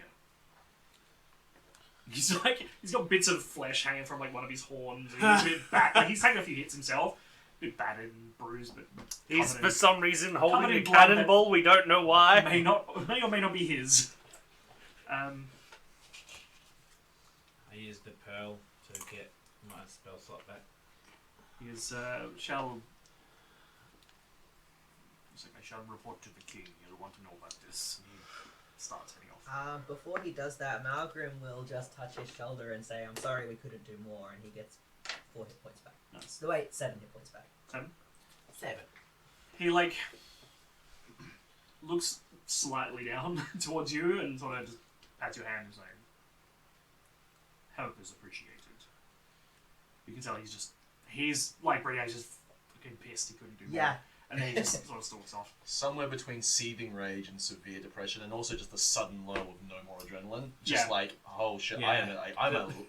He's like, he's got bits of flesh hanging from like one of his horns, and he's a bit like he's taken a few hits himself, a bit battered and bruised, but He's covered for in- some reason holding covered a in blood that- cannonball. We don't know why. may or may not be his. I used the pearl to get my spell slot back. He is shall. He's like, I shall report to the king. He'll want to know about this. And he starts heading off. Before he does that, Malgrim will just touch his shoulder and say, "I'm sorry, we couldn't do more," and he gets 4 hit points back. Nice. No, wait, 7 hit points back. 7. 7. He like looks slightly down towards you and sort of just pats your hand and saying, "Help is appreciated." You can tell he's like Brady. He's just fucking pissed he couldn't do more. Yeah. And then he just sort of stalks off. Somewhere between seething rage and severe depression, and also just the sudden low of no more adrenaline. Just Yeah. like, oh shit, Yeah.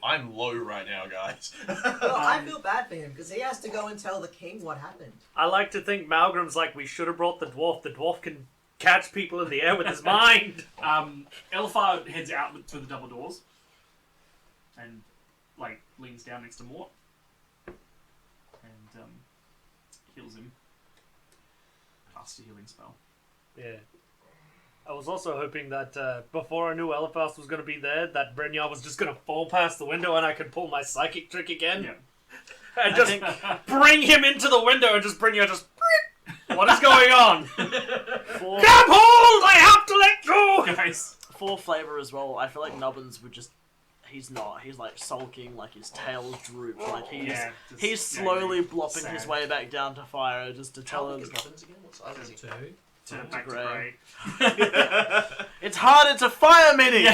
I'm low right now, guys. Well, I feel bad for him because he has to go and tell the king what happened. I like to think Malgrim's like, we should have brought the dwarf. The dwarf can catch people in the air with his mind. Elfar heads out through the double doors and like leans down next to Mort and heals him. Casts a healing spell. Yeah. I was also hoping that before I knew Eliphas was going to be there, that Brynjar was just going to fall past the window and I could pull my psychic trick again. Yeah. And just bring him into the window and just Brynjar just... What is going on? For, Grab hold! I have to let go! Guys. for flavor as well, I feel like Nubbins would just... He's not. He's like sulking, like his tail's drooped, like he's slowly blopping his way back down to fire just to tell How him. big is Nubbins again? What size is he? Two. Back to Grey. Grey. It's harder to fire mini!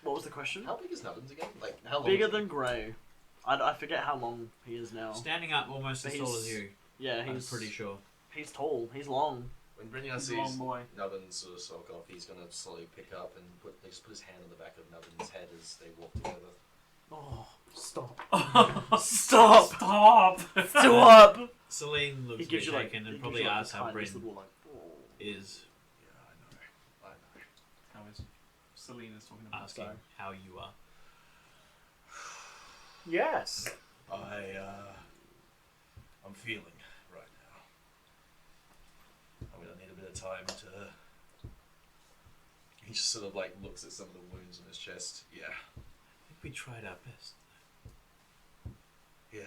What was the question? How big is Nubbins again? Like, how long? Bigger is he? than Grey. I forget how long he is now. Standing up almost as But tall he's- as you. Yeah, I'm he's pretty sure. He's tall. He's long. When Brynjar He's a long sees boy. Nubbins sort of sulk off, he's gonna slowly pick up and just put his hand on the back of Nubbins' head as they walk together. Oh, stop! Stop! Stop! Stop! Celine He looks a bit gives you like, shaken he and gives probably you, like, asks the how tiniest Bryn little, like, oh. is, Yeah, I know. How is Selena's talking about? asking Sorry. how you are. Yes. I'm feeling right now. I'm gonna need a bit of time to. He just sort of like looks at some of the wounds on his chest. Yeah, I think we tried our best. yeah.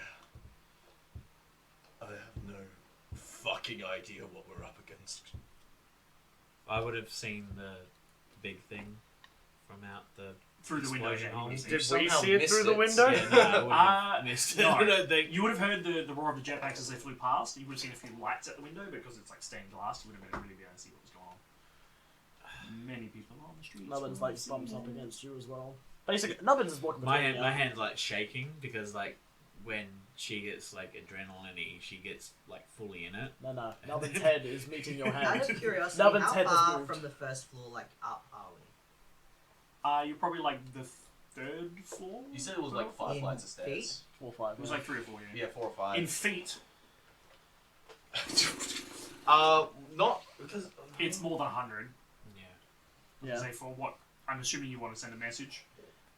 I have no fucking idea what we're up against. I would have seen the big thing from out the Through the window, explosion yeah. hole. You Did we somehow see it missed through the it. window? Yeah, no, I would have missed it. No. You would have heard the roar of the jetpacks as they flew past. You would have seen a few lights at the window because it's like stained glass. You would have really been able to see what was going on. Many people on the streets. Nubbins will like see bumps it. up against you as well. Basically, Nubbins is walking My between hand, my you. hand's like shaking because like when she gets like adrenaline, she gets like fully in it. No. Nubbins' head is meeting your Out hand. of curiosity, Nubbins' how head has far moved. from the first floor, like, up are we? You're probably like the third floor. You said it was like 5 In flights of stairs. feet? 4 or 5. It was like 3 or 4. Yeah. Yeah, 4 or 5. In feet, Not because it's more than 100. Yeah. Yeah. Say for what I'm assuming you want to send a message.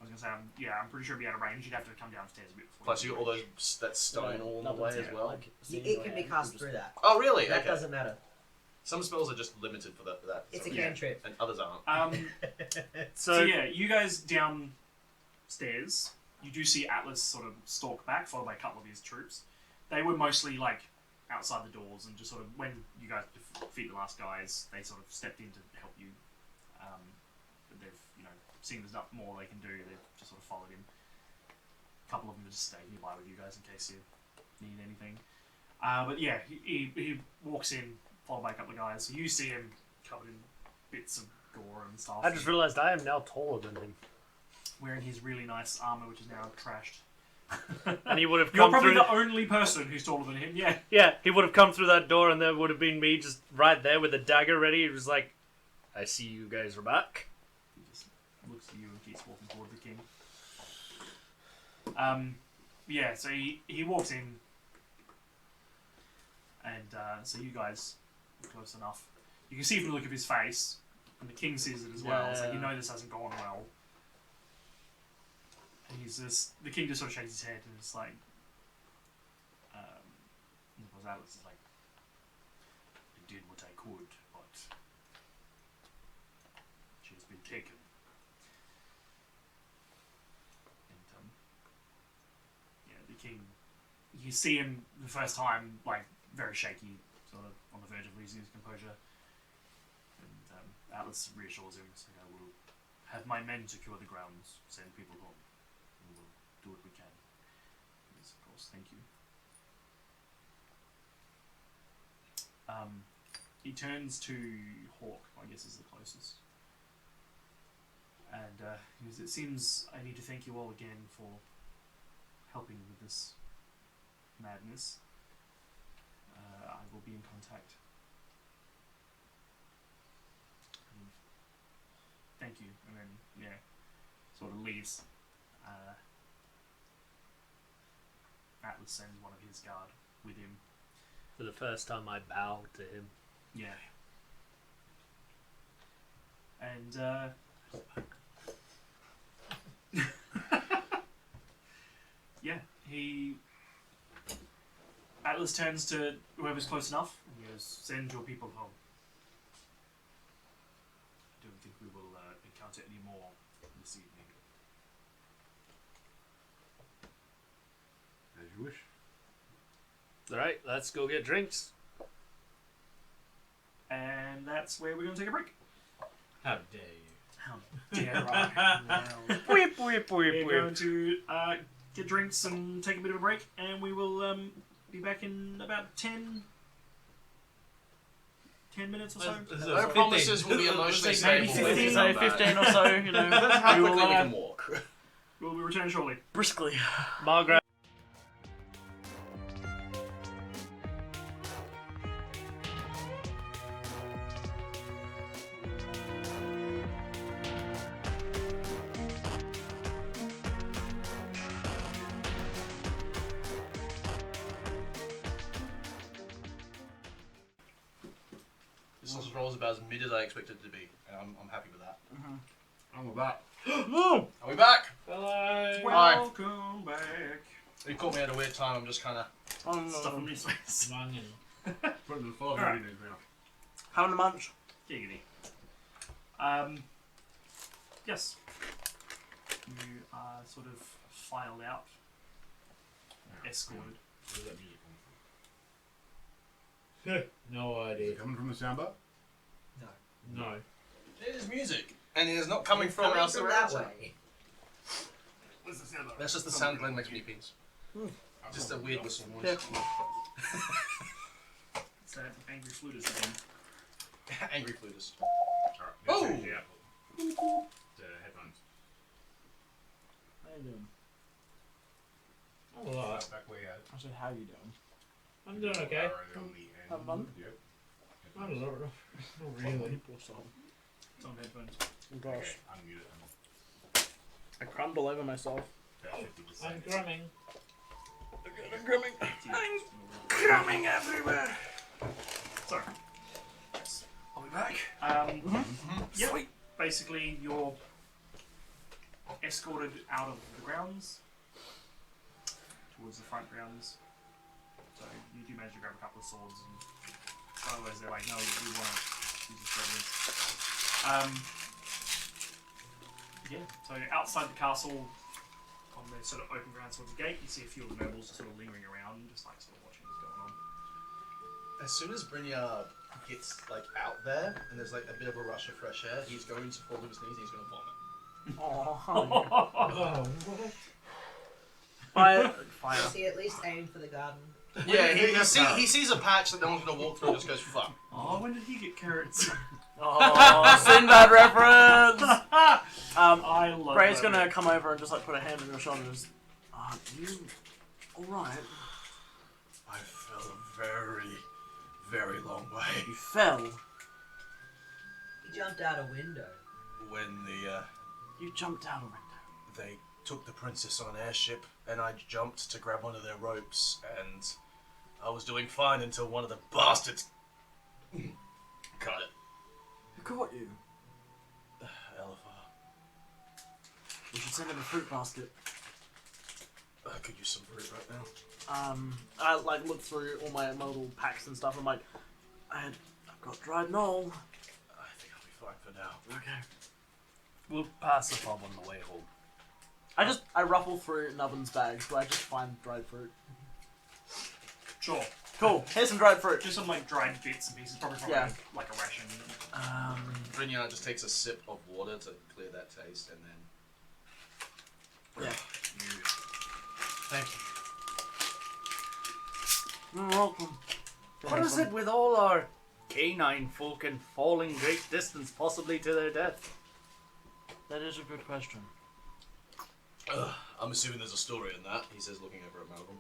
I was gonna say, I'm pretty sure it'd be out of range. You'd have to come downstairs a bit before. plus you got all those that stone Right, all in the Nubbins way is as well. like seeing It your can be hand, cast you through just- that. Oh really? That Okay. doesn't matter. Some spells are just limited for that. It's a so- Yeah. cantrip. and others aren't. So So, yeah, you guys downstairs. You do see Atlas sort of stalk back, followed by a couple of his troops. They were mostly like outside the doors, and just sort of when you guys defeat the last guys, they sort of stepped in to help you. But they've seen there's not more they can do. They've just sort of followed him. A couple of them just stayed nearby with you guys in case you need anything. But yeah, he walks in, followed by a couple of guys. So you see him covered in bits of gore and stuff. I just realized I am now taller than him. Wearing his really nice armor, which is now trashed. And he would have You're come probably through. the only person who's taller than him. Yeah. Yeah, he would have come through that door, and there would have been me just right there with a dagger ready. He was like, "I see you guys are back." He just looks at you and keeps walking toward the king. Yeah, so he walks in, and so you guys are close enough. You can see from the look of his face, and the king sees it as well, so you know this hasn't gone well. And the king just sort of shakes his head and it's like, and of course Alex is like, I did what I could, but she has been taken. And yeah, the king, you see him the first time like very shaky, sort of on the verge of losing his composure. And Atlas reassures him, saying, I will have my men secure the grounds, send people home. We will do what we can. Yes, of course, thank you. He turns to Hawk, I guess is the closest. And he goes, it seems I need to thank you all again for helping with this madness. I will be in contact. Thank you, and then yeah, sort of leaves. Atlas sends one of his guard with him. For the first time, I bowed to him. Yeah. And yeah, Atlas turns to whoever's close enough and he goes, send your people home. I don't think we will encounter any more this evening. As you wish. Alright, let's go get drinks. And that's where we're going to take a break. How dare you? How dare I? Well, Whip, whip, we're going to get drinks and take a bit of a break, and we will be back in about 10 minutes or so. No promises will be emotionally Maybe stable. 15. Say 15 or so, you know. How we will, quickly we can walk. We'll be returning shortly. briskly. Margaret. This sausage roll is about as mid as I expected it to be, and I'm happy with that. I'm back. Are we back? Hello. Welcome back. You caught me at a weird time. I'm just kind of. Stuff in his face. Mungin. Put it in the fire Alright. in now. Having a munch. Giggity. Yes. You are sort of filed out, escorted. Where does that music come from? No Is idea. it coming from the soundbar? No. It is music, and it is not coming It's from coming our from surround that sound. way. Where's the soundbar? That's just the sound Glenn makes me penis. Just a weird whistle noise. It's that angry flutist again. Angry flutist. Alright, Oh! change the output. The headphones. How you doing? I'm alright. Back where you had. I said, how you doing? I'm doing okay. Arrow on the end. Have fun? Yep. I don't know. Not really. It's on headphones. Oh gosh. Okay, unmute it. I crumble over myself. About 50%. I'm drumming. Coming everywhere! So, Are we back? yeah, basically you're escorted out of the grounds towards the front grounds. So you do manage to grab a couple of swords, and otherwise they're like, no, we want to use this for evidence. Yeah, so outside the castle, on the sort of open grounds towards the gate, you see a few of the nobles sort of lingering around, just like sort of watching what's going on. As soon as Brynjar gets like out there, and there's like a bit of a rush of fresh air, he's going to fall to his knees and he's going to vomit. Oh, Fire. Fire. Does he at least aim for the garden? Yeah, he sees a patch that no one's going to walk through and just goes, fuck. Oh, when did he get carrots? Oh, Sinbad reference! I love Gray's that gonna bit. come over and just like put a hand on your shoulder and just, you alright? I fell a very, very long way You fell. He jumped out a window. when You jumped out a window. they took the princess on an airship, and I jumped to grab one of their ropes, and I was doing fine until one of the bastards cut it. Who caught you? Elephar, We should send him a fruit basket. I could use some fruit right now. I like look through all my little packs and stuff. I'm like, I've got dried knoll. I think I'll be fine for now. Okay. We'll pass the fob on the way home. I ruffle through Nubbin's bag. Do I just find dried fruit? Sure. Cool. Here's some dried fruit. Just some like dried bits and pieces, probably from Yeah. like a ration. Brynjar just takes a sip of water to clear that taste, and then Yeah. Thank you. You're welcome. What is it with all our canine folk and falling great distance, possibly to their death? That is a good question. I'm assuming there's a story in that, he says, looking over at Malcolm.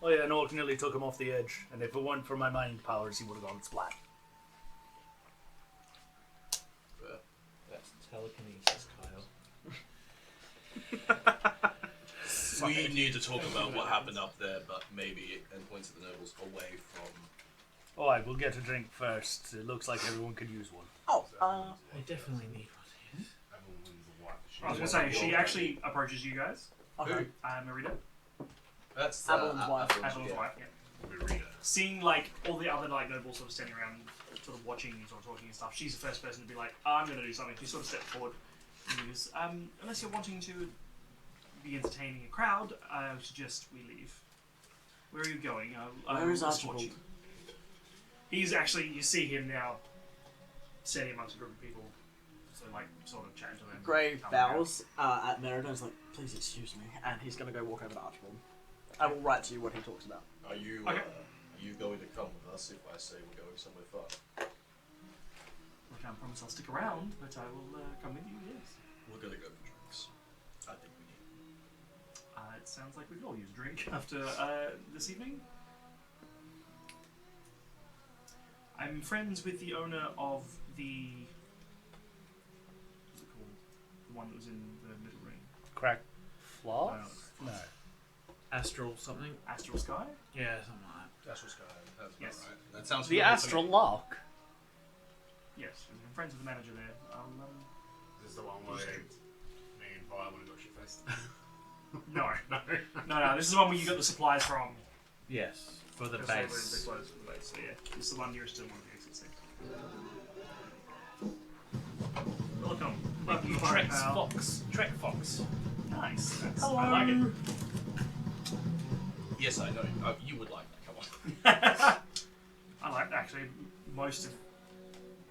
Oh yeah, Nork nearly took him off the edge, and if it weren't for my mind powers, he would have gone splat. That's telekinesis, Kyle. We need to talk about what happened up there, but maybe, and points at the nobles, away from... Alright, we'll get a drink first. It looks like everyone could use one. Oh, I definitely need one. Everyone wins the wife. I was gonna say she actually approaches you guys. okay. Marita, That's Avalon's wife. Avalon's wife. Yeah. Marita. Seeing like all the other like nobles sort of standing around, sort of watching you, sort of talking and stuff. She's the first person to be like, "I'm gonna do something." She sort of steps forward and he goes, "Unless you're wanting to be entertaining a crowd, I would suggest we leave. Where are you going? Where is will escort Archibald? you." He's actually, you see him now, standing amongst a group of people, so like sort of chatting to them. Gray calming down. bows at Merida and is like, please excuse me, and he's gonna go walk over to Archibald. I will write to you what he talks about. Are you, Okay. are you going to come with us if I say we're going somewhere far? I can't promise I'll stick around, but I will come with you, yes. We're gonna go for drinks. I think we need. It sounds like we could all use a drink after this evening. I'm friends with the owner of the... What's it called? The one that was in the middle ring. Crack floss? No. Astral something? Astral Sky? Yeah, something like that. That's what's going on. That's about Yes. right. That sounds The familiar to Astral me. Lock? Yes, I'm friends with the manager there. Is this the one where me and Violet got shit faced? No. No. No, this is the one where you got the supplies from. Yes, for the Because they were base. the clothes for the base, so yeah. This is the one nearest to one of the exit sections. Welcome. Welcome to Trek pal. Fox. Trek Fox. Nice. That's, Hello. I like it. Yes, I know. You would like that. Come on. I like actually most of,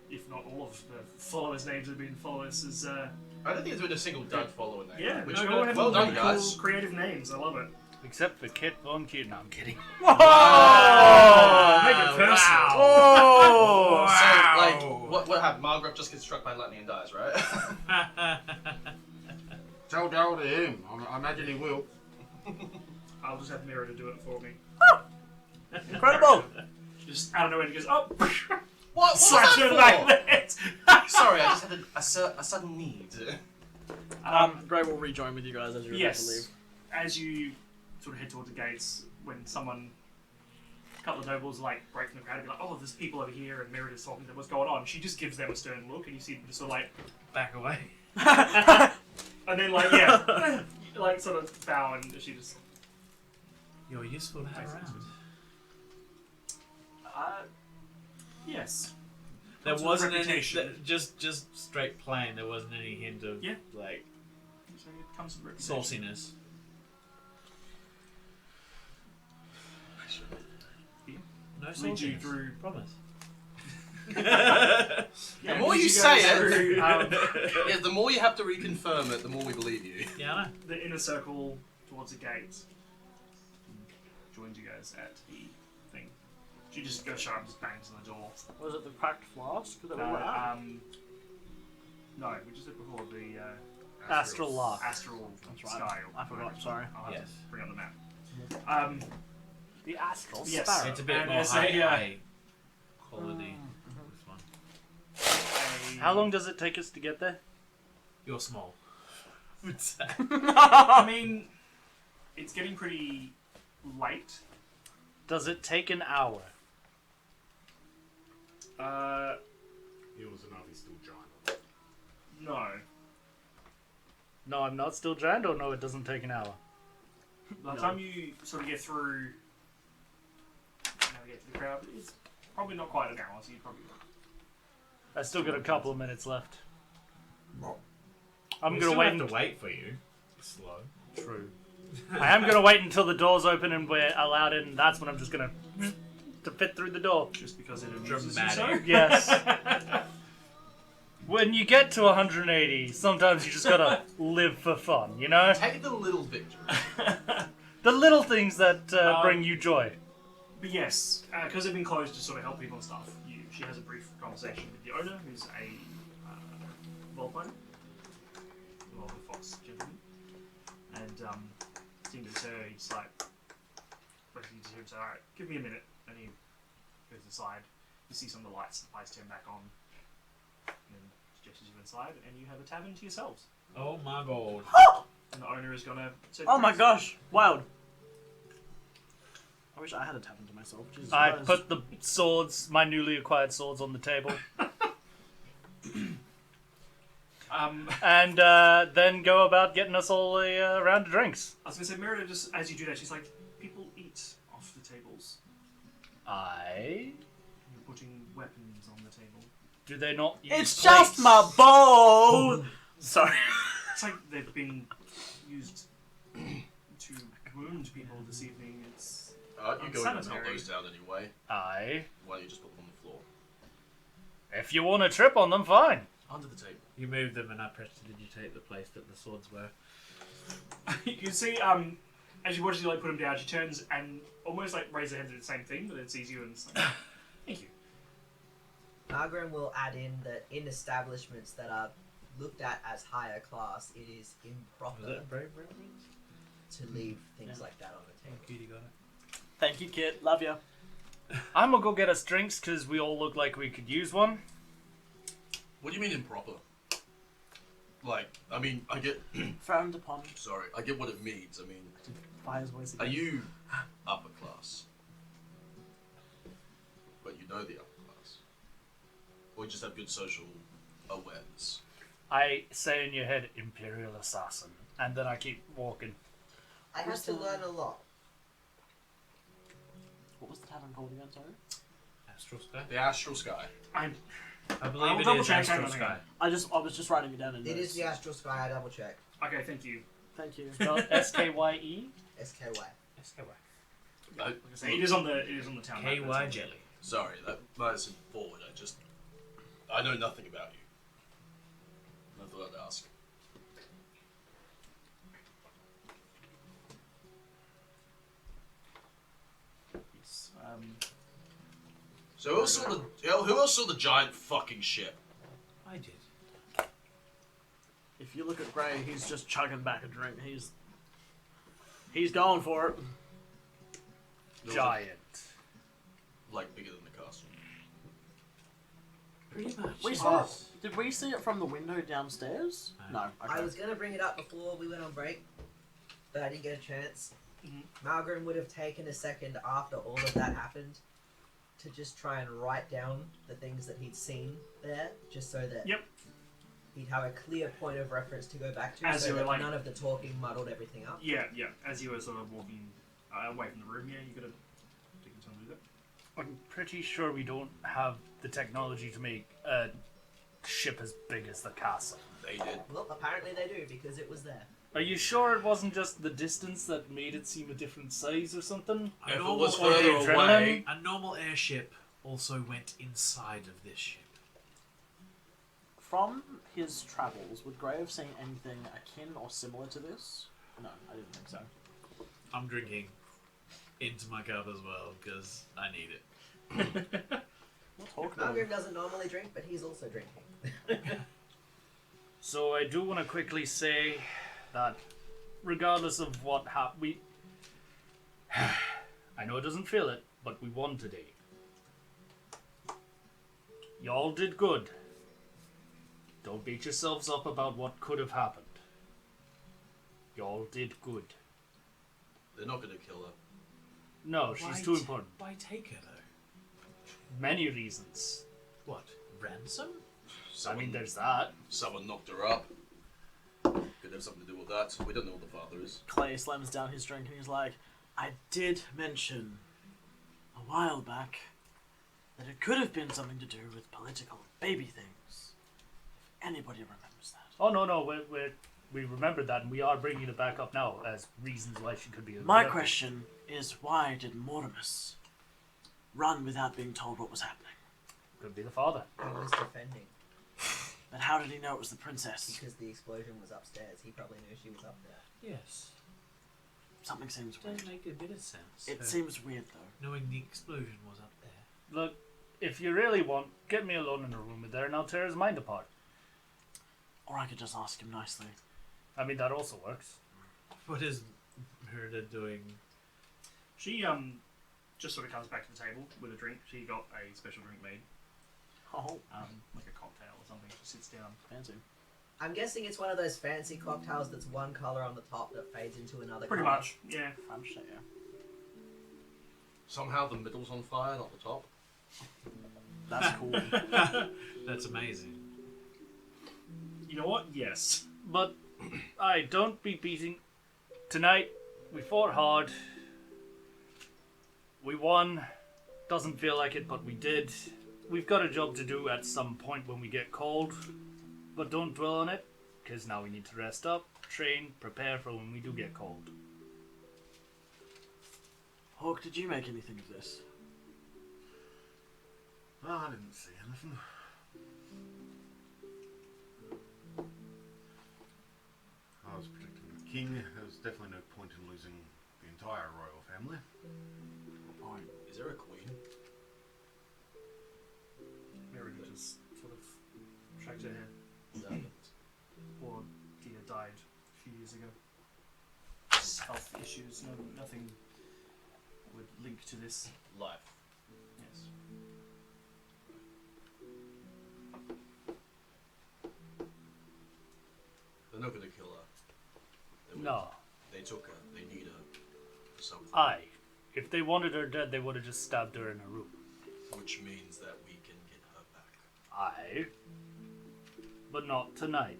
if not all of the followers' names have been followers as I don't think there's been a single Doug follower name. yeah. Which No, is we all have well done, really guys. cool, creative names. I love it. Except for Kit Von Cute. No, I'm kidding. Make it personal. Oh! So, like, what happened? Margaret just gets struck by lightning and dies, right? Tell Daryl to him. I imagine he will. I'll just have Mira to do it for me. Incredible! Just out of nowhere, he goes, oh, What slaps her in the back of the head. Sorry, I just had a sudden need. Gray will rejoin with you guys as you're about to leave. Yes. As you sort of head towards the gates, when a couple of nobles like break from the crowd and be like, oh, there's people over here, and Merida's talking to them, what's going on? She just gives them a stern look, and you see them just sort of like, Back away. and then like, yeah, like sort of bow, and she just, You're useful to have around. yes. There Comes with wasn't any, reputation. just straight plain, there wasn't any hint of, Yeah. like, So it comes with reputation. sauciness. No Lead you sauciness. through. Promise. Yeah, The more lead you guys say it- through, Yeah, the more you have to reconfirm it, the more we believe you. Yeah, I know. the inner circle towards the gate joins you guys at the thing. She just goes sharp, just bangs on the door. Was it the cracked flask that we were at? No, we just did before the Astral Lark. astral That's right. sky. I forgot, sorry. I'll have Yes. to bring up the map. The Astral Yes. Sparrow. It's a bit And more there's high quality. This one. How long does it take us to get there? You're small. Would say. I mean, it's getting pretty late. Does it take an hour? He was enough, he's still giant. No. No, I'm not still giant, or no, it doesn't take an hour? By the time you sort of get through, navigate to the crowd, it's probably not quite an hour, so you probably. I still got a couple of minutes left. I'm We gonna still wait. have to wait for you. Slow. True. I am gonna wait until the doors open and we're allowed in. And that's when I'm just gonna to fit through the door. Just because it amuses you so. Dramatic. Yes. When you get to 180, sometimes you just gotta live for fun, you know? Take the little victory. The little things that bring you joy. But yes, because they've been closed to sort of help people and stuff, she has a brief conversation with the owner, who's a role player, well, the fox gentleman, and seeing to her, he's like, basically to him, so alright, give me a minute, and he goes inside. You see some of the lights in the place turn back on, and then gestures you inside, and you have a tavern to yourselves. Oh my god. And the owner is gonna. Oh my gosh! Wild. I wish I had a tavern to myself. Jesus I Christ. put the swords, my newly acquired swords, on the table. And then go about getting us all a round of drinks. I was gonna say, Merida, just as you do that, she's like, people eat off the tables. Aye? You're putting weapons on the table. Do they not use It's plates? just my bowl! Sorry. It's like they've been used to wound people this evening. It's You go in and melt unsanitary. those down anyway. Aye. Why don't you just put them on the floor? If you want to trip on them, fine. Under the table. You moved them and I prestidigitate the place that the swords were. You can see, as you watch her like put them down, she turns and almost like raises her hand to do the same thing, but it sees you and it's like, thank you. Margaret will add in that in establishments that are looked at as higher class, it is improper to leave things like that on the table. Cutie got it. Thank you, kid. Love ya. I'm gonna go get us drinks because we all look like we could use one. What do you mean improper? Like, I mean, I get. Frowned upon. Sorry, I get what it means. I mean, Fire's voice are again. you upper class? But you know the upper class? Or you just have good social awareness? I say in your head, Imperial Assassin, and then I keep walking. I had to learn a lot. What was the tavern called again, sorry? Astral Sky? The Astral Sky. I I'll believe it double is check, hang Astral on, hang Sky. on. I was just writing it down in It notes. is the Astral Sky, I double checked. Okay, thank you. Thank you. Spelled S-K-Y-E? SKY. Like I say, it is on the town map. KY jelly. Sorry, that might have seemed forward. I know nothing about you. I thought I'd ask. Yes, So who else saw the giant fucking ship? I did. If you look at Gray, he's just chugging back a drink. He's going for it. Giant. Like bigger than the castle. Pretty much. We saw it. Did we see it from the window downstairs? No. Okay. I was gonna bring it up before we went on break, but I didn't get a chance. Mhm. Malgrim would have taken a second after all of that happened to just try and write down the things that he'd seen there, just so that Yep. he'd have a clear point of reference to go back to, As so you were that like- none of the talking muddled everything up. Yeah. As you were sort of walking away from the room, you could have taken time to do that. I'm pretty sure we don't have the technology to make a ship as big as the castle. They did. Well, apparently they do because it was there. Are you sure it wasn't just the distance that made it seem a different size or something? A If it normal was further air- away, A normal airship also went inside of this ship. From his travels, would Gray have seen anything akin or similar to this? No, I didn't think so. I'm drinking into my cup as well because I need it. We'll talk about Margrim it. doesn't normally drink, but he's also drinking. So I do want to quickly say that regardless of what happened, I know it doesn't feel it, but we won today. Y'all did good. Don't beat yourselves up about what could have happened. Y'all did good. They're not gonna kill her. No, she's too important. Why take her though? Many reasons. What? Ransom? I mean, there's that. Someone knocked her up. Could have something to do with that. We don't know what the father is. Clay slams down his drink and he's like, I did mention a while back that it could have been something to do with political baby things. If anybody remembers that. Oh no, we remembered that, and we are bringing it back up now as reasons why she could be. My abducted. question is, why did Mortimus run without being told what was happening? Could be the father. He was defending But how did he know it was the princess? because the explosion was upstairs. He probably knew she was up there. Yes. Something seems weird. Does make a bit of sense. It seems weird though. Knowing the explosion was up there. Look, if you really want, get me alone in a room with her, and I'll tear his mind apart. Or I could just ask him nicely. I mean, that also works. What is Merida doing? She just sort of comes back to the table with a drink. She got a special drink made, Oh, like a cocktail or something. She sits down. fancy. I'm guessing it's one of those fancy cocktails that's one color on the top that fades into another Pretty color. much, yeah. Fun shit, yeah. Somehow the middle's on fire, not the top. That's cool. That's amazing. You know what? Yes. But I don't be beating. Tonight, we fought hard. We won. Doesn't feel like it, but we did. We've got a job to do at some point when we get called. But don't dwell on it, because now we need to rest up, train, prepare for when we do get called. Hawk, did you make anything of this? Well, I didn't see anything. I was protecting the king. There was definitely no point in losing the entire royal family. Fine. Is there a queen? Merida just sort of shakes her head. No. Poor Dia died a few years ago. Health issues, nothing would link to this. Life. Yes. They're not gonna kill her. They would- No. They took her. They need her. For something. Aye. If they wanted her dead, they would have just stabbed her in her room. Which means that we can get her back. Aye. But not tonight.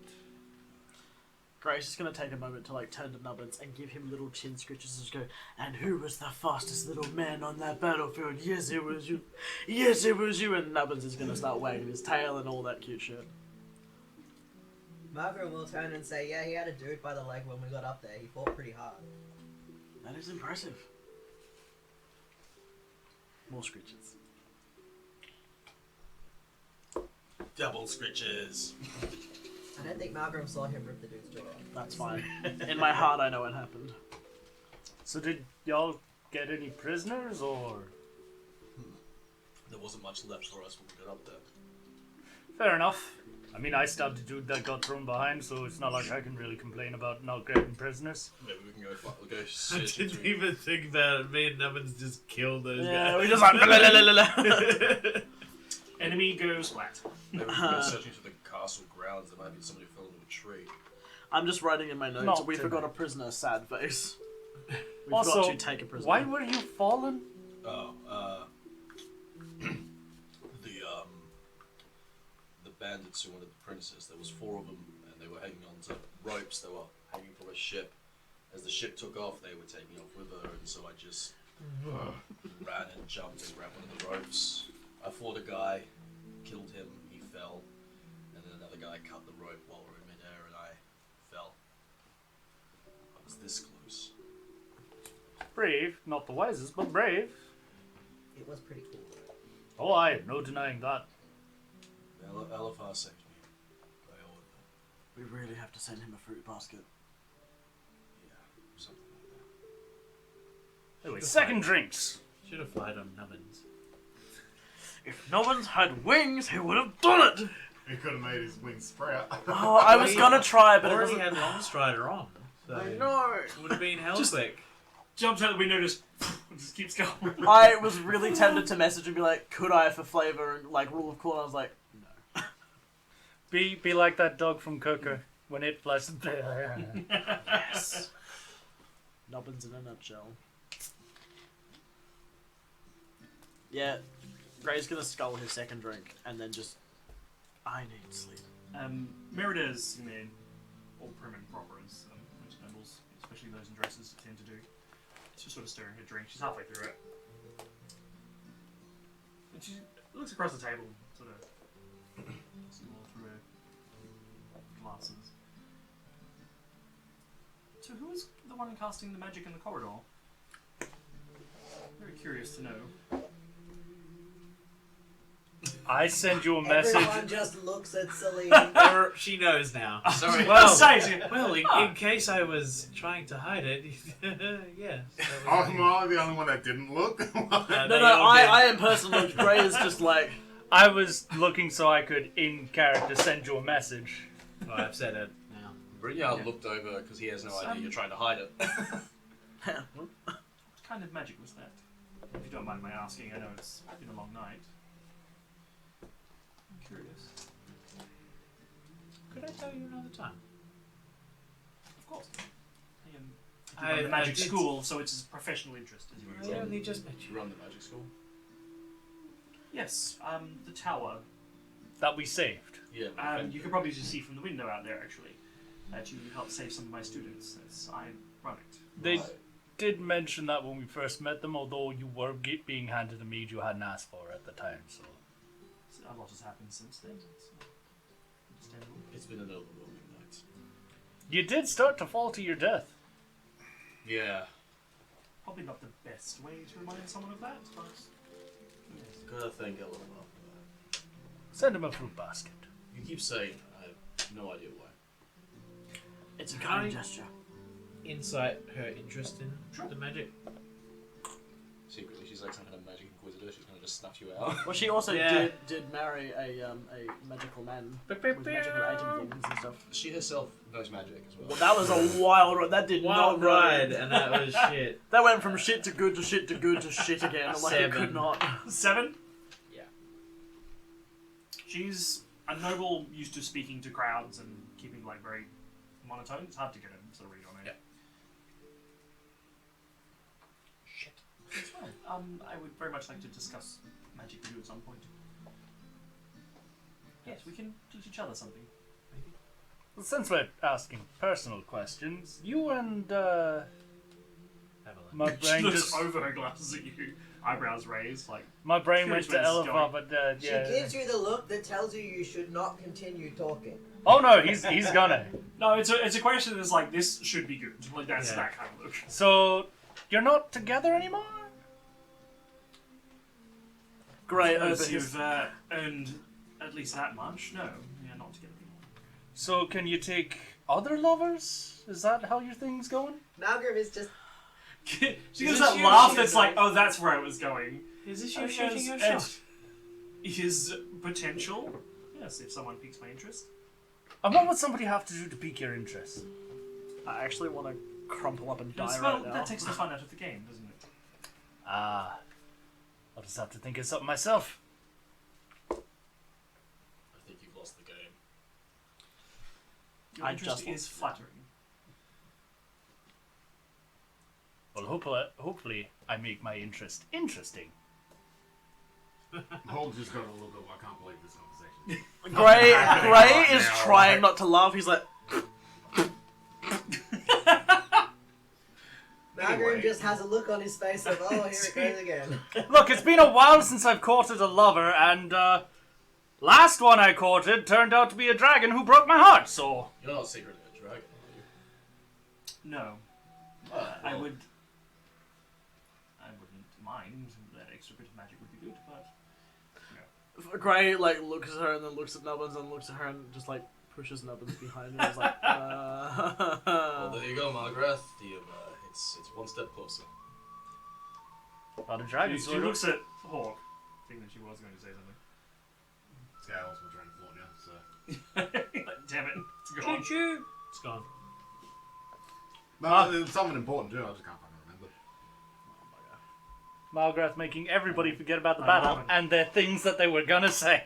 Grace is gonna take a moment to like turn to Nubbins and give him little chin scratches and just go, and who was the fastest little man on that battlefield? Yes, it was you. Yes, it was you. And Nubbins is gonna start wagging his tail and all that cute shit. Margaret will turn and say, yeah, he had a dude by the leg when we got up there. He fought pretty hard. That is impressive. More screeches. Double scritches. I don't think Margaret saw him rip the dude's jaw off. That's fine. In my heart, I know it happened. So did y'all get any prisoners, or...? There wasn't much left for us when we got up there. Fair enough. I mean, I stabbed a dude that got thrown behind, so it's not like I can really complain about not getting prisoners. Maybe we can go. We'll go I sit didn't between. even think about it. Me and Nubbins just killed those Yeah, guys. we just like la la la la la. Enemy goes flat. Maybe we can go searching through the castle grounds. There might be somebody fell into a tree. I'm just writing in my notes. Not We tonight. forgot a prisoner. Sad face. We Also, forgot to take a prisoner. why were you fallen? Oh, the bandits who wanted the princess. There was 4 of them, and they were hanging on to ropes. They were hanging from a ship. As the ship took off, they were taking off with her, and so I just ran and jumped and grabbed one of the ropes. I fought a guy, killed him. He fell, and then another guy cut the rope while we were in midair, and I fell. I was this close. Brave, not the wisest, but brave. It was pretty cool. Oh, aye, no denying that. Elifar saved me. I owe it. We really have to send him a fruit basket. Yeah, something like that. Anyway, second drinks. Should have fired on Nubbins. If Nubbins had wings, he would have done it! He could have made his wings sprout. Oh, I was gonna try, but it already doesn't... had Longstrider on. So I know! it would have been hell Just- quick. Jumps out the window, just keeps going. I was really tempted to message and be like, could I for flavor and like rule of cool? And I was like, no. Be like that dog from Coco when it flies. Yes. Nubbins in a nutshell. Yeah, Gray's gonna scull his second drink and then just, I need sleep. Merida's, you mean, all prim and proper as most nobles, especially those in dresses, tend to do. She's sort of stirring her drink. She's halfway through it. And she looks across the table, sort of looks all through her glasses. So who was the one casting the magic in the corridor? Very curious to know. I send you a message. Everyone just looks at Celine. She knows now. Sorry. Well, Well, in case I was trying to hide it, yes. Am I the only one that didn't look? No, I am personally, Gray is just like, I was looking so I could, in character, send you a message. Oh, I've said it now. Brynjar looked over because he has no idea you're trying to hide it. What kind of magic was that? If you don't mind my asking, I know it's been a long night. I'm curious. Could I tell you another time? Of course. I am I- the magic I did- school, so it's a professional interest, as you would I say. only just met You you. run the magic school? Yes, the tower. That we saved. Yeah. You can probably just see from the window out there, actually, that you helped save some of my students as I run it. They did mention that when we first met them, although you were being handed a mead you hadn't asked for at the time, so... So a lot has happened since then. It's understandable. It's been an overwhelming night. You did start to fall to your death. Yeah. Probably not the best way to remind someone of that, but yes. Gotta thank Ellen for that. Send him a fruit basket. You keep saying that. I have no idea why. it's a Can kind I- gesture. Insight her interest in the magic. Secretly, she's like some kind of magic inquisitor. She's gonna just snuff you out. Well, she also Yeah. did marry a magical man with magical agent things and stuff. She herself knows magic as well. Well, that was a wild. That did Wild not ride, go. and that was shit. That went from shit to good to shit to good to shit again. I'm like, it 7. could not. 7? Yeah. She's a noble used to speaking to crowds and keeping like very monotone. It's hard to get a sort of read on it. Yeah. Shit. That's fine. I would very much like to discuss magic with you at some point. Yes, we can teach each other something. Maybe. Since we're asking personal questions, you and, Evelyn. my She brain looks just... over her glasses at you, eyebrows raised, like. My brain went Curious to where this is Elva, going. but, She yeah... gives you the look that tells you you should not continue talking. Oh no, he's gonna. No, it's a question that's like, this should be good. Like, that's Yeah. that kind of look. So, you're not together anymore? Great. As But you've earned at least that much, no, we are not together anymore. So, can you take other lovers? Is that how your thing's going? Malgrim is just She Is gives this that you laugh shooting that's like, oh, that's where I was going. Is this I you shooting guess your it shot? is potential. Yes, if someone piques my interest. And what would somebody have to do to pique your interest? I actually want to crumple up and die Yes, right well, now. that takes the fun out of the game, doesn't it? Ah, I'll just have to think of something myself. I think you've lost the game. Your I interest just is flattering. Well, hopefully I make my interest interesting. Hold just got a look of, I can't believe this conversation. Gray happening Gray right is now, trying right? not to laugh. He's like, Malgrim just has a look on his face of, oh, here it goes again. Look, it's been a while since I've courted a lover, and last one I courted turned out to be a dragon who broke my heart. So You're not secretly a dragon, are No. you? I wouldn't mind. That extra bit of magic would be good, but Gray like looks at her and then looks at Nubbins and looks at her and just like pushes Nubbins behind her. He's like, Well, there you go, Margaret. It's one step closer. not a dragon she sword. looks at Hawk. think that she was going to say something. Scales were trying to floor now, so. Like, damn it, it's gone. It's gone. No, it's something important too. I just can't fucking remember. Margaret making everybody forget about the I battle haven't. and their things that they were gonna say.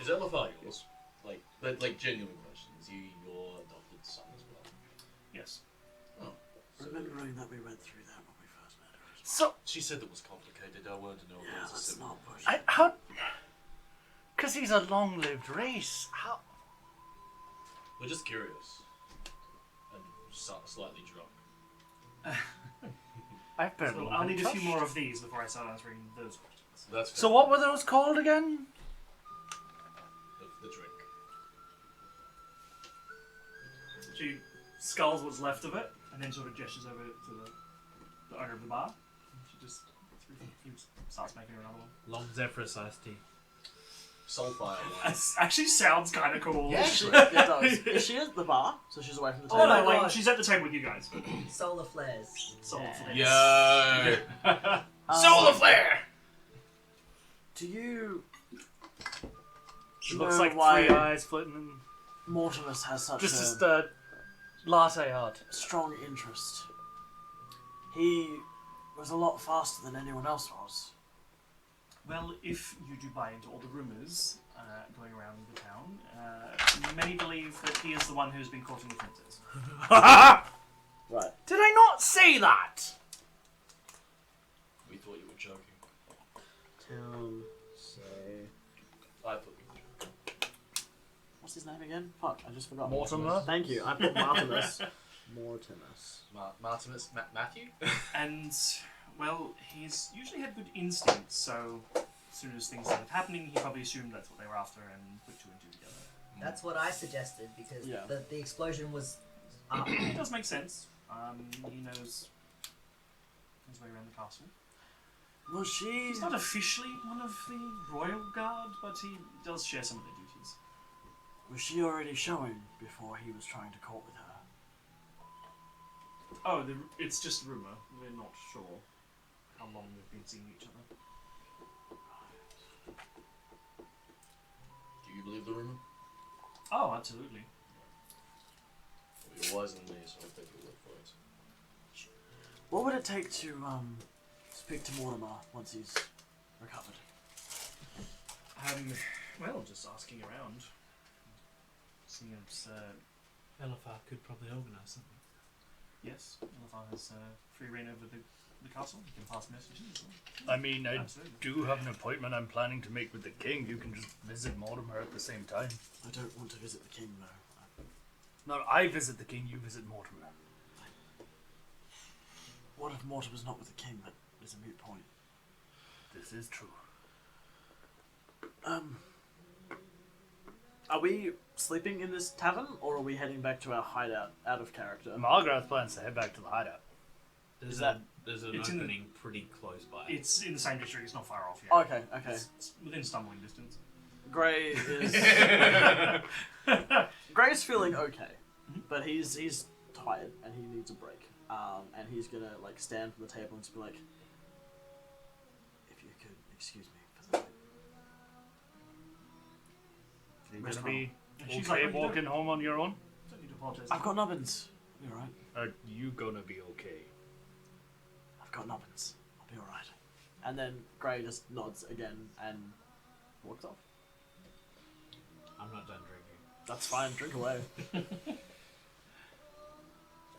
Is Elafar yours? Like genuine questions. Your adopted son as well. Yes. Remembering that we went through that when we first met her. So, She said it was complicated. I wanted to know if Yeah, there was a let's similar. not push. how? Because he's a long-lived race. How? We're just curious. And slightly drunk. I've barely. So I'll been need a few touched. more of these before I start answering those questions. That's fair. So what were those called again? The drink. She sculls what's left of it, and then sort of gestures over to the owner of the bar. And she just starts making her another one. Long Zephyrus iced tea. Soulfire wine. That actually sounds kind of cool. Yeah, She, actually. it does. Is she at the bar? So she's away from the Oh table? no, my like God. she's at the table with you guys. Solar flares. Soul flares. Yo! Um, Solar flare! Do you It looks know like why three eyes flitting. And Mortimus has such just a latte art. strong interest? He was a lot faster than anyone else was. Well, if you do buy into all the rumours going around the town, many believe that he is the one who's been courting the princess. Right. Did I not say that? We thought you were joking. Town, say... I thought you were joking. What's his name again? Fuck, I just forgot. Mortimer? Thank you, I put Martimus. Mortimus. Martimus? Matthew? And, well, he's usually had good instincts, so as soon as things started happening, he probably assumed that's what they were after and put two and two together. That's what I suggested because Yeah. the explosion was up. It does make sense. He knows his way around the castle. Was she... He's not officially one of the royal guard, but he does share some of their duties. Was she already showing before he was trying to court with her? Oh, it's just a rumour. We're not sure how long they've been seeing each other. Do you believe the rumor? Oh, absolutely. Well, you're wiser than me, so I'll take your word for it. What would it take to speak to Mortimer once he's recovered? Well, just asking around. Seeing as, Elafar could probably organise something. yes, Elefar has free reign over the castle. You can pass messages as well. I mean, I Absolutely. do have an appointment I'm planning to make with the king. You can just visit Mortimer at the same time. I don't want to visit the king, though. No, I visit the king, you visit Mortimer. What if Mortimer's not with the king? That is a moot point. This is true. Are we sleeping in this tavern, or are we heading back to our hideout out of character? Margaret plans to head back to the hideout. There's that- there's an it's in the- opening pretty close by. It's in the same district. It's not far off yet. Okay, okay. It's within stumbling distance. Gray is Gray's feeling okay, but he's tired and he needs a break. And he's gonna like stand from the table and just be like, "If you could excuse me for the night." You're Where's gonna be And she's okay like, "What are you walking home on your own? Don't need to apologise. I've got nubbins. I'll be alright. Are you gonna be okay? I've got nubbins. I'll be alright. And then Gray just nods again and walks off. I'm not done drinking. That's fine. Drink away.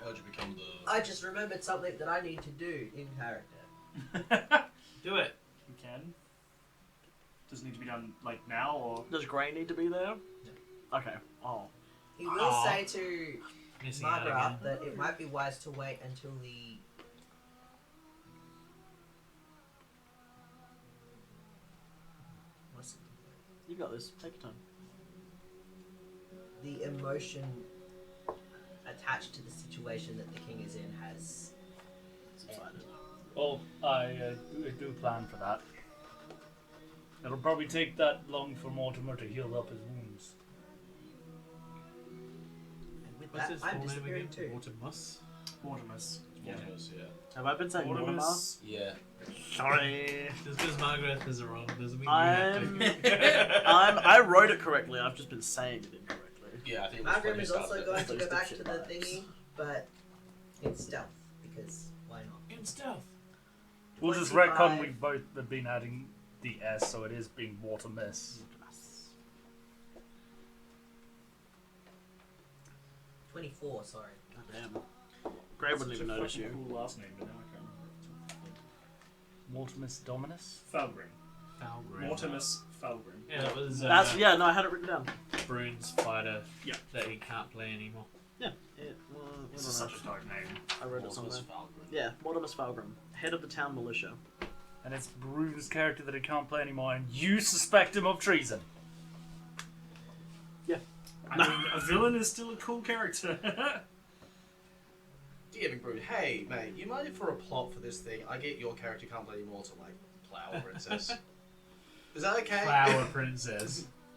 How'd you become the... I just remembered something that I need to do in character. Do it. You can. Does it need to be done like now or? Does Gray need to be there? Okay. Oh. He will Aw. say to Missing out again. Margaret that it might be wise to wait until You got this. Take your time. the emotion attached to the situation that the king is in has Subsided. Well, I do plan for that. It'll probably take that long for Mortimer to heal up his wounds. and with What's that his I'm full name disappearing again? too. Mortimus? Mortimus. Mortimus, yeah. Have I been saying Mortimer? Mortimus. Yeah. Sorry. Just because Margaret is wrong doesn't mean you I'm, have to. I wrote it correctly. I've just been saying it incorrectly. Yeah, I think it was Margaret when is you also started going it. to go Those back shit to the vibes. thingy, but in stealth, because why not? In stealth. We'll just 25. retcon we both have been adding the S, so it is being water miss. 24, sorry. God damn. Gray wouldn't even notice you. Cool last name, but now I can't remember it. Mortimus Dominus? Falgrim. Falgrim. Mortimus Falgrim. Yeah, that was That's no, I had it written down. Brune's fighter Yeah. that he can't play anymore. Yeah. This is such a dark name. I wrote it somewhere. Mortimus Falgrim. Yeah, Mortimus Falgrim, head of the town militia. And it's Bruce's character that he can't play anymore, and you suspect him of treason. I mean, a villain is still a cool character. DMing Brood, hey mate, you mind if for a plot for this thing, I get your character can't play anymore to like Flower Princess? Is that okay? Flower Princess.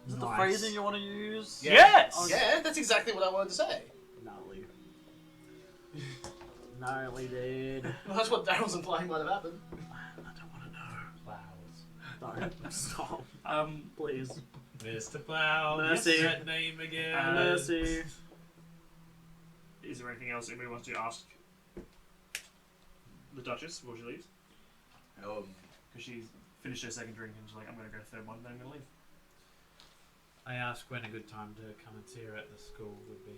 Is it the Nice. phrasing you want to use? Yeah. Yes! Yeah, that's exactly what I wanted to say. Gnarly. Gnarly, dude. Well, that's what Daryl's implying might have happened. I don't want to know. Flowers. No, stop. um, Please. Mr. Plow. Mercy. That name again. Mercy. is there anything else anybody wants to ask the Duchess before she leaves? Because she's finished her second drink and she's like, I'm going to go third one, then I'm going to leave. I asked when a good time to come and see her at the school would be.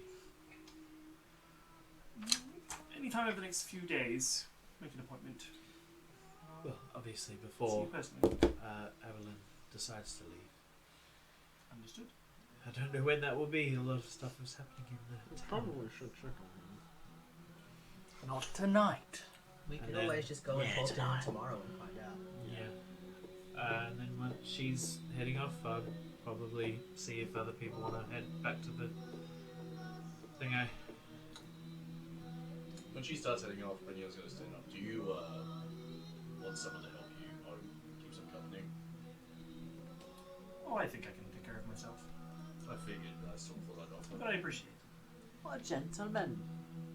Anytime over the next few days, make an appointment. Well, obviously See before you personally. Evelyn decides to leave. Understood. I don't know when that will be. A lot of stuff is happening in the town. Probably should check on him. Not tonight. We can And then- always just go and Yeah, talk to him tonight. tomorrow and find out. Yeah. And then once she's heading off, I'll probably see if other people want to head back to the thingo. When she starts heading off, Brynja's going to stand up. Do you want someone to help you or keep some company? Oh, I think I can take care of myself. I figured, but I still thought I'd offer. But I appreciate it. What a gentleman.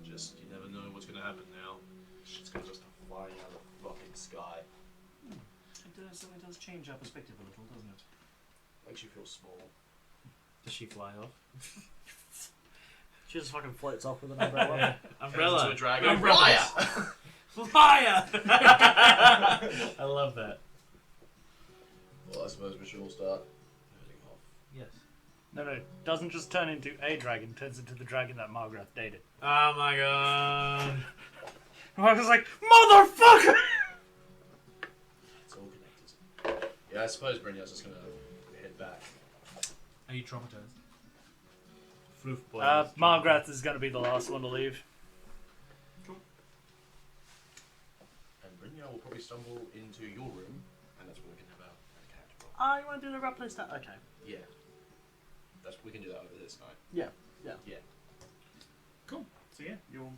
Just, you never know what's going to happen now. Shit's going to just fly out of the fucking sky. It certainly does change our perspective a little, doesn't it? Makes you feel small. Does she fly off? She just fucking floats off with an umbrella. Turns Umbrella. into a dragon. Umbrella. Fire! Fire! I love that. Well, I suppose we should all start heading off. Yes. No, doesn't just turn into a dragon, turns into the dragon that Margaret dated. Oh my god. I was like, motherfucker! It's all connected. Yeah, I suppose Brynja's just going to head back. Are you traumatized? Floof boy. Margaret is going to be the last one to leave. And Brynja will probably stumble into your room, and that's where we can have our character roll. Oh, you want to do the rap play stat? Okay. Yeah. We can do that over this night. Yeah. Cool. So yeah, you'll...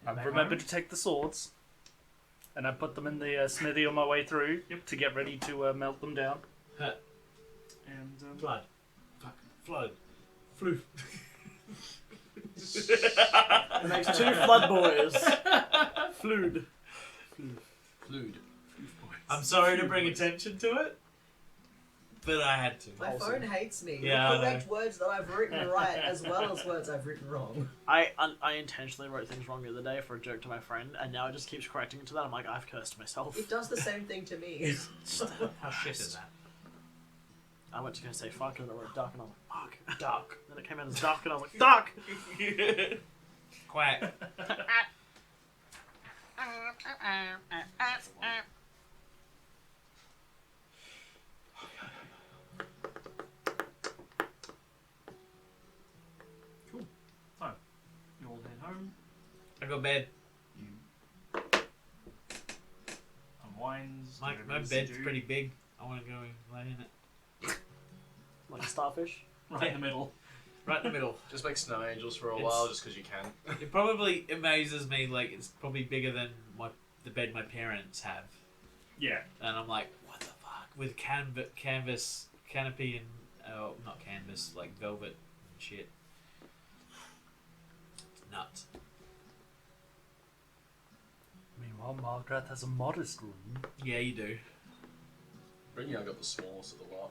I've remembered to take the swords, and I put them in the smithy on my way through to get ready to melt them down. And, Flood. Fuck. Flood. Floof. It makes two flood boys. Flood. Fluid. I'm sorry to bring attention to it, but I had to. My phone hates me. Yeah, I The correct words that I've written right as well as words I've written wrong. I intentionally wrote things wrong the other day for a joke to my friend, and now it just keeps correcting it to that. I'm like, I've cursed myself. It does the same thing to me. How shit is that? I went to go say fuck, and I wrote duck, and I was like, fuck, duck. Then it came out as duck, and I was like, duck! Quack. cool. So, you all head home. I go bed. You unwinds. My do whatever my it is to bed's do. pretty big. I want to go and lay in it. Like a starfish. Right in the middle. Right in the middle. Just make snow angels for a It's- while, just because you can. It probably amazes me, like, it's probably bigger than the bed my parents have. Yeah. And I'm like, what the fuck? With canvas, canopy and, not canvas, like velvet and shit. It's nut. Meanwhile, Margaret has a modest room, Yeah, you do. Brynjar got the smallest of the lot.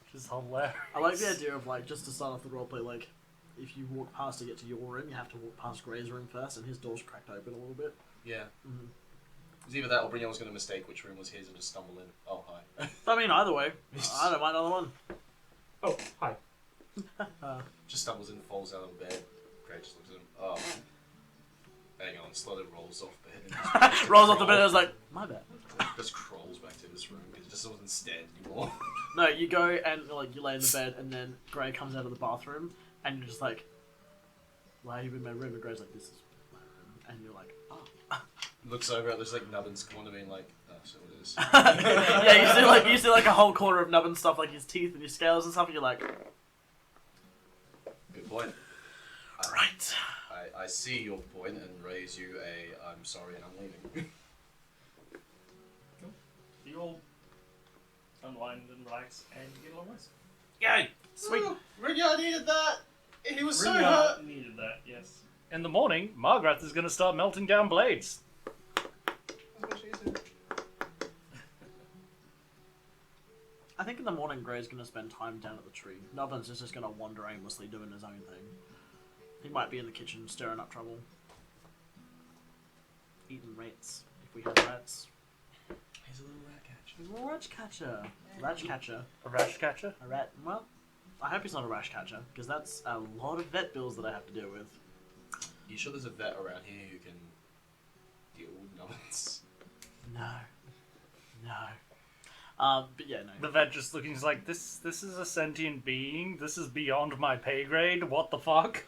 which is hilarious. I like the idea of, like, just to start off the roleplay, like, if you walk past to get to your room, you have to walk past Gray's room first, and his door's cracked open a little bit. Yeah. Mhm. It's either that or Brynjar was going to mistake which room was his and just stumble in. Oh, hi. I mean, either way, I don't mind either one. Oh, hi. Just stumbles in, falls out of the bed. Gray just looks at him. Oh. Hang on, slowly rolls off bed. And just Rolls off the bed and is like, my bad. just crawls back to this room because it just doesn't stand anymore. No, you go and, like, you lay in the bed, and then Gray comes out of the bathroom, and you're just like, why are you in my room? And Gray's like, this is my room. And you're like, oh. Looks over at this like Nubbin's corner being like, oh, so it is. Yeah, you see like a whole corner of Nubbin stuff, like his teeth and his scales and stuff, and you're like, Good point. right. I see your point and raise you a I'm sorry and I'm leaving. You all unwind and relax, and you get a long rest. Yay! Sweet. Brynjar needed that! He was so Brynjar hurt! needed that, yes. In the morning, Margaret is going to start melting down blades. That's what she said. I think in the morning, Gray's going to spend time down at the tree. Nubbin's just going to wander aimlessly doing his own thing. He might be in the kitchen stirring up trouble. Eating rats, if we have rats. He's a little rat catcher. He's a little rat catcher. Rat catcher. A rash catcher? A rat. Well, I hope he's not a rash catcher, because that's a lot of vet bills that I have to deal with. You sure there's a vet around here who can deal with nubbins? No. But yeah, no. The vet just looking, he's like, this is a sentient being. This is beyond my pay grade. What the fuck?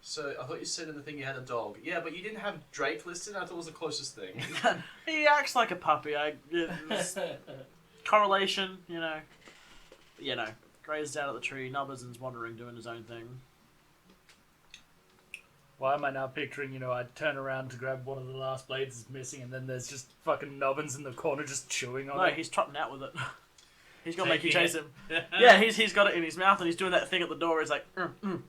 So, I thought you said in the thing you had a dog. Yeah, but you didn't have Drake listed? I thought it was the closest thing. He acts like a puppy. Correlation, you know. But, you know, Gray's down at the tree, Nubbin's wandering, doing his own thing. Why am I now picturing, I'd turn around to grab one of the last blades that's missing, and then there's just fucking Nubbins in the corner just chewing on No, it? he's trotting out with it. He's gonna make you Taking chase it. him. Yeah, he's got it in his mouth, and he's doing that thing at the door. He's like, and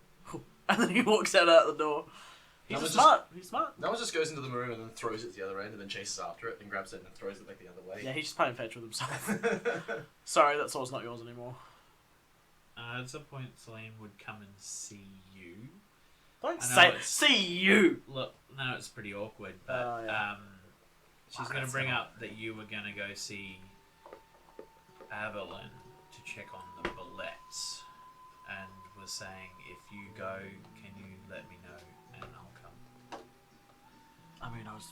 then he walks out the door. He's Nubbin's smart. He's smart. No one just goes into the room and then throws it to the other end and then chases after it and grabs it and then throws it back the other way. Yeah, he's just playing fetch with himself. Sorry, that sword's not yours anymore. At some point, Celine would come and see you. Don't I know say, it's- see you! Look, no, it's pretty awkward, but Oh, yeah. she's going to bring up that you were going to go see Avalon to check on the bullets, and was saying, if you go, can you let me know, and I'll come. I mean, I was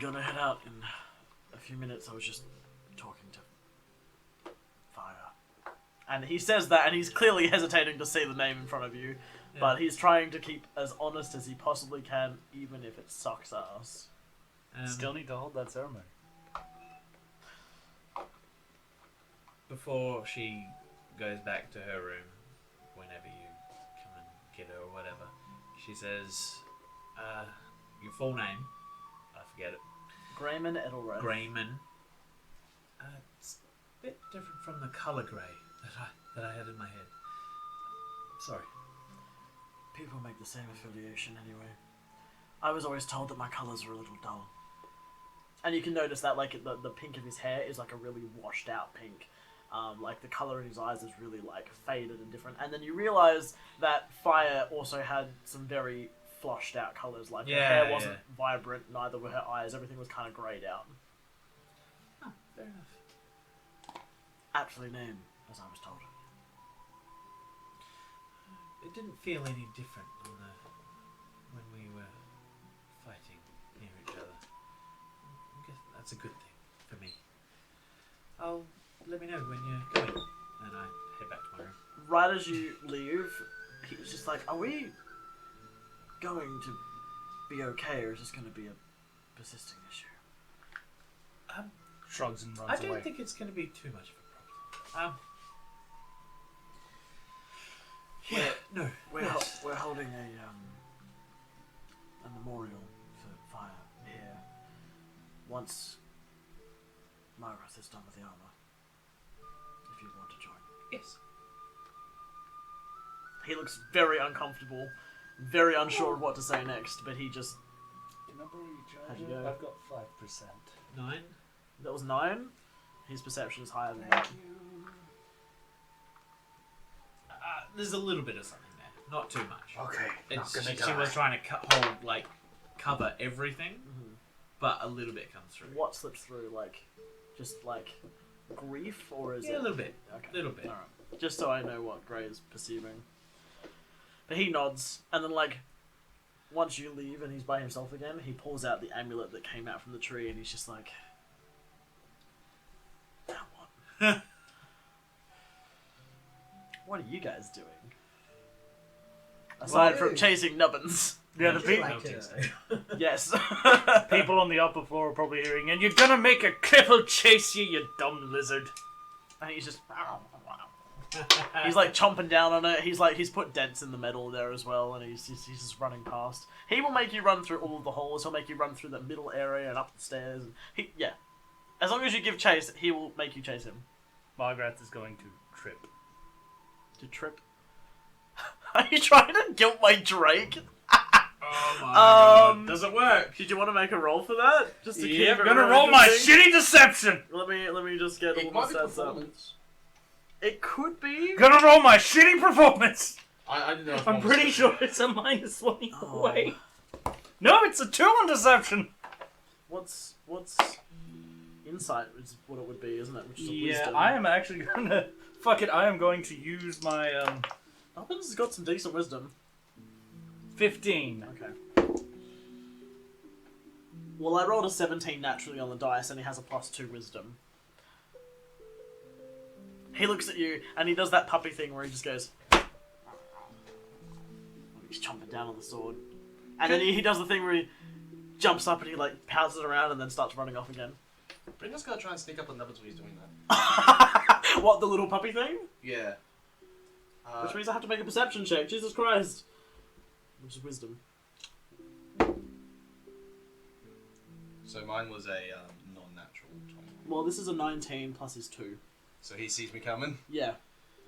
gonna head out in a few minutes. I was just talking to Fire. And he says that, and he's clearly hesitating to say the name in front of you, but he's trying to keep as honest as he possibly can, even if it sucks ass. Still need to hold that ceremony. Before she goes back to her room, whenever you come and get her or whatever, she says, your full name, I forget it, Grayman Edelrath. Grayman. It's a bit different from the colour grey that I had in my head. Sorry. People make the same affiliation anyway. I was always told that my colours were a little dull. And you can notice that, like, the pink of his hair is like a really washed out pink. Like the colour in his eyes is really like faded and different. And then you realise that Fire also had some very flushed out colours. Like her hair wasn't vibrant, neither were her eyes. Everything was kind of greyed out. Oh, fair enough. Aptly named, as I was told. It didn't feel any different when we were fighting near each other. I guess that's a good thing for me. Let me know when you're coming, and I head back to my room. Right as you leave, he's just like, are we going to be okay, or is this going to be a persisting issue? Shrugs and runs I don't away. think it's going to be too much of a problem. Yeah, no, we're holding a memorial for Fire here. Once Margaret is done with the armor, if you want to join. yes. He looks very uncomfortable, very unsure of what to say next, but he just... Can I borrow your How'd you charger? go? I've got 5%. 9. That was 9. His perception is higher than that. There's a little bit of something there, not too much. Okay. She was trying to cover everything, but a little bit comes through. What slips through? Just grief, or is it... Yeah, a little bit. Okay. Little bit. Alright. Just so I know what Gray is perceiving. But he nods, and then once you leave and he's by himself again, he pulls out the amulet that came out from the tree, and he's just like... Now what? What are you guys doing? Aside from chasing nubbins. Yeah, the Just people. like to- Yes. People on the upper floor are probably hearing, and you're gonna make a cripple chase you dumb lizard. And he's just... He's like chomping down on it. He's put dents in the metal there as well, and he's just running past. He will make you run through all of the halls. He'll make you run through the middle area and up the stairs. And as long as you give chase, he will make you chase him. Margaret is going to trip. To trip. Are you trying to guilt my Drake? Oh my god. Does it work? Did you want to make a roll for that? Just to keep Yeah, it I'm gonna really roll my interesting? shitty deception. Let me just get all It my might be stats up. performance. It could be. Gonna roll my shitty performance. I didn't know. If I'm one was pretty different. sure it's a -1 either Oh. way. No, it's a 2 on deception. What's insight is what it would be, isn't it? Which is a Yeah, wisdom. I am actually gonna... Fuck it, I am going to use my, Nubbins has got some decent wisdom. 15. Okay. Well, I rolled a 17 naturally on the dice, and he has a +2 wisdom. He looks at you, and he does that puppy thing where he just goes... He's chomping down on the sword. And then he does the thing where he jumps up and he pounces around and then starts running off again. Brendan's gonna try and sneak up on Nubbins when he's doing that. What, the little puppy thing? Yeah. Which means I have to make a perception check. Jesus Christ. Which is wisdom. So mine was a non-natural 20. Well, this is a 19 plus his 2. So he sees me coming. Yeah.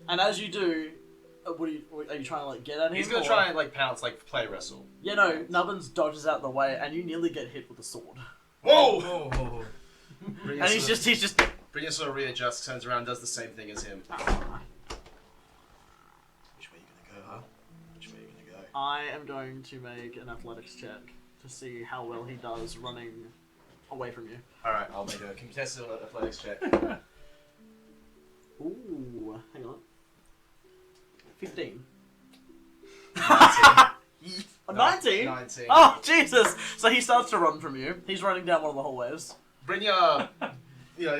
And as you do, are you trying to get at him? He's gonna or- try and pounce, play wrestle. Yeah, no, Nubbins dodges out the way and you nearly get hit with a sword. Whoa! Oh. Brynja And he's sort just... Brynja sort of readjusts, turns around, does the same thing as him. Which way you gonna go, huh? Which way you gonna go? I am going to make an athletics check to see how well he does running away from you. Alright, I'll make a contested athletics check. Ooh, hang on. 15. 19? 19. Oh, Jesus! So he starts to run from you. He's running down one of the hallways. Brynja,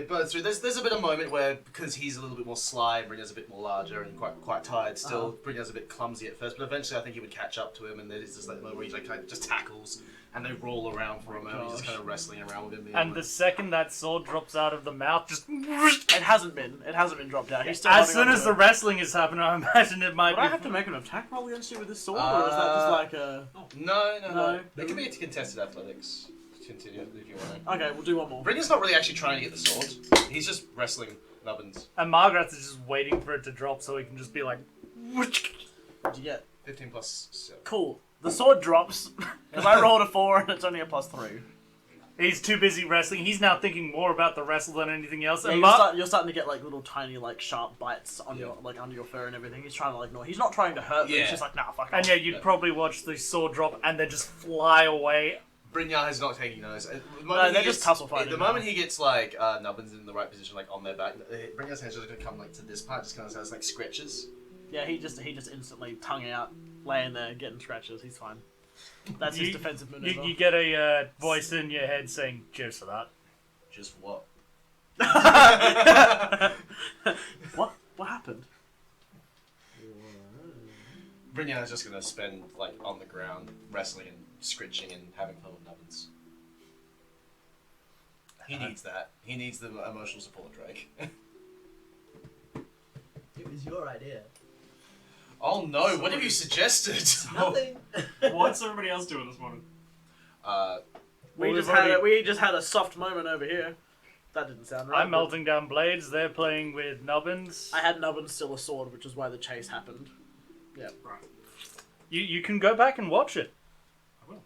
burns through. There's a bit of moment where, because he's a little bit more sly, Brynja's a bit more larger and quite tired still. Brynja's a bit clumsy at first, but eventually I think he would catch up to him, and there's this moment where he kind of just tackles, and they roll around for a moment. He's just kind of wrestling around with him. And the second that sword drops out of the mouth, just... It hasn't been dropped down. He's still As holding soon onto as the it. wrestling is happening, I imagine it might Would I be... have to make an attack roll against you with this sword, or is that just like a... No. No. It can be a contested athletics. Continue if you want to. Okay, we'll do one more. Brynja's not really actually trying to get the sword. He's just wrestling Nubbins. And Margaret is just waiting for it to drop so he can just be like... What'd you get? 15 plus 7. Cool. The sword drops, because I rolled a 4 and it's only a +3. He's too busy wrestling. He's now thinking more about the wrestle than anything else. Yeah, And you're starting to get little tiny sharp bites on your under your fur and everything. He's trying to ignore. He's not trying to hurt. Yeah. He's just like, nah, fuck And off. yeah, you'd probably watch the sword drop and then just fly away. Brynja has not taken notice. The No, moment they're he just gets- tussle fighting The now. moment he gets Nubbins in the right position, on their back, Brynja's hands just gonna come to this part, just kind of has scratches. Yeah, he just instantly tongue out, laying there getting scratches. He's fine. That's his defensive maneuver. You get a voice in your head saying, cheers for that. Just what? What happened? Brynja is just gonna spend on the ground wrestling and scritching and having fun with Nubbins. He needs that. He needs the emotional support, Drake. It was your idea. Oh no! What have you suggested? Nothing. What's everybody else doing this morning? We Well, just had a soft moment over here. That didn't sound right. I'm melting down blades. They're playing with nubbins. I had Nubbin still a sword, which is why the chase happened. Right. You can go back and watch it I will.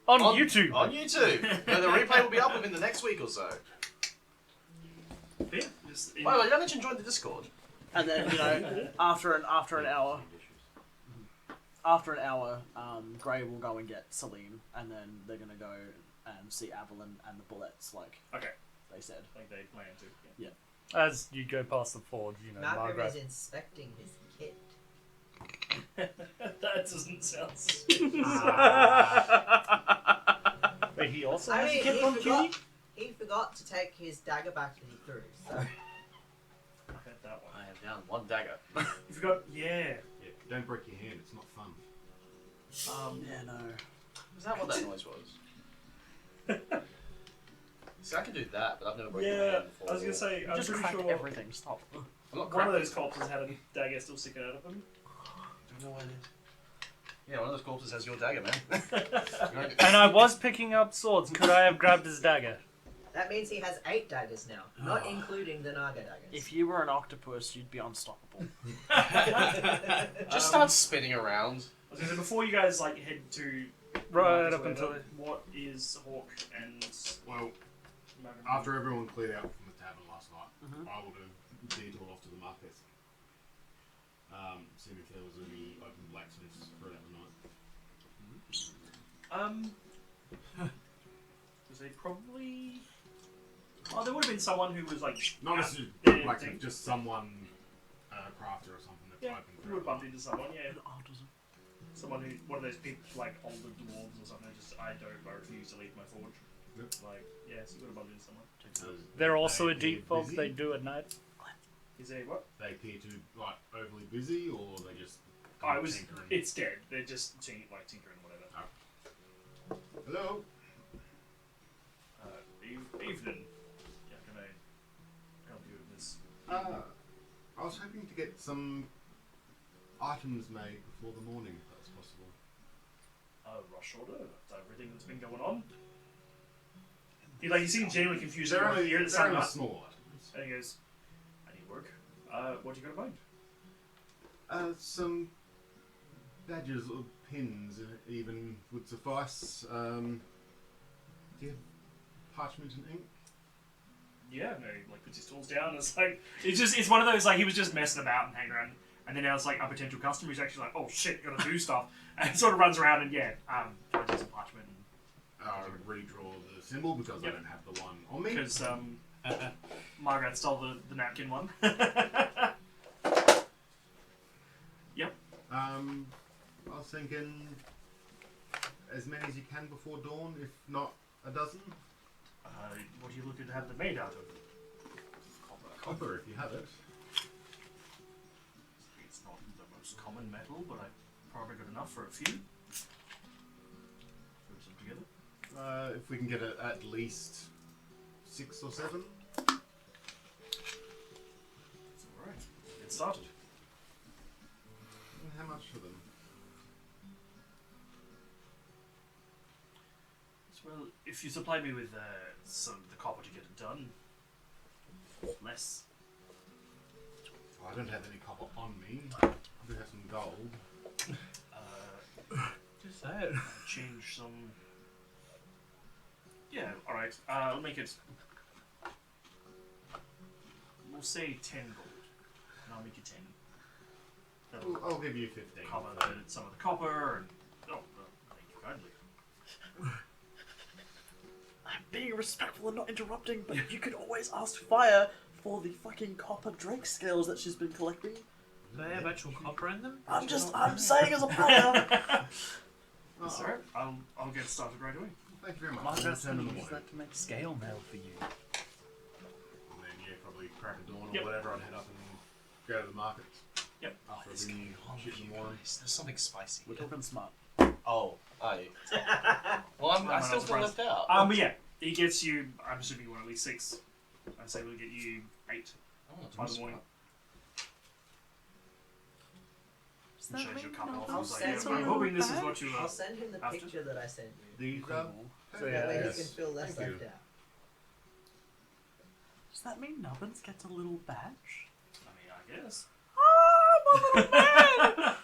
on YouTube. On YouTube. No, the replay will be up within the next week or so. But yeah, just By the way, did I mention join the Discord? And then after an hour, Gray will go and get Celine, and then they're gonna go and see Avalon and the Bullets, like okay. they said. Like they plan to. Yeah. As you go past the forge, Malcolm Margaret. is inspecting his kit. That doesn't sound suspicious. Wait, he also I has mean, a kid on duty? he forgot to take his dagger back that he threw, so... I had that one. I have down one dagger. You forgot? Yeah. Yeah, don't break your hand. It's not fun. Yeah, no. Is that what that noise was? See, I can do that, but I've never broken my Yeah. hand before. I was gonna say, You I'm just pretty cracked sure everything. Stop. I'm not one of cracking. those corpses had a dagger still sticking out of them. I don't know what it is. Yeah, one of those corpses has your dagger, man. And I was picking up swords. Could I have grabbed his dagger? That means he has 8 daggers now, not including the Naga daggers. If you were an octopus, you'd be unstoppable. Just start spinning around. I was gonna say, before you guys like head to Right Marcus up or until whatever, what is Hawk and Well, Margaret? after everyone cleared out from the tavern last night, Mhm. I would have detoured off to the market. Seeing if there was any open blacksmiths throughout the night. Was they probably? Oh, there would have been someone who was like Not out necessarily there blacksmith, thing. just someone, crafter or something that's Yeah, open you would have throughout bumped the into someone. Yeah, Autism. someone who one of those people like older dwarves or something. Just I refuse to leave my forge. Yep. Like yes, you would have bumped into someone. night. They're also a appear deep fog busy? they do at night. Is there what? They appear to like overly busy, or they just. Oh, it was. tinkering? It's dead. They're just tinkering whatever. Hello. Evening. Yeah, can I help you with this? I was hoping to get some items made before the morning, if that's possible. Rush order. That's everything that's been going on. He seemed genuinely confused. They're You're only, here at the they're sun only hut. small items. And he goes, I need work. What you got to find? Some badges or pins even would suffice. Do you have parchment and ink? Yeah, no, he like puts his tools down. It's one of those like he was just messing about and hanging around, and then now it's like a potential customer who's actually like, oh shit, gotta do stuff, and sort of runs around and can I take some parchment? I'll redraw the symbol because Yep. I don't have the one on me. Because Margaret stole the napkin one. Yep. I was thinking as many as you can before dawn, if not a dozen. What are you looking to have them made out of? Copper, if you have it. It's not the most common metal, but I probably got enough for a few. Put some together. If we can get at least 6 or 7. It's alright. Get started. And how much for them? Well, if you supply me with some of the copper to get it done, less. Oh, I don't have any copper on me. I do have some gold. Just say it. Change some. Yeah, alright. I'll make it. We'll say 10 gold. And I'll make it 10. That'll I'll give you 15. cover some of the copper and. Oh, well, thank you kindly. I'm being respectful and not interrupting, but you could always ask Fire for the fucking copper drake scales that she's been collecting. Do they have actual copper in them? I'm saying as a player. Oh, Sorry, I'll get started right away. thank you very much. Margaret's I'll return in gonna the use morning. that to make scale mail for you. And then, yeah, probably crack a dawn Yep. or whatever, I'd head up and go to the market. Yep. After What's I've been going on shit with in you the morning. guys? There's something spicy. We're talking smart. Oh, are you? Well, I still feel left out. But yeah, he gets you. I'm assuming you want at least 6. I'd say we'll get you 8 I want to by do the morning. Does And that shows you a mean couple of no things like, sense? yeah, I'm hoping this is what you I'll are. send him the After? picture that I sent you. These Cool. So that way yeah, he yes. can feel less Thank you. left out. Does that mean Nubbins gets a little badge? I mean, I guess. Oh, my little man!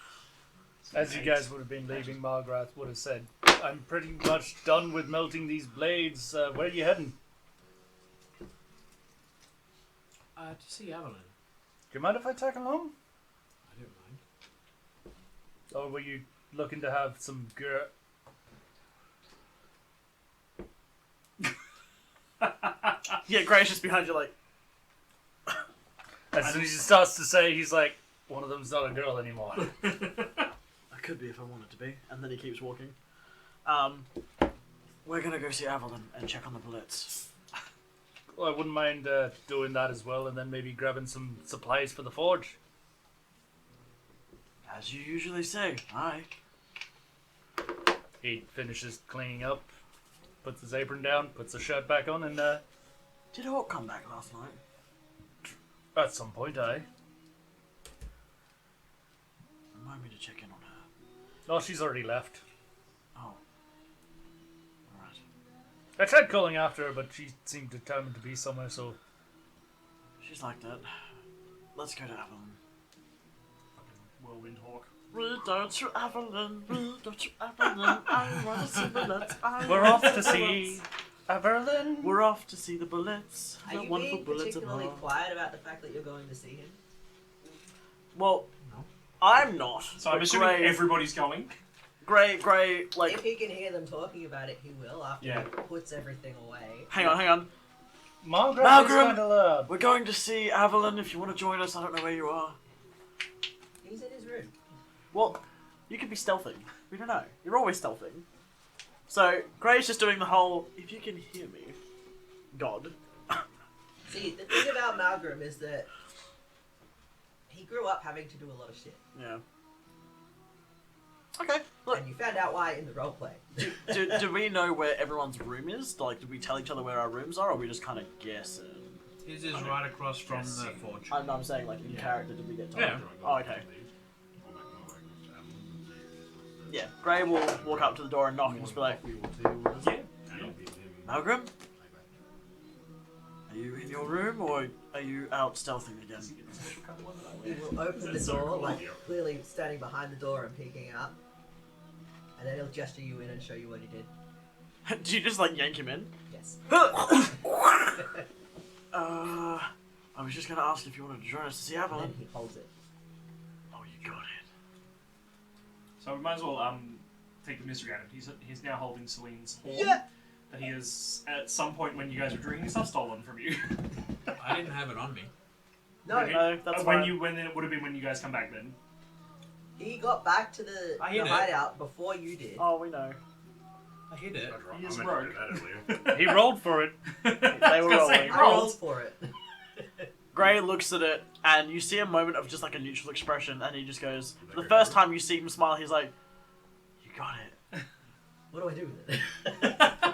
As you guys would have been leaving, Margrath would have said, I'm pretty much done with melting these blades. Where are you heading? To see Avalon. Do you mind if I tag along? I don't mind. Or were you looking to have some Yeah, Gray's just behind you, like. As soon as he starts to say, he's like, one of them's not a girl anymore. I could be if I wanted to be. And then he keeps walking. We're gonna go see Avalon and check on the bullets. Well, I wouldn't mind doing that as well, and then maybe grabbing some supplies for the forge. As you usually say, aye. He finishes cleaning up, puts his apron down, puts the shirt back on, and Did Hawk come back last night? at some point, Remind me to check in on her. Oh, she's already left. Oh. Alright. I tried calling after her, but she seemed determined to be somewhere, so... She's like that. Let's go to Avalon. Whirlwind Hawk. We go to Avalon, we go to Avalon, I want to see bullets, We're off to see Avalon. We're off to see the bullets. Are The you wonderful being bullets of particularly Hawk. quiet about the fact that you're going to see him? Well, No. I'm not. So I'm but assuming Gray, everybody's going. Gray, If like, he can hear them talking about it, he will after Yeah. he puts everything away. hang on. Margaret Malcolm! is kind of loud. We're going to see Avalon if you want to join us. I don't know where you are. He's in his room. Well, you could be stealthing. We don't know. You're always stealthing. So, Gray's just doing the whole, if you can hear me, God. See, the thing about Malgrim is that he grew up having to do a lot of shit. Yeah. Okay, look. And you found out why in the roleplay. Do we know where everyone's room is? Like, do we tell each other where our rooms are, or are we just kind of guessing? His is right across from the forge. I'm saying, like, in character, did we get told? Yeah. Oh, okay. Yeah, Gray will walk up to the door and knock and just be like, Yeah. Malgrim? Are you in your room, or are you out stealthing again? He will open the door, like clearly standing behind the door and peeking out. And then he'll gesture you in and show you what he did. Do you just, like, yank him in? Yes. I was just gonna ask if you wanted to join us to see And Avalon. then he holds it. Oh, you got it. So we might as well take the mystery out of it. He's now holding Celine's horn Yeah. that he has at some point when you guys were drinking stuff stolen from you. I didn't have it on me. No, No, that's when fine. when it would have been when you guys come back then. he got back to the I hid it. hideout before you did. Oh, we know. I hid it. He is I rogue. mentioned that earlier. He rolled for it. They were I was gonna say, rolling. he I rolled. rolled for it. Gray looks at it, and you see a moment of just like a neutral expression, and he just goes, for the first time you see him smile, he's like, you got it. What do I do with it?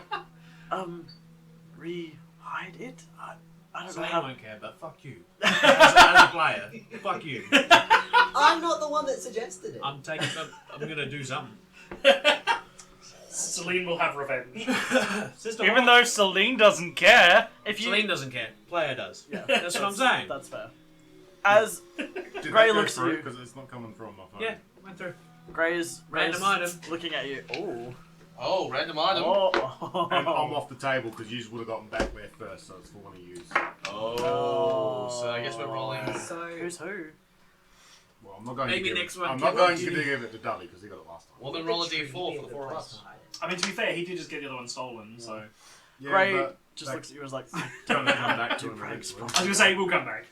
Re-hide it? I don't So know I how... won't care, but fuck you. As a player, fuck you. I'm not the one that suggested it. I'm gonna do something. Celine will have revenge. Sister Even Hawk. though Celine doesn't care. If you... Celine doesn't care. Player does. Yeah, That's what I'm saying. That's fair. As Did Gray that go looks at through? you. Because it's not coming from my phone. Yeah, went through. Gray's Random item. looking at you. Ooh. Oh, random item. Oh. And I'm off the table because you would have gotten back there first, so it's for one of you. Oh, so I guess we're rolling. So Who's who? Well, I'm not going Maybe to give next it. one, I'm not give going it to to give it to Dudley because he got it last time. Well, then the roll a tree d4 would be for the a four good of place us. to hide it. I mean, to be fair, he did just get the other one stolen, so Yeah, Gray but just that- looks at you and is like, Tell him to come back to Two him pranks eventually. I was gonna say we'll come back.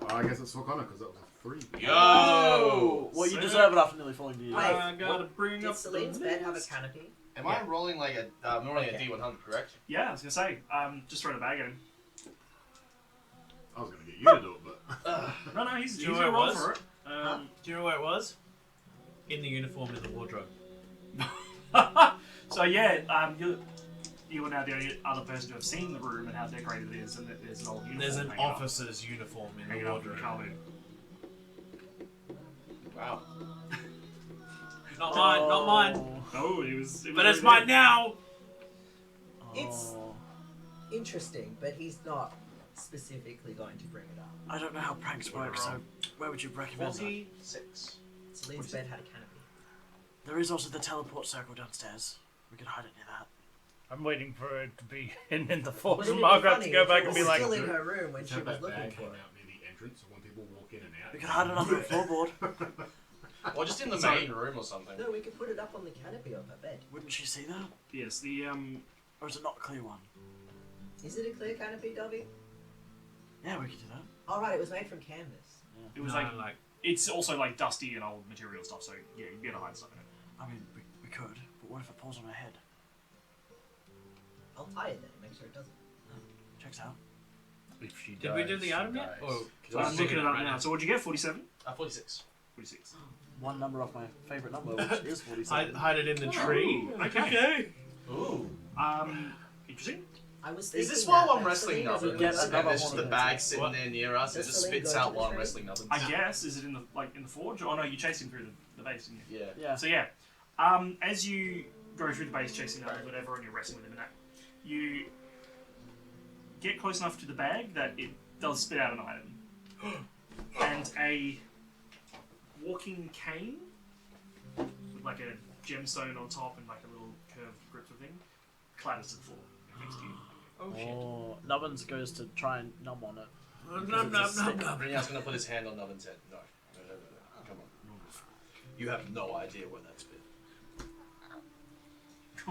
I guess it's for Connor because that was a 3. Yo! well, you Sick. deserve it after nearly falling to you. Wait, I gotta what- bring Did up Celine's the bed have a list. canopy? Am I rolling like a normally Okay. a D100, correct? Yeah, I was gonna say, just throw the bag at him. I was going to get you to do it, but No, he's Do you know gonna where it roll was? for it. Do you know where it was? In the uniform in the wardrobe. So yeah, you are now the only other person to have seen the room and how decorated it is, and that there's an old uniform. There's an hanging up- officer's uniform in the hanging up in the wardrobe. cupboard. Wow. Not mine, not mine. Oh, it was But it's mine now! It's- Oh. Interesting, but he's not specifically going to bring it up. I don't know how pranks work, so where would you recommend that? 46. Celine's bed had a canopy. There is also the teleport circle downstairs. We could hide it near that. I'm waiting for it to be hidden in the force Wouldn't for it be Margaret funny to go if back it and was be like, still in her room when she Have was that looking bag for hang it. out near the entrance, so when people walk in and out. We could hide it under the floorboard. Or just in the Sorry. main room or something. No, we could put it up on the canopy of her bed. Wouldn't she see that? Yes, the Or is it not a clear one? Is it a clear canopy, Dobby? Yeah, we could do that. Oh, right, it was made from canvas. it was No, like it's also like dusty and old material stuff. So yeah, you'd be able to hide stuff in it. I mean, we could, but what if it falls on her head? I'll tie it then and make sure it doesn't. Checks out. If she Did we do the item yet? Or So I'm looking it up now. So what'd you get? 47. 46. 46. One number off my favourite number, which is 47. hide it in the tree. Okay. Ooh. Interesting. I was Is thinking this while that, I'm wrestling Selena nubbins? Get And another there's just one the of bag those. sitting What? there near us. It Does just Celine spits go out to the while I'm tree? wrestling nubbins. I guess is it in the in the forge? Oh no, you're chasing through the base, didn't you? Yeah. Yeah. So yeah, as you go through the base chasing down whatever and you're wrestling with him and that, you get close enough to the bag that it does spit out an item. And a walking cane with like a gemstone on top and like a little curved grip thing clatters to the floor next to you. Oh shit. Oh, Nubbins goes to try and numb on it. Num, num, num, num. Brynjar's gonna put his hand on Nubbin's head. No. No. Come on. You have no idea where that's been.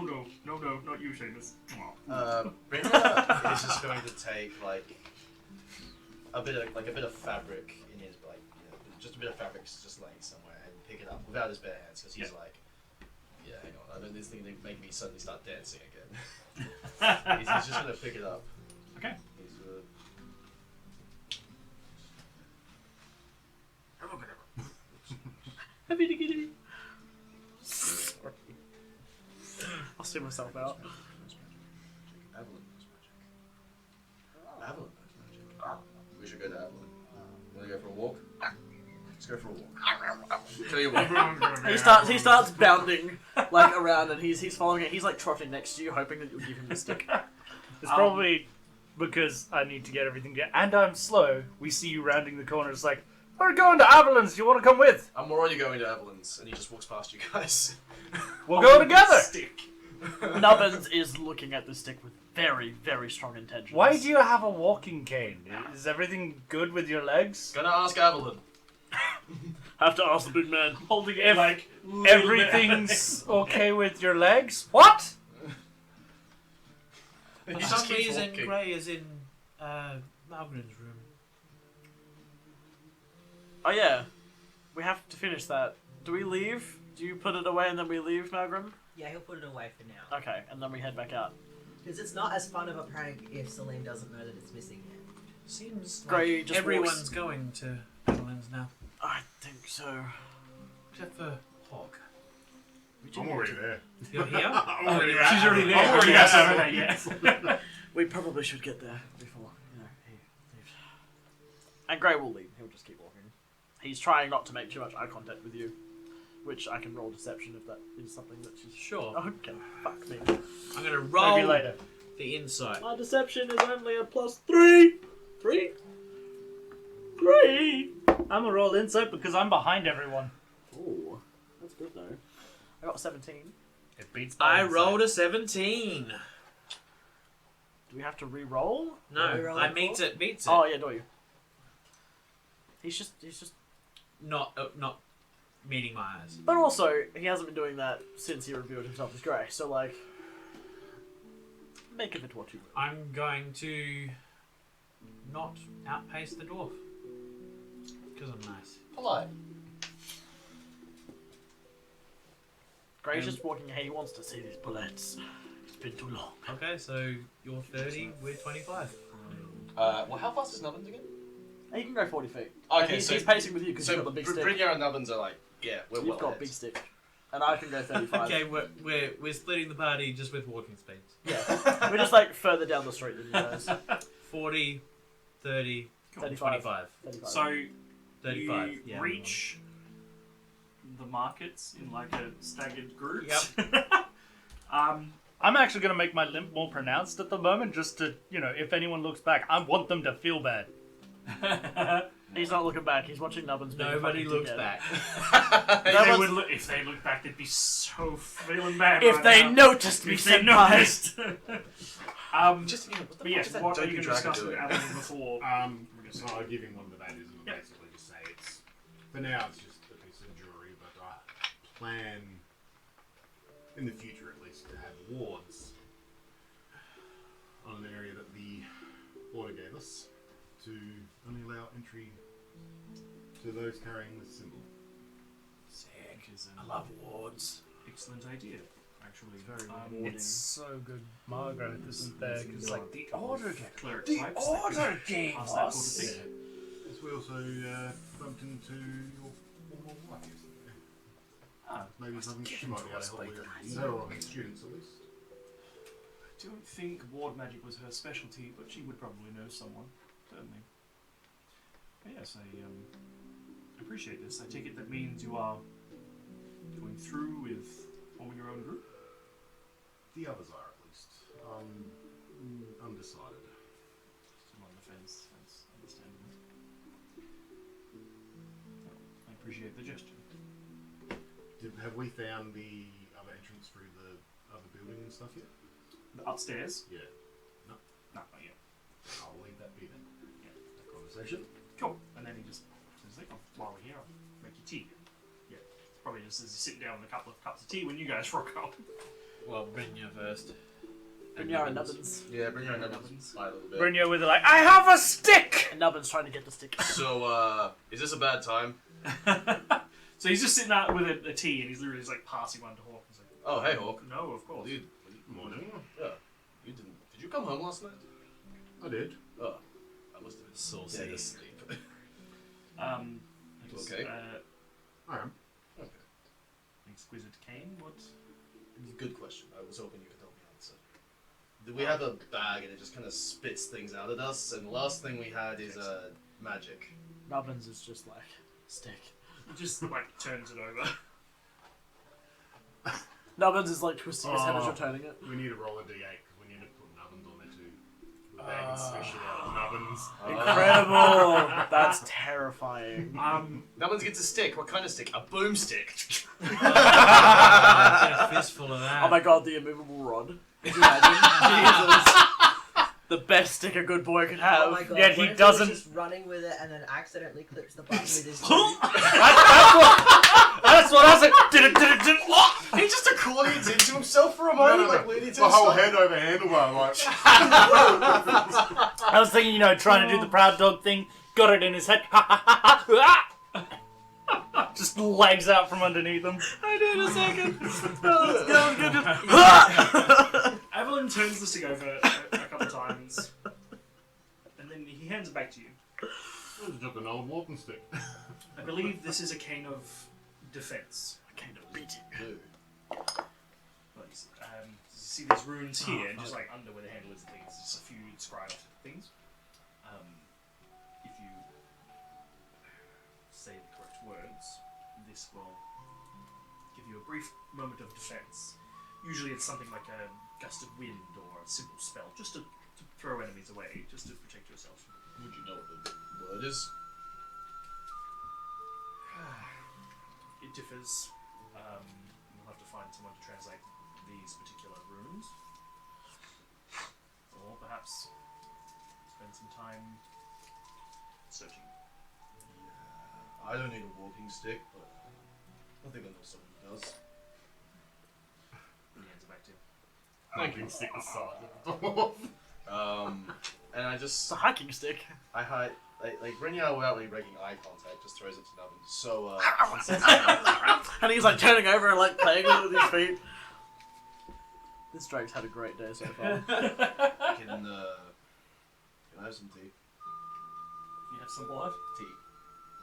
No, not you, Seamus. Brynjar is just going to take like a bit of fabric in his just a bit of fabric just laying somewhere and pick it up without his bare hands because he's like, yeah, hang on, I don't this thing to make me suddenly start dancing again. he's just gonna pick it up. Okay. He's Happy to get it. Sorry. I'll see myself out. Avalon knows magic. Avalon knows magic. We should go to Avalon. Wanna go for a walk? Let's go for a walk. Tell you what. He starts bounding like around and he's following it. He's like trotting next to you, hoping that you'll give him the stick. it's probably because I need to get everything together. And I'm slow. We see you rounding the corner. It's like, we're going to Avalon's. Do you want to come with? I'm already going to Avalon's, and he just walks past you guys. We'll go together. Stick. Nubbins is looking at the stick with very, very strong intentions. Why do you have a walking cane? Is everything good with your legs? Gonna ask Avalon. Have to ask the big man. Holding it If like Everything's okay with your legs? What? He For just some keeps reason, walking. Gray is in Malgren's room. Oh yeah, we have to finish that. Do we leave? Do you put it away and then we leave, Malgrim? Yeah, he'll put it away for now. Okay, and then we head back out. Because it's not as fun of a prank if Celine doesn't know that it's missing yet. Seems Gray like just everyone's walks- going to Evelyn's now, I think so. except for Hawk. I'm already there. You're here? I'm already you're there. she's already there. I'm already Yes, there. over there, yes. We probably should get there before, he leaves. And Gray will leave. He'll just keep walking. He's trying not to make too much eye contact with you, which I can roll deception if that is something that she's... Sure. Okay, fuck me. I'm going to roll Maybe later. the insight. My deception is only a +3. 3? 3? I'm gonna roll insight because I'm behind everyone. Ooh, that's good though. I got 17. It beats I insight. rolled a 17. Do we have to re-roll? No, Are we rolling I meets it. Oh yeah, do you? He's just. Not meeting my eyes. But also, he hasn't been doing that since he revealed himself as Grey. So like, make of it what you will. I'm going to not outpace the dwarf. Because I'm nice. Polite. Grey's just walking. Hey, he wants to see these bullets. It's been too long. Okay, so you're 30, we're 25. Well, how fast is Nubbins again? He can go 40 feet. Okay, And he's, so- he's pacing with you because So you've got the big stick. Brynjar and Nubbins are like, yeah, we're You've well got ahead. big stick, and I can go 35. Okay, we're splitting the party just with walking speeds. Yeah, we're just like further down the street than you guys. 40, 30, 35. 25. 35. So 35. you yeah. reach the markets in like a staggered group. Yep. I'm actually gonna make my limp more pronounced at the moment, just to, if anyone looks back, I want them to feel bad. He's not looking back. He's watching Nubbins. being Nobody fucking looks dickhead. back. If they look back, they'd be so feeling bad. If right they now. noticed me, If they senpai. noticed. Just what the But fuck yes, is that what are you dopey going to dragon discuss with doing? Alan before? So I'll give him one of the badges and Yep. basically just say it's, for now it's just a piece of jewelry, but I plan, in the future at least, to have wards on an area that the order gave us to only allow entry to those carrying this symbol. Sick. Is I love wards. excellent idea, actually. Very rewarding. It's so good. Margaret isn't there because like the order gave cleric the types order gave pass that us. sort of thing. As we also bumped into your former wife yesterday. Ah, Maybe something she might be able to help with. Spike. Her or her students at least. I don't think ward magic was her specialty, but she would probably know someone. Certainly. But yes, I appreciate this. I take it that means you are going through with forming your own group? The others are at least. Undecided. Still on the fence. That's understandable. Well, I appreciate the gesture. Have we found the other entrance through the other building and stuff yet? The upstairs? Yeah. No, not yet. I'll leave that be then. Yeah. That conversation. Cool. And then he just says, like, oh, while we're here, I'll make you tea. Yeah. Probably just as you sit down with a couple of cups of tea when you guys rock up. Well, Brynja first. Brynjar and Nubbins. Yeah, bring your Yeah, nubbins by a little bit. Brynja with like, I have a stick. And Nubbins trying to get the stick. So, is this a bad time? So he's just sitting out with a tea and he's literally just like passing one to Hawk. He's like, Oh, hey, Hawk. no, of course. Dude, Morning. yeah. You didn't. Did you come home last night? I did. Oh, I must have been Saucy. dead asleep. I You just, okay? I am. Okay. Exquisite Cane, what? Good question. I was hoping you could help me answer. We have a bag and it just kind of spits things out at us, and the last thing we had is magic. Nubbins is just like, stick. He just like turns it over. Nubbins is like twisting his head as you're turning it. We need to roll a d8 because we need to put nubbins on there too. The bag is special out nubbins. Incredible! That's terrifying. Nubbins gets a stick. What kind of stick? A boomstick. Get a fistful of that. Oh my god, the immovable rod. Could you imagine? Jesus. The best stick a good boy could have. Oh my god! Yet he what if doesn't- was just running with it and then accidentally clips the button with his. That's what I was like. He just accordions into himself for a moment, like Looney Tunes. The whole style. head over handlebar, like. I was thinking, trying to do the proud dog thing. Got it in his head. Just legs out from underneath him. I did a second. Evelyn turns the stick over a couple of times, and then he hands it back to you. This is just an old walking stick. I believe this is a cane of defense. Kind of beating. Dude. Like, you see these runes here, just like under where the handle is and things, just a few inscribed things. If you say the correct words, this will give you a brief moment of defense. Usually it's something like a gust of wind or a simple spell, just to throw enemies away, just to protect yourself. Would you know what the word is? It differs. You'll have to find someone to translate these particular runes. Or perhaps spend some time searching. Yeah. I don't need a walking stick, but I think I know someone who does. And he hands it back to you. Walking stick the size of the dwarf. And I It's just, a hiking stick. I hide, like Brynjar without really breaking eye contact, just throws it to Nubbins. So, And he's like turning over and like playing with it with his feet. This Drake's had a great day so far. can I have some tea? You have some what?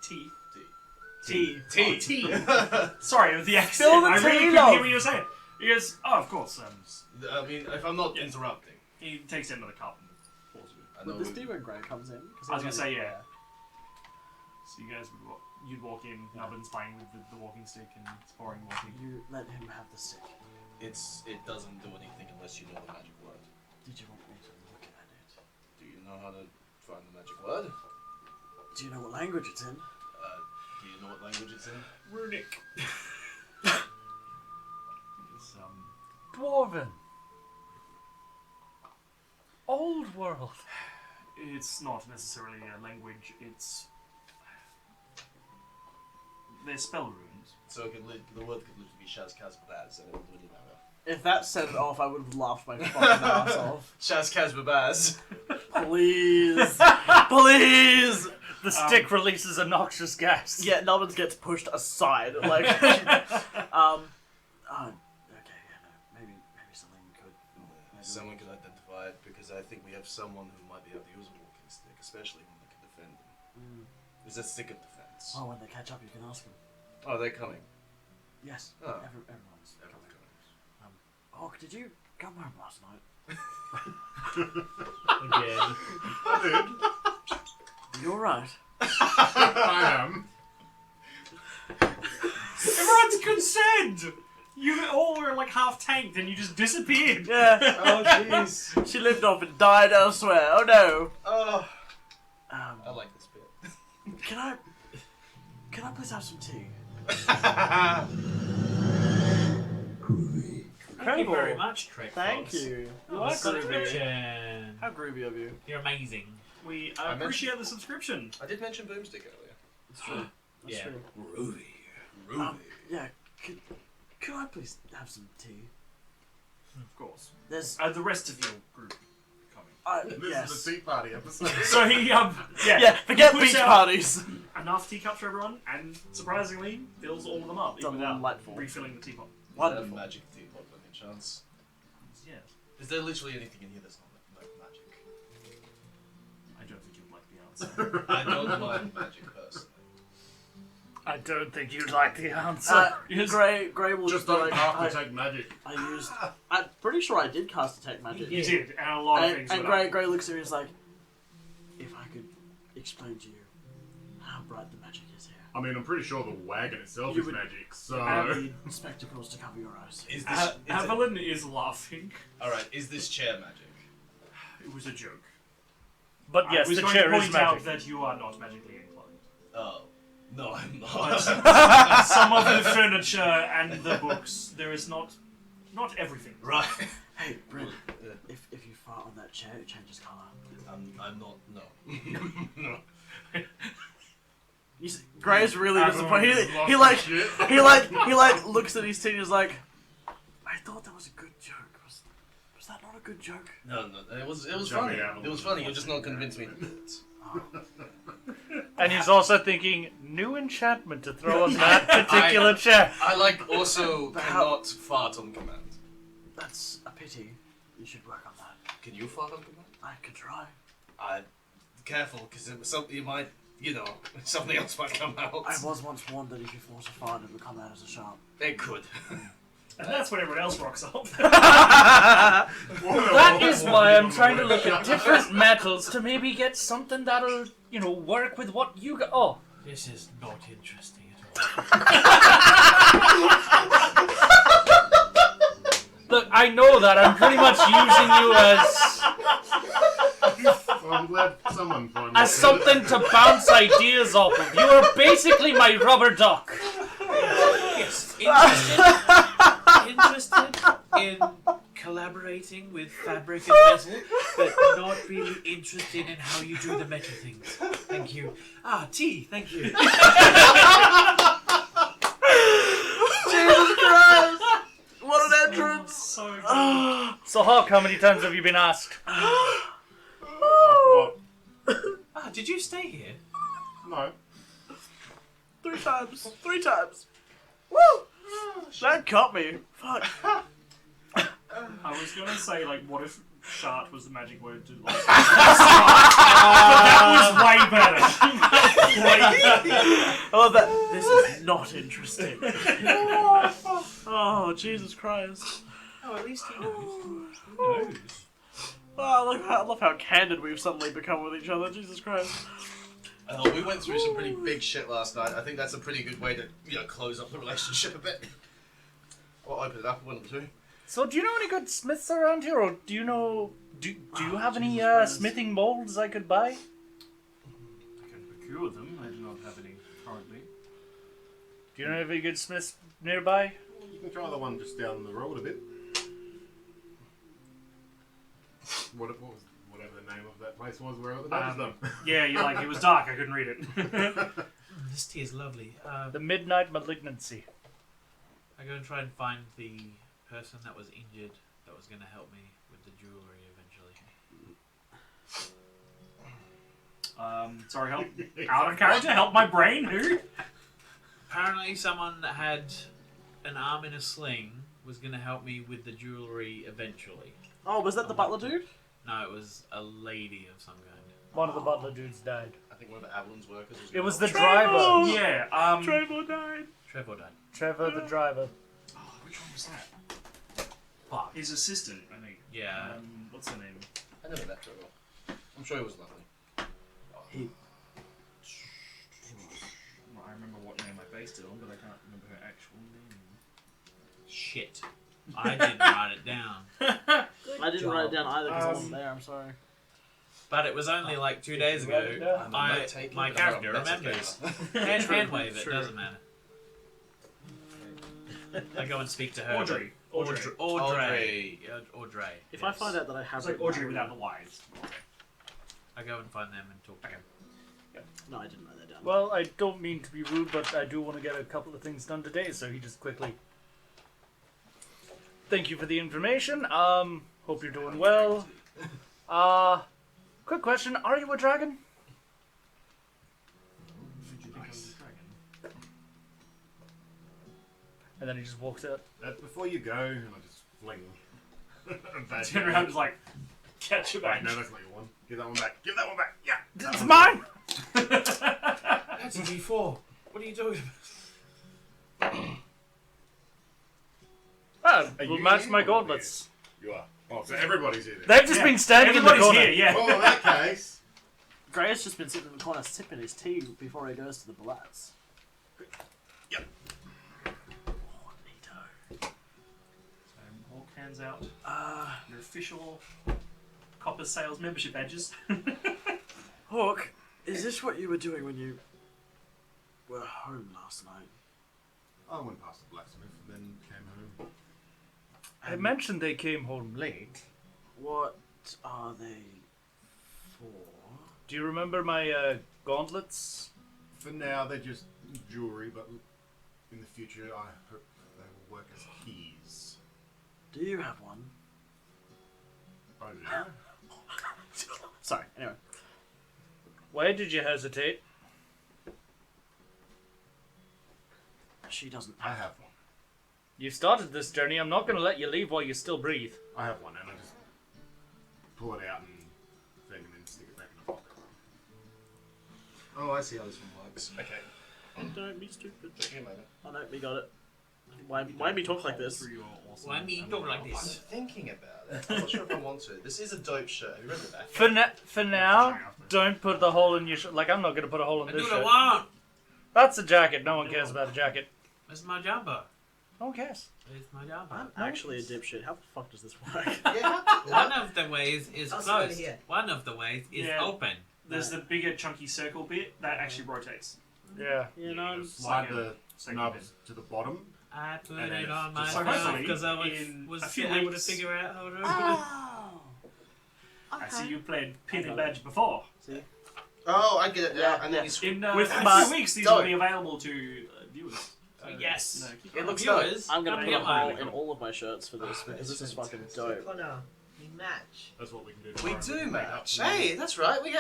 Tea. Tea. Tea. Tea. Sorry, with the accent. Spill the I really tea, couldn't love. hear what you were saying. He goes, oh, of course. I mean, if I'm not Yeah. interrupting. He takes out another cup and pours it. I know But this we- Demon Grey comes in. I was gonna say, yeah. So you guys would you'd walk in, Nubbin's playing with the walking stick and it's pouring more tea. You let him have the stick. it doesn't do anything unless you know the magic word. Did you want me to look at it? Do you know how to find the magic word? Do Do you know what language it's in? Do you know what language it's in? Runic. It's, Dwarven. Old world. it's not necessarily a language, they're spell runes. So the word could literally be Shaz Kazbabaz and it wouldn't really matter. If that set it off, I would have laughed my fucking ass off. Shaz Kazbabaz. Please. Please! The stick releases a noxious gas. Yeah, Nubbins gets pushed aside. Like, okay, yeah, no, maybe something we could. Someone could identify it because I think we have someone who might be able to use a walking stick, especially when they can defend them. Is a stick of defense? Oh, when they catch up, you can ask them. Oh, they're coming. Yes, Oh. everyone's coming. Coming. Oh, did you come home last night? Again. I did. You alright? I am. Everyone's concerned! You all were like half tanked and you just disappeared. Yeah. Oh, jeez. She lived off and died elsewhere. Oh no. Oh, I like this bit. Can I please have some tea? Thank you very much, Trek. Thank Fox. you. Oh, are groovy. subscription. How groovy of you. You're amazing. We I appreciate the subscription. I did mention Boomstick earlier. It's true. That's Yeah. true. Ruby. Ruby. Yeah. Could I please have some tea? Of course. There's. The rest of your group coming. This Yes. is the tea party episode. So he, Yeah. Forget Puts beach out- parties. enough teacups for everyone, and surprisingly, fills all of them up, even without Delightful. refilling the teapot. Is that a Wonderful. magic teapot by any chance? Yeah. Is there literally anything in here that's not like magic? I don't think you'd like the answer. I don't mind magic personally. I don't think you'd like the answer. Gray will Just be don't like, have to take magic. I'm pretty sure I did cast detect magic. You did, and a lot of things And were Gray looks at me and is like, if I could explain to you how bright the magic is here. I mean, I'm pretty sure the wagon itself You is would- magic, so... And need spectacles to cover your eyes. Is this Evelyn is laughing. alright, is this chair magic? It was a joke. But I yes, was the going chair to is point out magic. that you are not magically inclined. Oh. No, I'm But not. some of the furniture and the books, there is not everything. Right. Hey, Brent, if you fart on that chair, it changes colour. I'm not, no. No. Gray's really disappointed. Lost He his like shit. he looks at his team and is like, I thought that was a good joke. Was that not a good joke? No, it was Jumping funny. out of It was the funny, way. you're just not convinced me to do it. And he's also thinking, new enchantment to throw on that particular chair. I like also But how- cannot fart on command. That's a pity. You should work on that. Can you fart on command? I could try. Careful, because something you might, something else might come out. I was once warned that if you force a fart, it would come out as a sharp. It could. And that's when everyone else rocks up. That is why I'm trying to look at different metals to maybe get something that'll, work with what you got. Oh, This is not interesting at all. look, I know that. I'm pretty much using you Well, I'm glad someone finally as said something to bounce ideas off of. You are basically my rubber duck. Yes, interested in collaborating with fabric and metal, but not really interested in how you do the metal things. Thank you. Tea, thank you. Jesus Christ! What an entrance! So good. So, Hawk, how many times have you been asked? What? Did you stay here? No. 3 times. 3 times. Woo! That cut me. Fuck. I was gonna say, what if shart was the magic word to but that was way better. I love that. This is not interesting. Oh, Jesus Christ. Oh, at least he knows. Who knows? Oh, I love how candid we've suddenly become with each other. Jesus Christ. We went through some pretty big shit last night. I think that's a pretty good way to, close up the relationship a bit. Or open it up a little too. So, do you know any good smiths around here, or do you know? Do you have any Jesus Christ. smithing molds I could buy? I can procure few of them. I do not have any currently. Do you know of any good smiths nearby? You can try the one just down the road a bit. Whatever the name of that place was, where the badges done. Yeah, you're like, it was dark, I couldn't read it. This tea is lovely. The Midnight Malignancy. I go and try and find the person that was injured that was going to help me with the jewellery eventually. Sorry, help. Out of character, help my brain, who? Apparently someone that had an arm in a sling was going to help me with the jewellery eventually. Oh, was that the butler dude? No, it was a lady of some kind. One of the butler dudes died. I think one of Avalon's workers was. It was the gonna- driver. Yeah, Trevor died. Trevor died. Trevor the driver. Oh, which one was that? Fuck. his assistant, I think. Yeah. What's her name? I never met Trevor. I'm sure he was lovely. Well, I remember what name I based it on, but I can't remember her actual name. Shit. I didn't write it down. I didn't write it down either because I wasn't there. I'm sorry. But it was only like 2 days ago. I'm a note-taker, My but I'm not character a better remembers. taker. Hand wave it, True. doesn't matter. I go and speak to her. Audrey. Audrey. Audrey. If yes. I find out that I have It's like written Audrey that without down- the Y's. I go and find them and talk to them. No, I didn't write that down. Well, I don't mean to be rude, but I do want to get a couple of things done today, so he just quickly... Thank you for the information. Hope you're doing well. Quick question. Are you a dragon? Nice. And then he just walks out. Before you go, and I just fling a badge. Turn around and just like, catch your Wait, badge. no, that's not your one. Give that one back. Give that one back. Yeah. It's mine! That's a D4. What are you doing? Ah, Are we'll you match here my or gauntlets. You are. Oh, so everybody's here. Then. They've just been standing in the Everybody's corner. here, yeah. Well, in that case, Gray's just been sitting in the corner sipping his tea before he goes to the Blats. Yep. Oh, neato. So, all hands out. Your official Copper Sales membership badges. Hawk, is this what you were doing when you were home last night? I went past the blacksmith and then came home. I mentioned they came home late. What are they for? Do you remember my gauntlets? For now, they're just jewelry, but in the future, I hope they will work as keys. Do you have one? I do. Sorry, anyway. Why did you hesitate? She doesn't I have one. You started this journey. I'm not going to let you leave while you still breathe. I have one, and I just pull it out and thing, and then stick it back in the pocket. Oh, I see how this one works. Okay. Don't be stupid. Just give me a moment. Oh no, we got it. Why me talk like this? Through your awesome Why me talk like I'm this? thinking about it. I'm not sure if I want to. This is a dope shirt. Have you read the back? For now, don't put the hole in your shirt. Like, I'm not going to put a hole in I this do what I shirt. want. That's a jacket. No one cares about a jacket. It's my jumper. No one cares. It's my jumper. I'm actually a dipshit. How the fuck does this work? Yeah. One of the ways is I'll sit over closed. here. One of the ways is Yeah. open. There's the bigger chunky circle bit that actually rotates. Yeah. You know, You slide the Safety knobs bit. to the bottom. I put And then it on my just so phone hopefully because I in was a few able to weeks- figure out how to open it. Oh. I see you played Pin and Badge before. Oh, I get it now. Yeah, And then you screw. In With a my- few weeks, these Don't. will be available to viewers. Yes. You know, keep It an eye looks on Viewers, I'm gonna come put get a mine. hole in all of my shirts for this because this is fucking dope. Connor, we match. That's what we can do. We tomorrow. do can make match. up Hey, that's right. We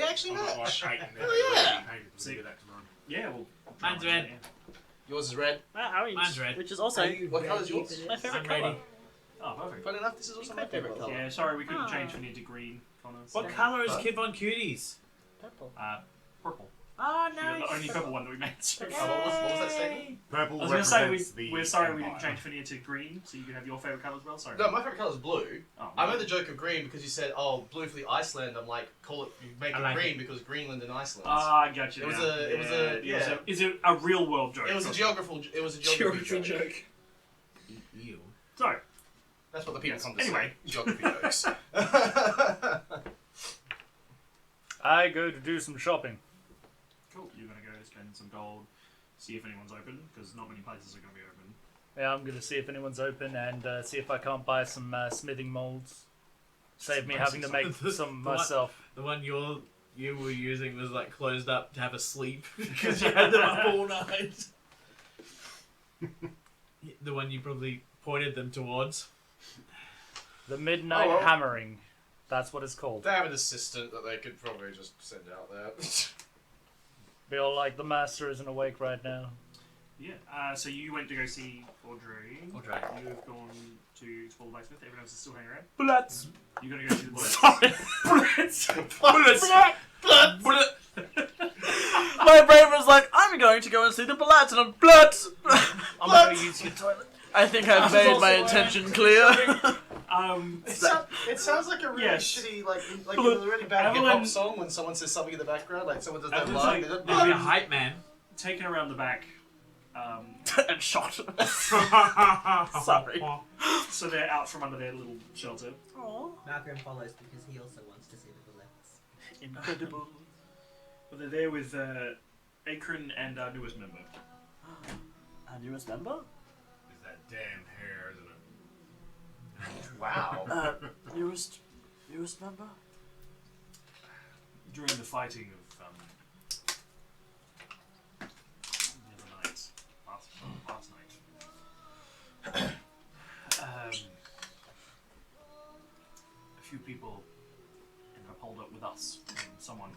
actually I've got match. like 8 in there. Oh, yeah. We can See. do that tomorrow. Yeah, well. Mine's red. Yours is red. Mine's red. Which is also What colour's yours? my favorite I'm color. ready. Oh, perfect. Funny enough, this is also my favorite colour. Yeah, sorry we couldn't change from to green, Connor. What colour is Kid Von Cuties? Purple. Purple. Oh, You're nice. the only purple one that we made. So Oh, what was that statement? Purple I was going to say, represents the we're sorry we didn't Empire. change Finia to green, so you can have your favourite colour as well. Sorry. No, my favourite colour is blue. Oh, I made the joke of green because you said, "Oh, blue for the Iceland." I'm like, call it, you make I it like green because Greenland and Iceland. Ah, I got you. It was now. a- it was a- yeah. Is it a real world joke? it was a geography. It was a geography joke. Ew. So, That's what the people Yes. come to Anyway. say. Geography jokes. I go to do some shopping. gold. See if anyone's open, because not many places are going to be open. Yeah, I'm gonna see if anyone's open and see if I can't buy some smithing molds. Save me having to make some The one- myself. The one you were using was like closed up to have a sleep because you had them up all night. The one you probably pointed them towards. The midnight Oh, well. hammering. That's what it's called. They have an assistant that they could probably just send out there. Feel like the master isn't awake right now. Yeah, so you went to go see Audrey. Audrey. You've gone to explore the blacksmith. Everyone else is still hanging around. Bullets. You're going to go see the bullets. Bullets. Bullets. My brain was like, I'm going to go and see the bullets, and I'm blood. I'm gonna go use your toilet. I think I've made my intention clear. It sounds like a really Yes. shitty, like a really bad hip hop Evelyn- song when someone says something in the background, like someone does that Evelyn's line. like- they don't- There'd be a hype man. Taken around the back. And shot. Sorry. So they're out from under their little shelter. Aww. Malcolm follows because he also wants to see the bullets. Incredible. But they're there with Akron and our newest member. Our newest member? Is that damn hair, isn't it? Wow. Newest member? During the fighting of the other night, last night, a few people ended up holed up with us, and someone,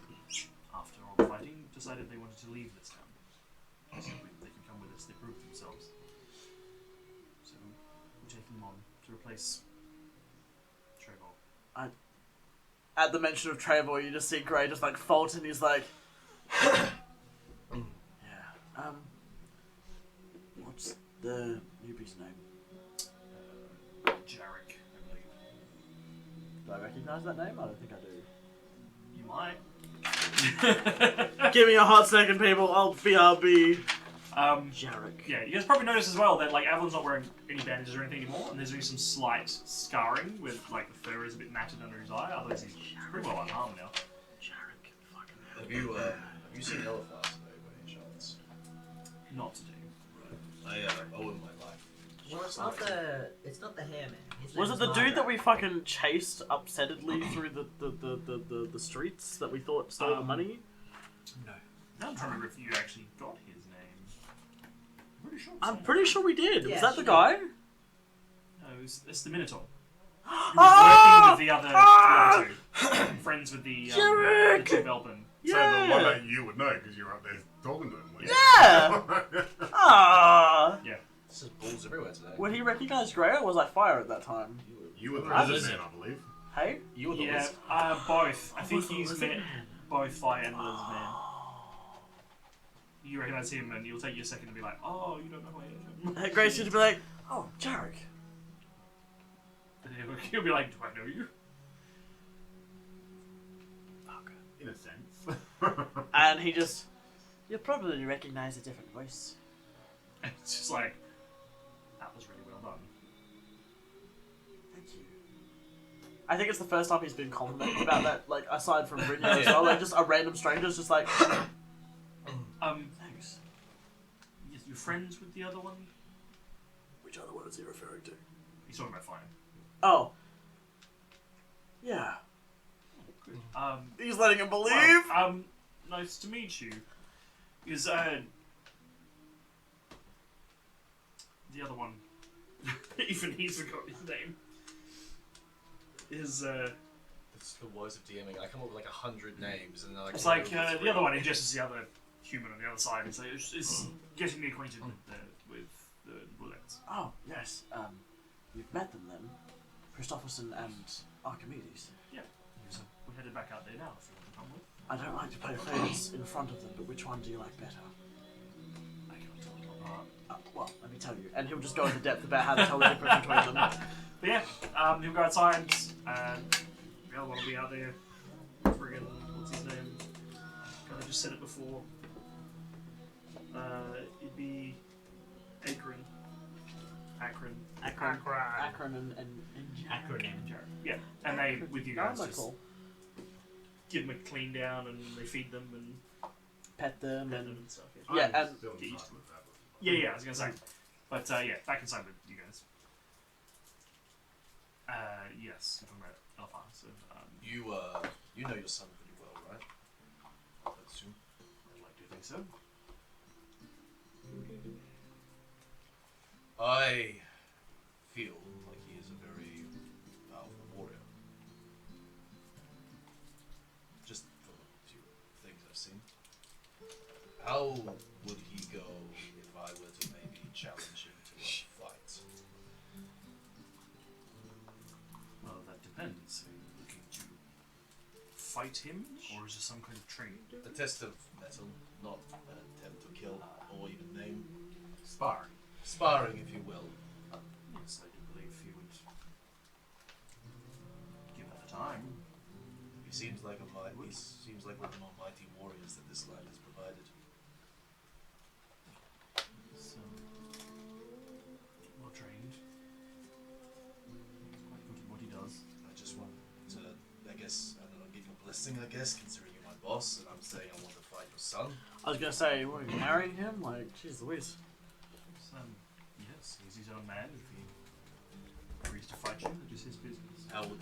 after all the fighting, decided they wanted to leave this town. So they can come with us. They proved themselves. So we're taking them on to replace Trevor. At the mention of Trevor, you just see Gray just like fault, and he's like, yeah. What's the newbie's name? Jarek, I believe. Do I recognize that name? I don't think I do. You might. Give me a hot second, people. I'll BRB. Jarek. Yeah, you guys probably noticed as well that like Avalon's not wearing any bandages or anything anymore, and there's only some slight scarring with like the fur is a bit matted under his eye. Otherwise, he's pretty well unharmed now. Jarek. Fucking Have you seen Elephant today by any chance? Not today. I owe him my life. Well, it's not the hairman. His Was it name's the dude Margaret. that we fucking chased upsettedly through the streets that we thought stole the money? No. Now I'm trying to remember if you actually got his name. I'm pretty sure. I'm pretty sure we did. Yeah, Was that the she guy? No, it's the Minotaur. He was Ah! working with the other two. Friends with the Jarek! two Belbin. So the one Yeah. that you would know because you're up there talking to him. weren't you? Yeah. Ah. This is balls everywhere today. Would he recognize Grey, or was I fire at that time? You were the I lizard was- man, I believe. Hey. You were the Yeah, wizard. both. I think was the he's lizard met man? both Fire and Lizard Man. You recognize him, and you'll take you a second to be like, "Oh, you don't know who I am." Grace used to be like, oh, Jarek. And he'll be like, "Do I know you?" In a sense. And he just, you'll probably recognize a different voice. And it's just like, that was really well done. Thank you. I think it's the first time he's been complimented about that, like, aside from Brynja as well, like, just a random stranger's just like, thanks. You're friends with the other one? Which other one is he referring to? He's talking about Fire. Oh. Yeah. Good. He's letting him believe? Well, nice to meet you. Is the other one, even he's forgotten his name. Is It's the woes of DMing. I come up with like 100 names and then it's like the other one ingests the other human on the other side, and so it's getting me acquainted with the bullets. Oh, yes. You've met them then. Christopherson and Archimedes. Yeah. So we're headed back out there now. If you want to come with. I don't like to play favorites in front of them, but which one do you like better? I can't tell you apart. Well, let me tell you. And he'll just go into depth about how to tell the difference between them. But yeah, he'll go outside, and the other one will be out there. Friggin', what's his name? God, I just said it before. It'd be Akron. Akron and Acronym. Jared. Yeah, and they, with you guys, just cool. give them a clean down, and they feed them and Pet them pet and them and stuff. Yeah. Yeah, I'm and- still Get inside used to with that. Yeah, I was gonna say. But yeah, back inside with you guys. Yes, you're talking about Alpha. So, You know your son pretty well, right? I assume. I'd like to think so. I feel like he is a very powerful warrior. Just from a few things I've seen. How would he go if I were to maybe challenge him to a fight? Well, that depends. Are you looking to fight him, or is it some kind of training? A test of metal, not an attempt to kill or even maim. Sparring. Sparring, if you will. Yes, I do believe he would give it a time. He seems like he seems like one of the more mighty warriors that this land has provided. So, well trained. Quite good at what he does. I just want to, I guess, I don't know, give you a blessing, I guess, considering you're my boss, and I'm saying I want to fight your son. I was gonna say, what, are you marrying him? Like, jeez Louise. Yes, he's his own man. If he agrees to fight you, that is his business. How would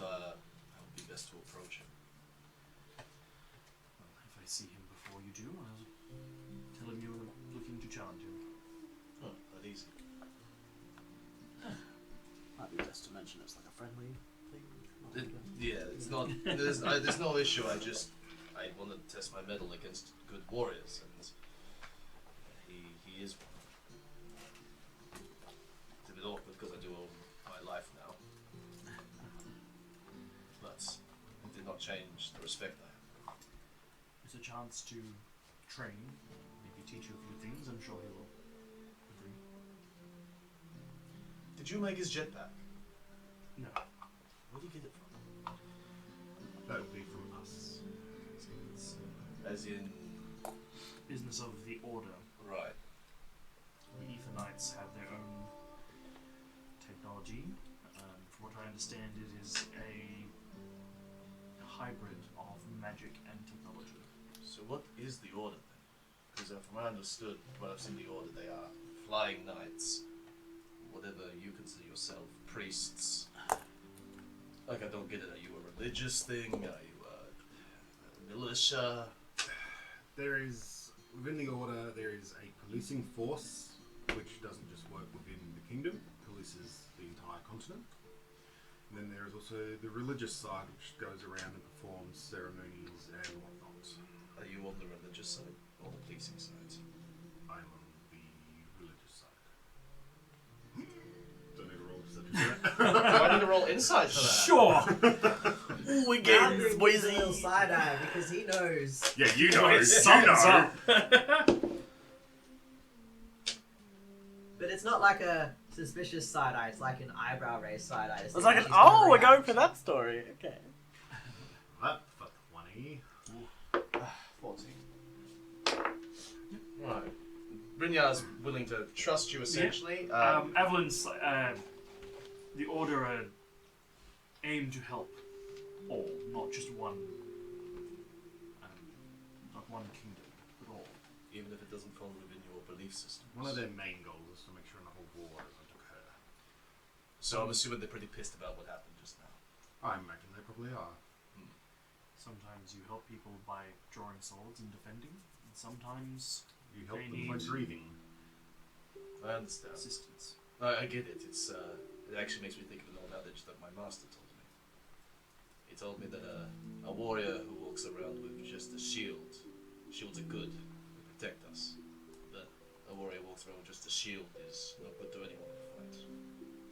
be best to approach him? Well, if I see him before you do, I'll tell him you're looking to challenge him. Huh, that easy. Might be best to mention it's like a friendly thing. Yeah, it's not. There's no issue. I want to test my mettle against good warriors, and he is one. It's a bit awkward because I do owe my life now, but it did not change the respect I have. It's a chance to train, maybe teach you a few things. I'm sure he will agree. Did you make his jetpack? No. Where did you get it from? That would be from us. As in, Business of the Order. right. The Ether Knights have their own technology. From what I understand, it is a hybrid of magic and technology. So what is the order then? Because from what I understood, when I've seen the order, they are flying knights, whatever you consider yourself, priests. Like, I don't get it. Are you a religious thing? Are you a militia? There is, within the Order, there is a policing force which doesn't just work within the kingdom, polices the entire continent. And then there is also the religious side which goes around and performs ceremonies and whatnot. Are you on the religious side or the policing side? I'm on the religious side. Don't need a roll to such as that. Do I need to roll insight for that? Sure! Ooh, we Andrew get gives a Boise. little side eye because he knows. Yeah, you know, you Something's know. up. But it's not like a suspicious side eye, it's like an eyebrow raised side eye. It's like an, oh, we're going for that story. Okay. That for 20. 14. Right. Brynjar's willing to trust you, essentially. Evelyn's, the Order aim to help all, not just one, not one kingdom, but all. Even if it doesn't fall within your belief system. One of their main goals is to make sure the whole war doesn't occur. So I'm assuming they're pretty pissed about what happened just now. I imagine they probably are. Sometimes you help people by drawing swords and defending, and sometimes You help They them by need- breathing. I understand. assistance. I get it. It actually makes me think of an old adage that my master told me. He told me that a warrior who walks around with just a shield, shields are good, they protect us. But a warrior who walks around with just a shield is not good to anyone in a fight.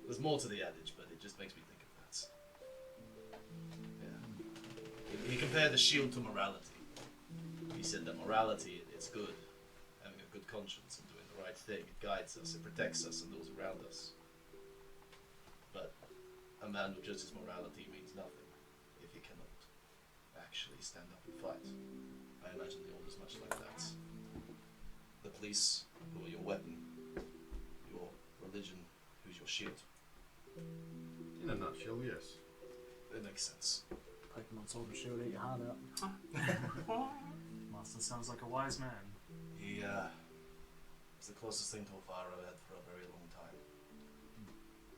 There's more to the adage, but it just makes me think of that. Yeah. He compared the shield to morality. He said that morality, it's good. Having a good conscience and doing the right thing, it guides us, it protects us and those around us. But a man with just his morality means nothing if he cannot actually stand up and fight. I imagine the Order's much like that. The police, who are your weapon, your religion, who's your shield. In a nutshell, yes. It makes sense. Pokemon Sword and Shield, eat your heart out. Master sounds like a wise man. He It's the closest thing to a fire I've had for a very long time.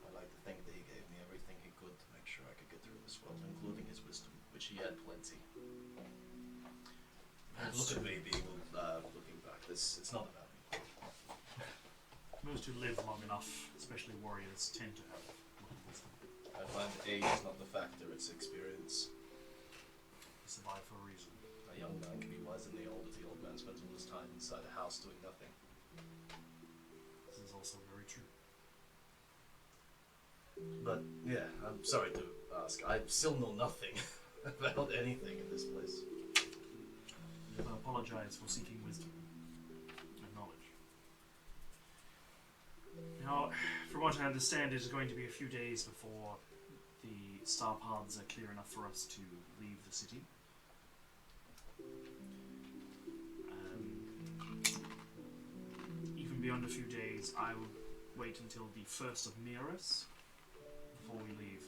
I like to think that he gave me everything he could to make sure I could get through this world, including his wisdom, which he had plenty. Look at me being looking back. It's not about me. Most who live long enough, especially warriors, tend to have a lot of wisdom. I find age is not the factor, it's experience. They survive for a reason. A young man can be wiser than the old if the old man spends all his time inside a house doing nothing. This is also very true. But, yeah, I'm sorry to ask. I still know nothing about anything in this place. I apologize for seeking wisdom and knowledge. Now, from what I understand, it is going to be a few days before the star paths are clear enough for us to leave the city. Even beyond a few days, I will wait until the 1st of Mirus before we leave.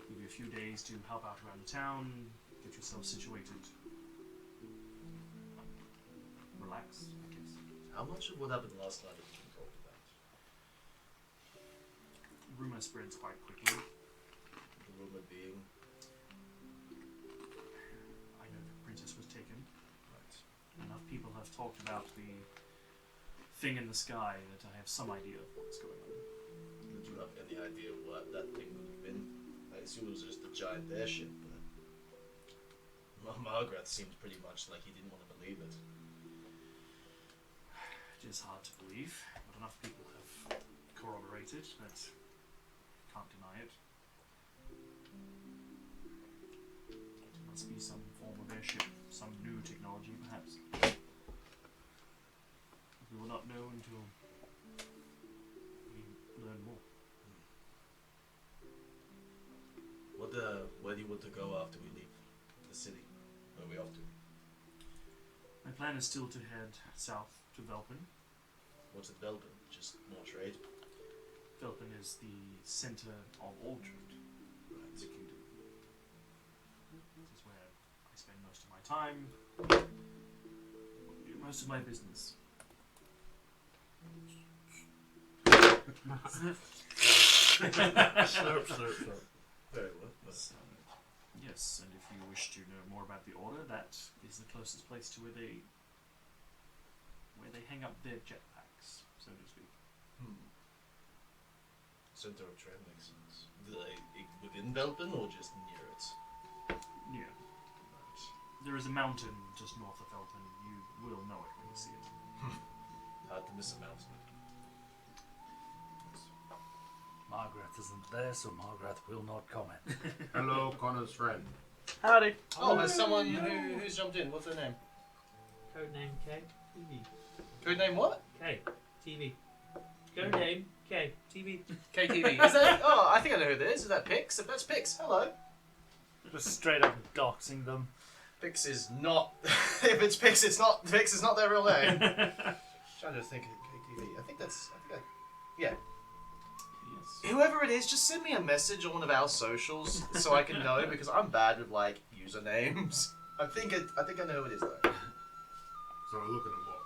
Give you a few days to help out around the town, get yourself situated. Relax, I guess. How much of what happened last night have you been talked about? Rumor spreads quite quickly. The rumor being... I know the princess was taken. Right. Enough people have talked about the thing in the sky that I have some idea of what's going on. Did you have any idea what that thing would have been? I assume it was just a giant airship, but... Margaret seemed pretty much like he didn't want to believe it. It is hard to believe, but enough people have corroborated that can't deny it. It must be some form of airship, some new technology perhaps. We will not know until we learn more. Where do you want to go after we leave the city? Where are we off to? My plan is still to head south to Velpen. What's at Belgium? Just more trade? Velpen is the center of all trade in the kingdom. This is where I spend most of my time, do most of my business. Slurp, slurp, slurp. Very well. Yes, and if you wish to know more about the order, that is the closest place to where they hang up their jetpacks, so to speak. Center of trade makes sense. Within Belpen or just near it? Yeah. Right. There is a mountain just north of Velpen. You will know it when you see it. Hard to miss a mountain. Margaret isn't there, so Margaret will not comment. Hello, Connor's friend. Howdy. Oh, there's someone who's jumped in. What's their name? Codename K. TV. Good name what? K. TV. Codename K. TV. KTV. Is that? Oh, I think I know who that is. Is that Pix? If that's Pix, hello. Just straight up doxing them. Pix is not. If it's Pix, it's not. Pix is not their real name. Trying to think of KTV. I think that's. Yeah. Yes. Whoever it is, just send me a message on one of our socials so I can know because I'm bad with like usernames. I think I know who it is though. So we're looking at what?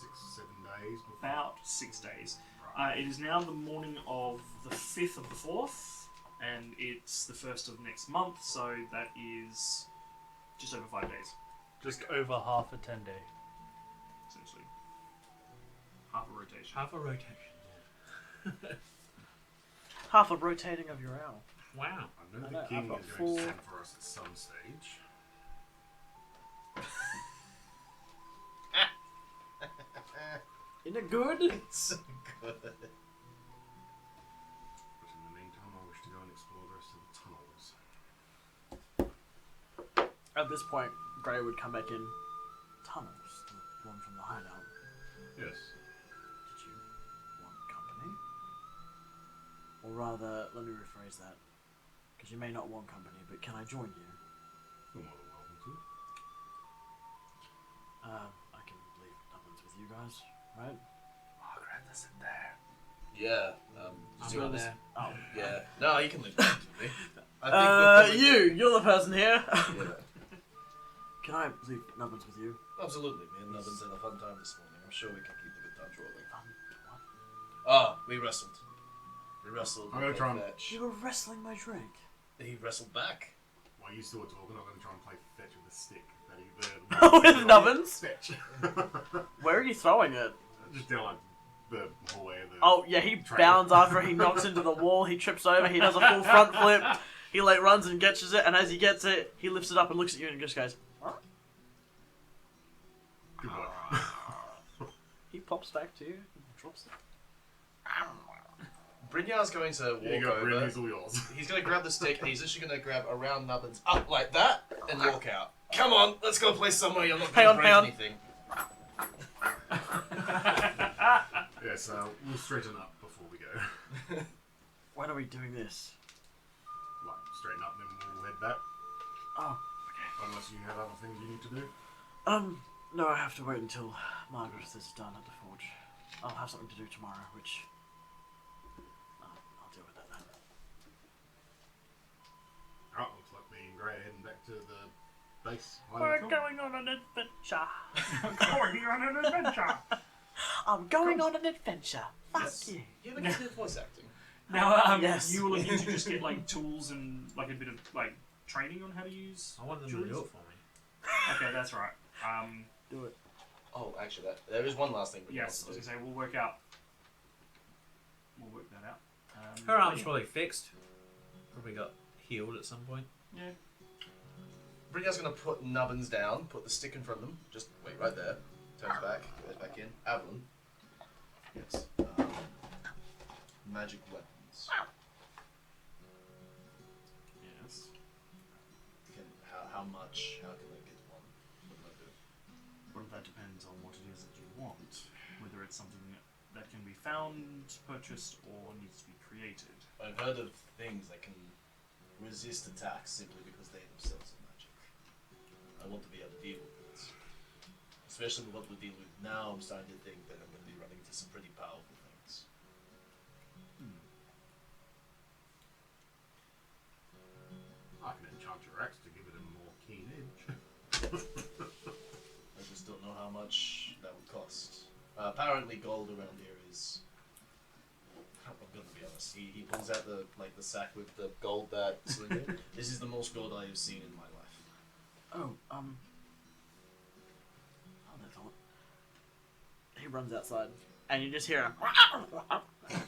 6, 7 days before? About 6 days. It is now the morning of the 5th of the 4th, and it's the 1st of next month, so that is just over 5 days, Just over half a 10-day. essentially. Half a rotation. Half a rotation. Half a rotating of your owl. Wow. I know I the know, king I've got is going to 4. send for us at some stage. Isn't it good? It's so good. But in the meantime, I wish to go and explore the rest of the tunnels. At this point, Grey would come back in. Tunnels, the one from the hideout. Yes. Did you want company? Or rather, let me rephrase that. Because you may not want company, but can I join you? You're more than welcome to. I can leave numbers with you guys, right? Margaret isn't there. Yeah. I'm so not this- there. Oh. Yeah. No, you can leave that to me. I think You're the person here. Yeah. Can I leave numbers with you? Absolutely. Me and Nubbins had a fun time this morning. I'm sure we can keep the good times rolling. Ah, we wrestled. We wrestled. I'm gonna try and- fetch. You were wrestling my drink. He wrestled back. While you still were talking, I'm going to try and play fetch with the stick. That With nubbins? Fetch. Where are you throwing it? Just down like the hallway of the... Oh, yeah, he Train. bounds after he knocks into the wall, he trips over, he does a full front flip, he like runs and catches it, and as he gets it, he lifts it up and looks at you and just goes, huh? Good work. He pops back to you, drops it. Brynjar's going to walk Here you go, Bryn, over. he's all yours. He's going to grab the stick and he's actually going to grab around Nubbins up like that and walk out. Come on, let's go play somewhere you're not going to break anything. Yes, we'll straighten up before we go. When are we doing this? Like, straighten up and then we'll head back. Oh, Unless you have other things you need to do. no, I have to wait until Margaret is done at the forge. I'll have something to do tomorrow, which... I'll deal with that then. Alright, looks like me and Gray are heading back to the base. We're going on an adventure. Going on an adventure. I'm going on an adventure. Fuck Yes. you. You have any good voice acting? Now, Yes. you will need to just get like tools and like a bit of like training on how to use. I want them to Julius? do it for me. Okay, that's right. Do it. Oh, actually, there is one last thing. we Yes, I want was to gonna say we'll work out. We'll work that out. Her arm's yeah. probably fixed. Probably got healed at some point. Yeah. do. Brynjar's going to put Nubbins down, put the stick in front of them. Just wait right there. Turns back, goes back in. Avalon. Yes. Magic weapons. Yes. How much? How can I get one? What do I do? Well, that depends on what it is that you want. Whether it's something that can be found, purchased, or needs to be created. I've heard of things that can resist attacks simply because they themselves are magic. I want to be able to deal with it. Especially with what we're dealing with now, I'm starting to think that I'm going to be running into some pretty powerful things. I can enchant your axe to give it a more keen edge. I just don't know how much that would cost. Apparently gold around here is... I'm gonna be honest. He pulls out the sack with the gold that this is the most gold I have seen in my life. Oh, that's all. He runs outside, and you just hear him.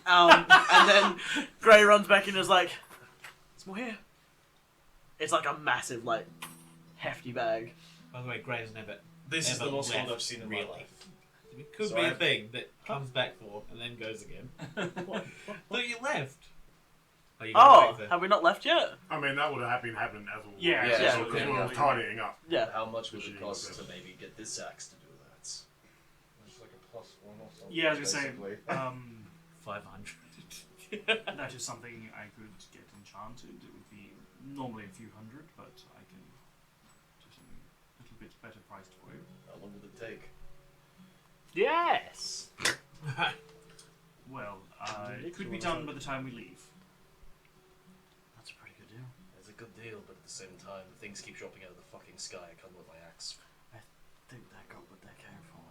And then Gray runs back in and is like, "There's more here." It's like a massive, like, hefty bag. By the way, Gray's never. This is ever the most gold left, I've seen in my really. life. It could So be a I've- thing that comes back for and then goes again. What? Thought you left. Oh, you gotta Oh, wait for- have we not left yet? I mean, that would have been happening as we Yeah, Yeah, yeah. because we were yeah. tidying up. Yeah. How much would Machine it cost workers. to maybe get this axe to do that? It's like a +1 or something. Yeah, I was gonna say. Basically. 500. That is something I could get enchanted. It would be normally a few hundred, but I can do something a little bit better priced for you. How long would it take? Yes. Well, Indeed, it could you be wanna done say- by the time we leave. That's a pretty good deal. It's a good deal, but at the same time, things keep dropping out of the fucking sky. I can't let my axe. I think that got what they came for.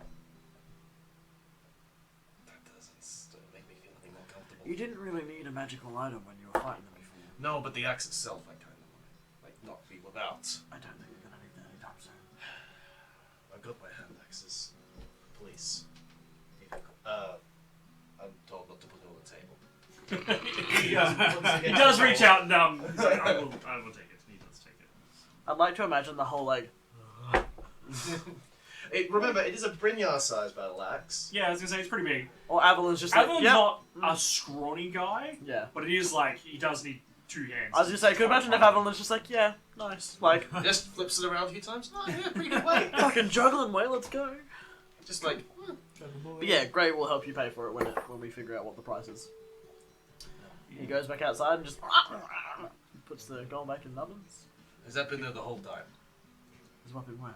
That doesn't make me feel any more comfortable. You didn't really need a magical item when you were fighting them before. No, but the axe itself, I kind of want to, not be without. I don't think you're gonna need that anytime soon. I've got my hand axes. Please. I'm told not to put it on the table. He does reach out and he's like, I will take it. He does take it. I'd like to imagine the whole like. Remember, it is a Brynjar-sized battle axe. Yeah, I was gonna say it's pretty big. Or Avalon's just like. Avalon's Yep. not a scrawny guy, Yeah. but it is like he does need 2 hands. I was gonna say, could you imagine if Avalon's just like, yeah, nice, like Just flips it around a few times. Oh, yeah, pretty good weight. fucking juggling way, let's go. Just like, But yeah, Gray will help you pay for it when we figure out what the price is. He goes back outside and just puts the gold back in Nubbins. has that been there the whole time? His weapon where?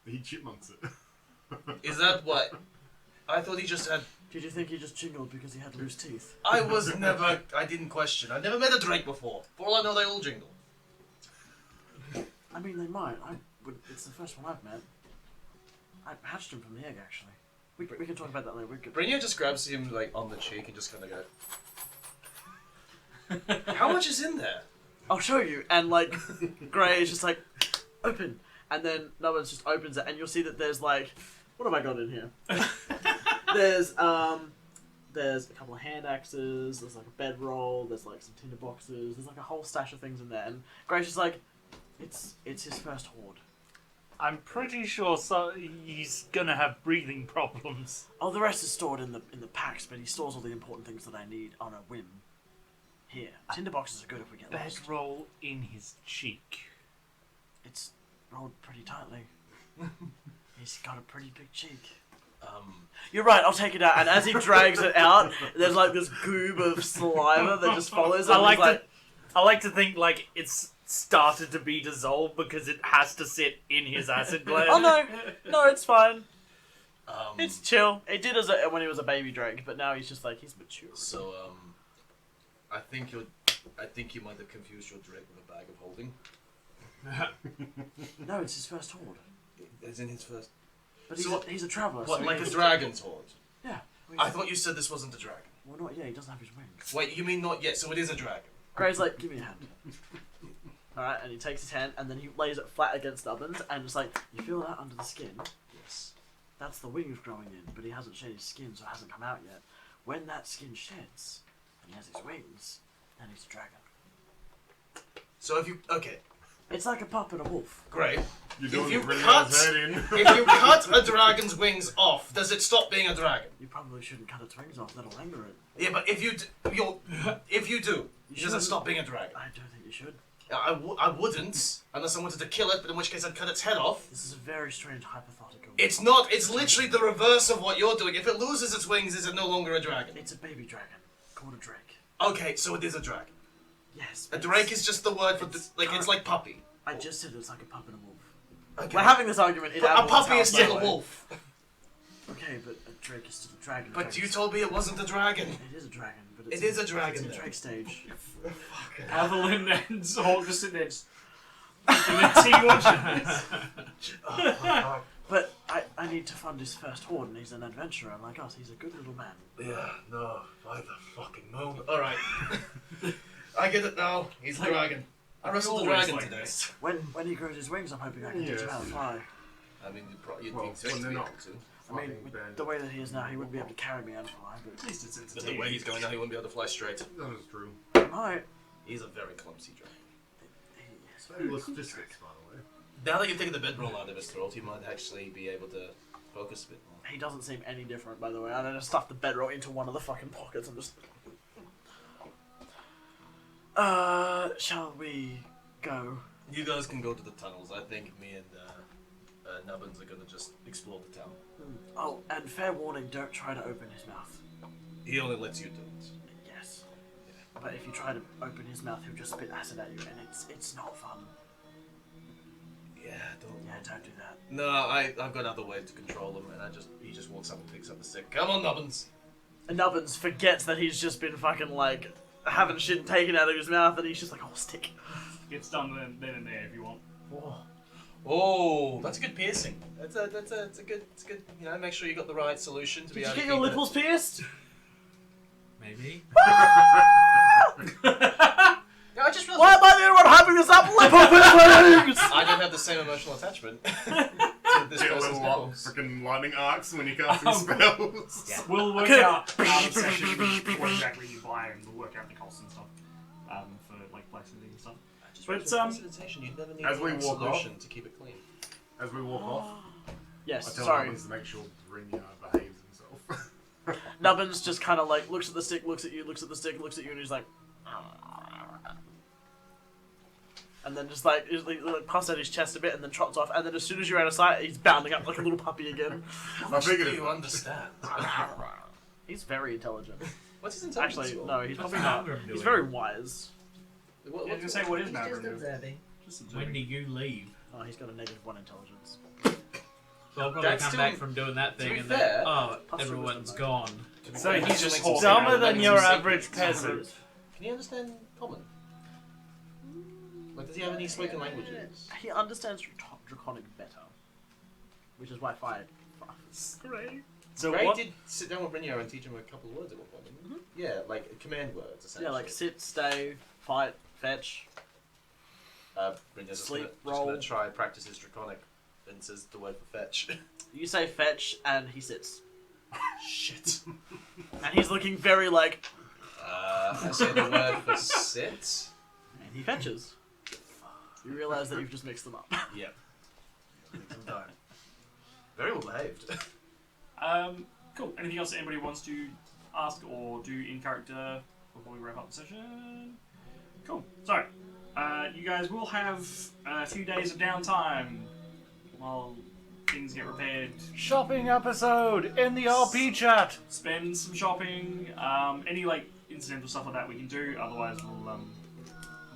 He chipmunks it. Is that what? I thought he just had. Did you think he just jingled because he had loose teeth? I didn't question. I've never met a Drake before. For all I know, they all jingle. I mean, they might. It's the first one I've met. I hatched him from the egg, actually. We can talk about that later. We're good. Brynja just grabs him like on the cheek and just kind of goes, "How much is in there?" I'll show you. And like, Gray is just like, open. And then Nubbins just opens it, and you'll see that there's like, what have I got in here? There's a couple of hand axes. There's like a bedroll. There's like some tinder boxes. There's like a whole stash of things in there. And Gray's just like, it's his first hoard. I'm pretty sure he's gonna have breathing problems. Oh, the rest is stored in the packs, but he stores all the important things that I need on a whim. Here, tinder boxes are good if we get lost. Bedroll in his cheek. It's rolled pretty tightly. He's got a pretty big cheek. You're right, I'll take it out. And as he drags it out, there's like this goob of saliva that just follows him. I like to think like it's started to be dissolved because it has to sit in his acid gland. Oh no, it's fine. It's chill. It did when he was a baby drake, but now he's just like he's mature. So I think you might have confused your drake with a bag of holding. No, it's his first hoard. It's in his first. But So he's a traveller. What, so like a dragon's hoard? Yeah. I thought you said this wasn't a dragon. Well, not yet. He doesn't have his wings. Wait, you mean not yet? So it is a dragon. Gray's like, give me your hand. Alright, and he takes his hand and then he lays it flat against Nubbins and it's like, you feel that under the skin? Yes. That's the wings growing in, but he hasn't shed his skin, so it hasn't come out yet. When that skin sheds and he has his wings, then he's a dragon. So okay, It's like a pup and a wolf. great. You If don't you bring cut- his head in. If you cut a dragon's wings off, does it stop being a dragon? You probably shouldn't cut its wings off, that'll anger it. Yeah, but if you do, does it shouldn't. stop being a dragon? I don't think you should. I wouldn't, unless I wanted to kill it, but in which case I'd cut its head off. This is a very strange hypothetical. It's not, it's literally the reverse of what you're doing. If it loses its wings, is it no longer a dragon? It's a baby dragon, called a drake. Okay, so it is a dragon. Yes. A drake is just the word for, it's like puppy. I just said it's like a pup and a wolf. Okay. We're having this argument in But a Avalon's puppy house, is by the still a way. wolf. Okay, but a drake is still a dragon. But you told me it wasn't a dragon. It is a dragon, but it's It is a dragon, It's in then. drake stage. Evelyn and Hawk just sitting there, just and the tea watching this. But I need to fund his first hoard, and he's an adventurer like us. He's a good little man. Yeah, no, by the fucking moon. Alright. I get it now. He's a dragon. I wrestled the always dragon like today. this. When he grows his wings, I'm hoping I can teach him how to fly. I mean, you'd Well, be expected when to they're be not able to. I mean, Fucking with bad. the way that he is now, he wouldn't be able to carry me and fly, At but least it's But the way he's going now, he wouldn't be able to fly straight. That is true. he might. He's a very clumsy dragon. He is. So logistics, by the way. Now that you've taken the bedroll out of his throat, you might actually be able to focus a bit more. He doesn't seem any different, by the way. I just stuffed the bedroll into one of the fucking pockets and just... shall we go? You guys can go to the tunnels. I think me and Nubbins are gonna just explore the town. Oh, and fair warning, don't try to open his mouth. He only lets you do it. Yes. But if you try to open his mouth, he'll just spit acid at you, and it's not fun. Yeah, Don't do that. No, I've got other ways to control him, and he just walks up and picks up the stick. Come on, Nubbins. And Nubbins forgets that he's just been fucking, like, having shit taken out of his mouth, and he's just like, oh, stick. It's done then and there if you want. Oh, that's a good piercing. It's a good. You know, make sure you got the right solution to be Did you able get to your keep it. nipples pierced? Maybe. Yeah, I just realized. Why am I the only one having this up lip on his legs? I don't have the same emotional attachment to this Get a person's little nipples. freaking lightning arcs when you casting spells. Yeah. We'll work out of session what exactly you buy, and we'll work out the costs and stuff for like licensing and stuff. But You never need As we a walk solution to keep it clean. As we walk off, I Yes, tell sorry. Nubbins to make sure Brynja behaves himself. Nubbins just kind of like looks at the stick, looks at you, looks at the stick, looks at you, and he's like, and then just like puffs out his chest a bit, and then trots off. And then as soon as you're out of sight, he's bounding up like a little puppy again. I figured Do it. you understand? He's very intelligent. What's his intelligence Actually, score? no, he's probably What's not. Malgrim He's doing? very wise. What, I was gonna say, what is He's just Malgrim doing? observing. Just When observing. do you leave? Oh, he's got a -1 intelligence. So I'll probably That's come still- back from doing that to thing be and fair, then, oh, plus two everyone's wisdom, gone. So he's just Makes dumber sense. than Makes your sense. average peasant. Can you understand common? Like, does he have any spoken languages? He understands Draconic better, which is why fire. Great. So Ray what? did sit down with Brynjar and teach him a couple of words at one point, didn't he? Yeah, like command words, essentially. Yeah, like sit, stay, fight, fetch. Brynjar's just sleep, gonna roll. try and practice his draconic and says the word for fetch. You say fetch, and he sits. Shit. And he's looking very like, I say the word for sit. and he fetches. You realise that you've just mixed them up. Yep. Take some time. Very well behaved. Cool. Anything else that anybody wants to ask or do in character before we wrap up the session? Cool. So, you guys will have a few days of downtime while things get repaired. Shopping episode in the RP chat. Spend some shopping. Any like incidental stuff like that we can do. Otherwise, we'll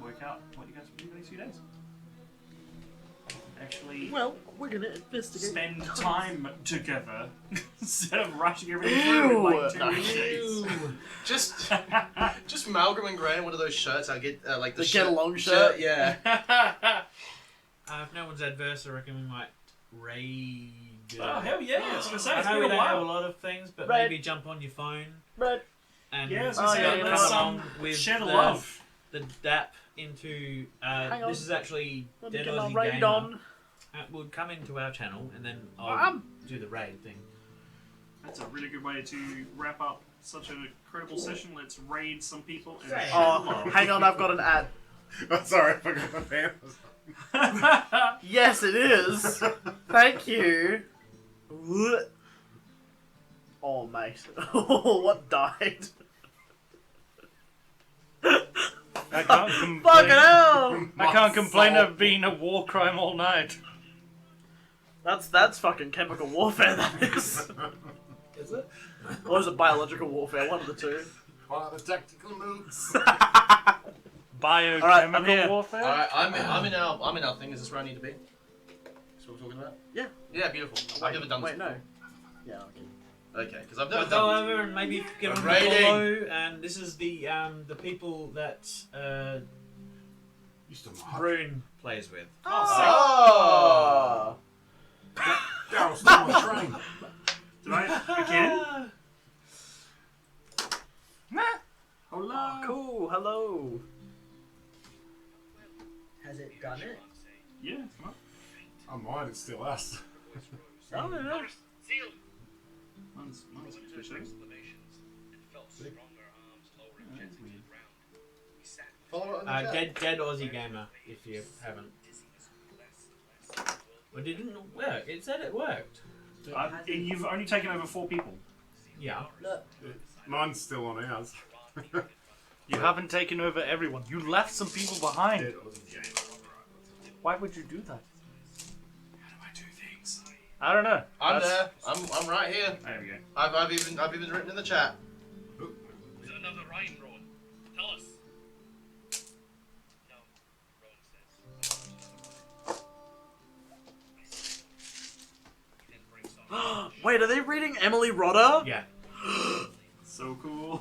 work out what you guys will do for the next few days. Actually, Well, we're gonna investigate. spend time together instead of rushing everything through in like 2 No. days. Just Malcolm and Graham, one of those shirts I get, like the The shirt, get along shirt. Yeah. If no one's adverse, I reckon we might raid. Oh hell yeah! I was gonna say I it's know been we a don't have a while. lot of things, but Right. maybe jump on your phone Red. and Yeah, I was Oh, gonna say yeah, let's yeah. along with share the the love. the DAP into. Hang on. This is actually Let me Dead get my Aussie raid Gamer. on. Would come into our channel and then I'll do the raid thing. That's a really good way to wrap up such an incredible session. Let's raid some people and Right. share Oh, love. hang on, I've got an ad. Oh, sorry, I forgot my fan. Yes, it is. Thank you. Oh, mate. What died? I can't Fucking complain. hell! I can't complain of being a war crime all night. That's fucking chemical warfare, that is. Is it? Or is it biological warfare? One of the two. What are the tactical moves? Biochemical I'm here. warfare. Alright, I'm in our thing. Is this where I need to be? Is what we're talking about? Yeah. Yeah, beautiful. I've never done this Wait, no. before. Yeah, okay. Okay, because I've never Go done over and maybe give them a Raiding. follow. And this is the people that Used to my Brune plays with. Oh! Daryl stole my train. Did I again? Hello. Oh, cool, hello. Has it done it? Yeah. Come on. Oh, mine, it's still us. Oh, no. Mine's switching. Follow it on the chat. Dead Aussie Gamer, if you haven't. Well, it didn't work. It said it worked. You've only taken over 4 people. Yeah. Look, Mine's still on ours. You haven't taken over everyone. You left some people behind. Dead Aussie Gamer. Why would you do that? How do I do things? I don't know. I'm That's- there. I'm right here. There we go. I've even written in the chat. Is it another rhyme, Rowan? Tell us. No, Rowan says. He then breaks off. Wait, are they reading Emily Rodder? Yeah. So cool.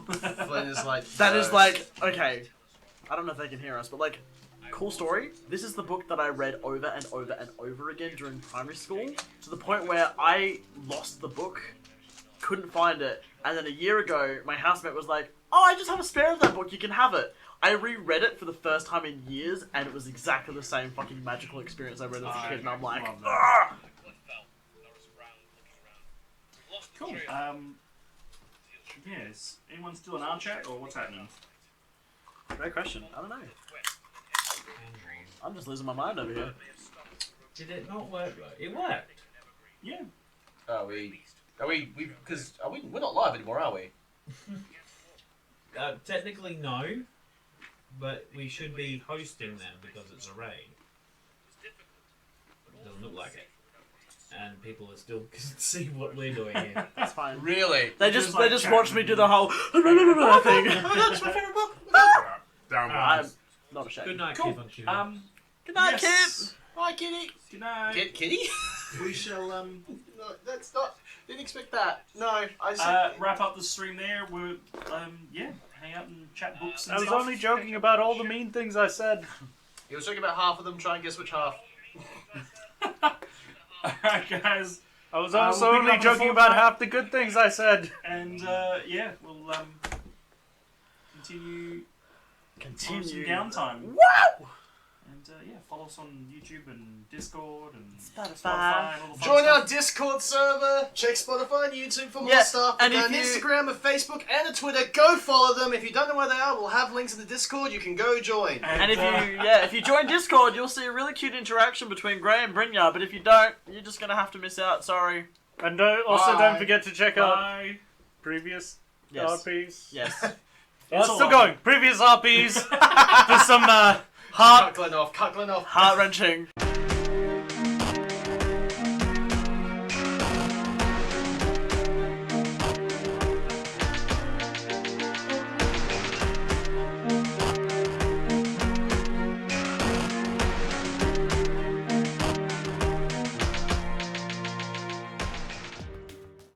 Flynn is like. That is like, okay. I don't know if they can hear us, but like, cool story. This is the book that I read over and over and over again during primary school, to the point where I lost the book, couldn't find it, and then a year ago, my housemate was like, "Oh, I just have a spare of that book. You can have it." I reread it for the first time in years, and it was exactly the same fucking magical experience I read as a kid, and I'm like, Love that. "Ugh." Cliff fell. Norris Brown looking around. Lost the Cool. trail. Yes. Anyone still in our chat or what's happening? Great question. I don't know. I'm just losing my mind over here. Did it not work though? It worked. Yeah. We're not live anymore, are we? Technically no, but we should be hosting them because it's a raid. It doesn't look like it, and people are still can see what we're doing here. That's fine. Really? They Just just like they just chat. watched me do the whole thing. That's my favorite book. Down I'm not ashamed. Good night, Cool. Kevin. Q. Good night, yes. Hi, Kitty. Good night. Kitty? We shall No, that's not. Didn't expect that. No, I said. wrap up the stream there. We're hang out and chat books and I was stuff. only joking about all the mean things I said. He was talking about half of them. Try and guess which half. Alright, guys. I was We'll also pick it only up in a joking about fortnight. half the good things I said. And yeah, we'll continue on some downtime. Wow! And yeah, follow us on YouTube and Discord and Spotify. Spotify and all the fun Join our stuff. Discord server. Check Spotify and YouTube for more Yeah, stuff. and We've got if an you- Instagram, a Facebook, and a Twitter. Go follow them. If you don't know where they are, we'll have links in the Discord. You can go join. And if you join Discord, you'll see a really cute interaction between Gray and Brynjar, but if you don't, you're just gonna have to miss out, sorry. And also Bye. don't forget to check out Bye. previous Yes. RPs. Yes. Oh, It's it's a still lot. going. Previous RPs for some heart Cut Glenn off. Cut Glenn off. Heart-wrenching.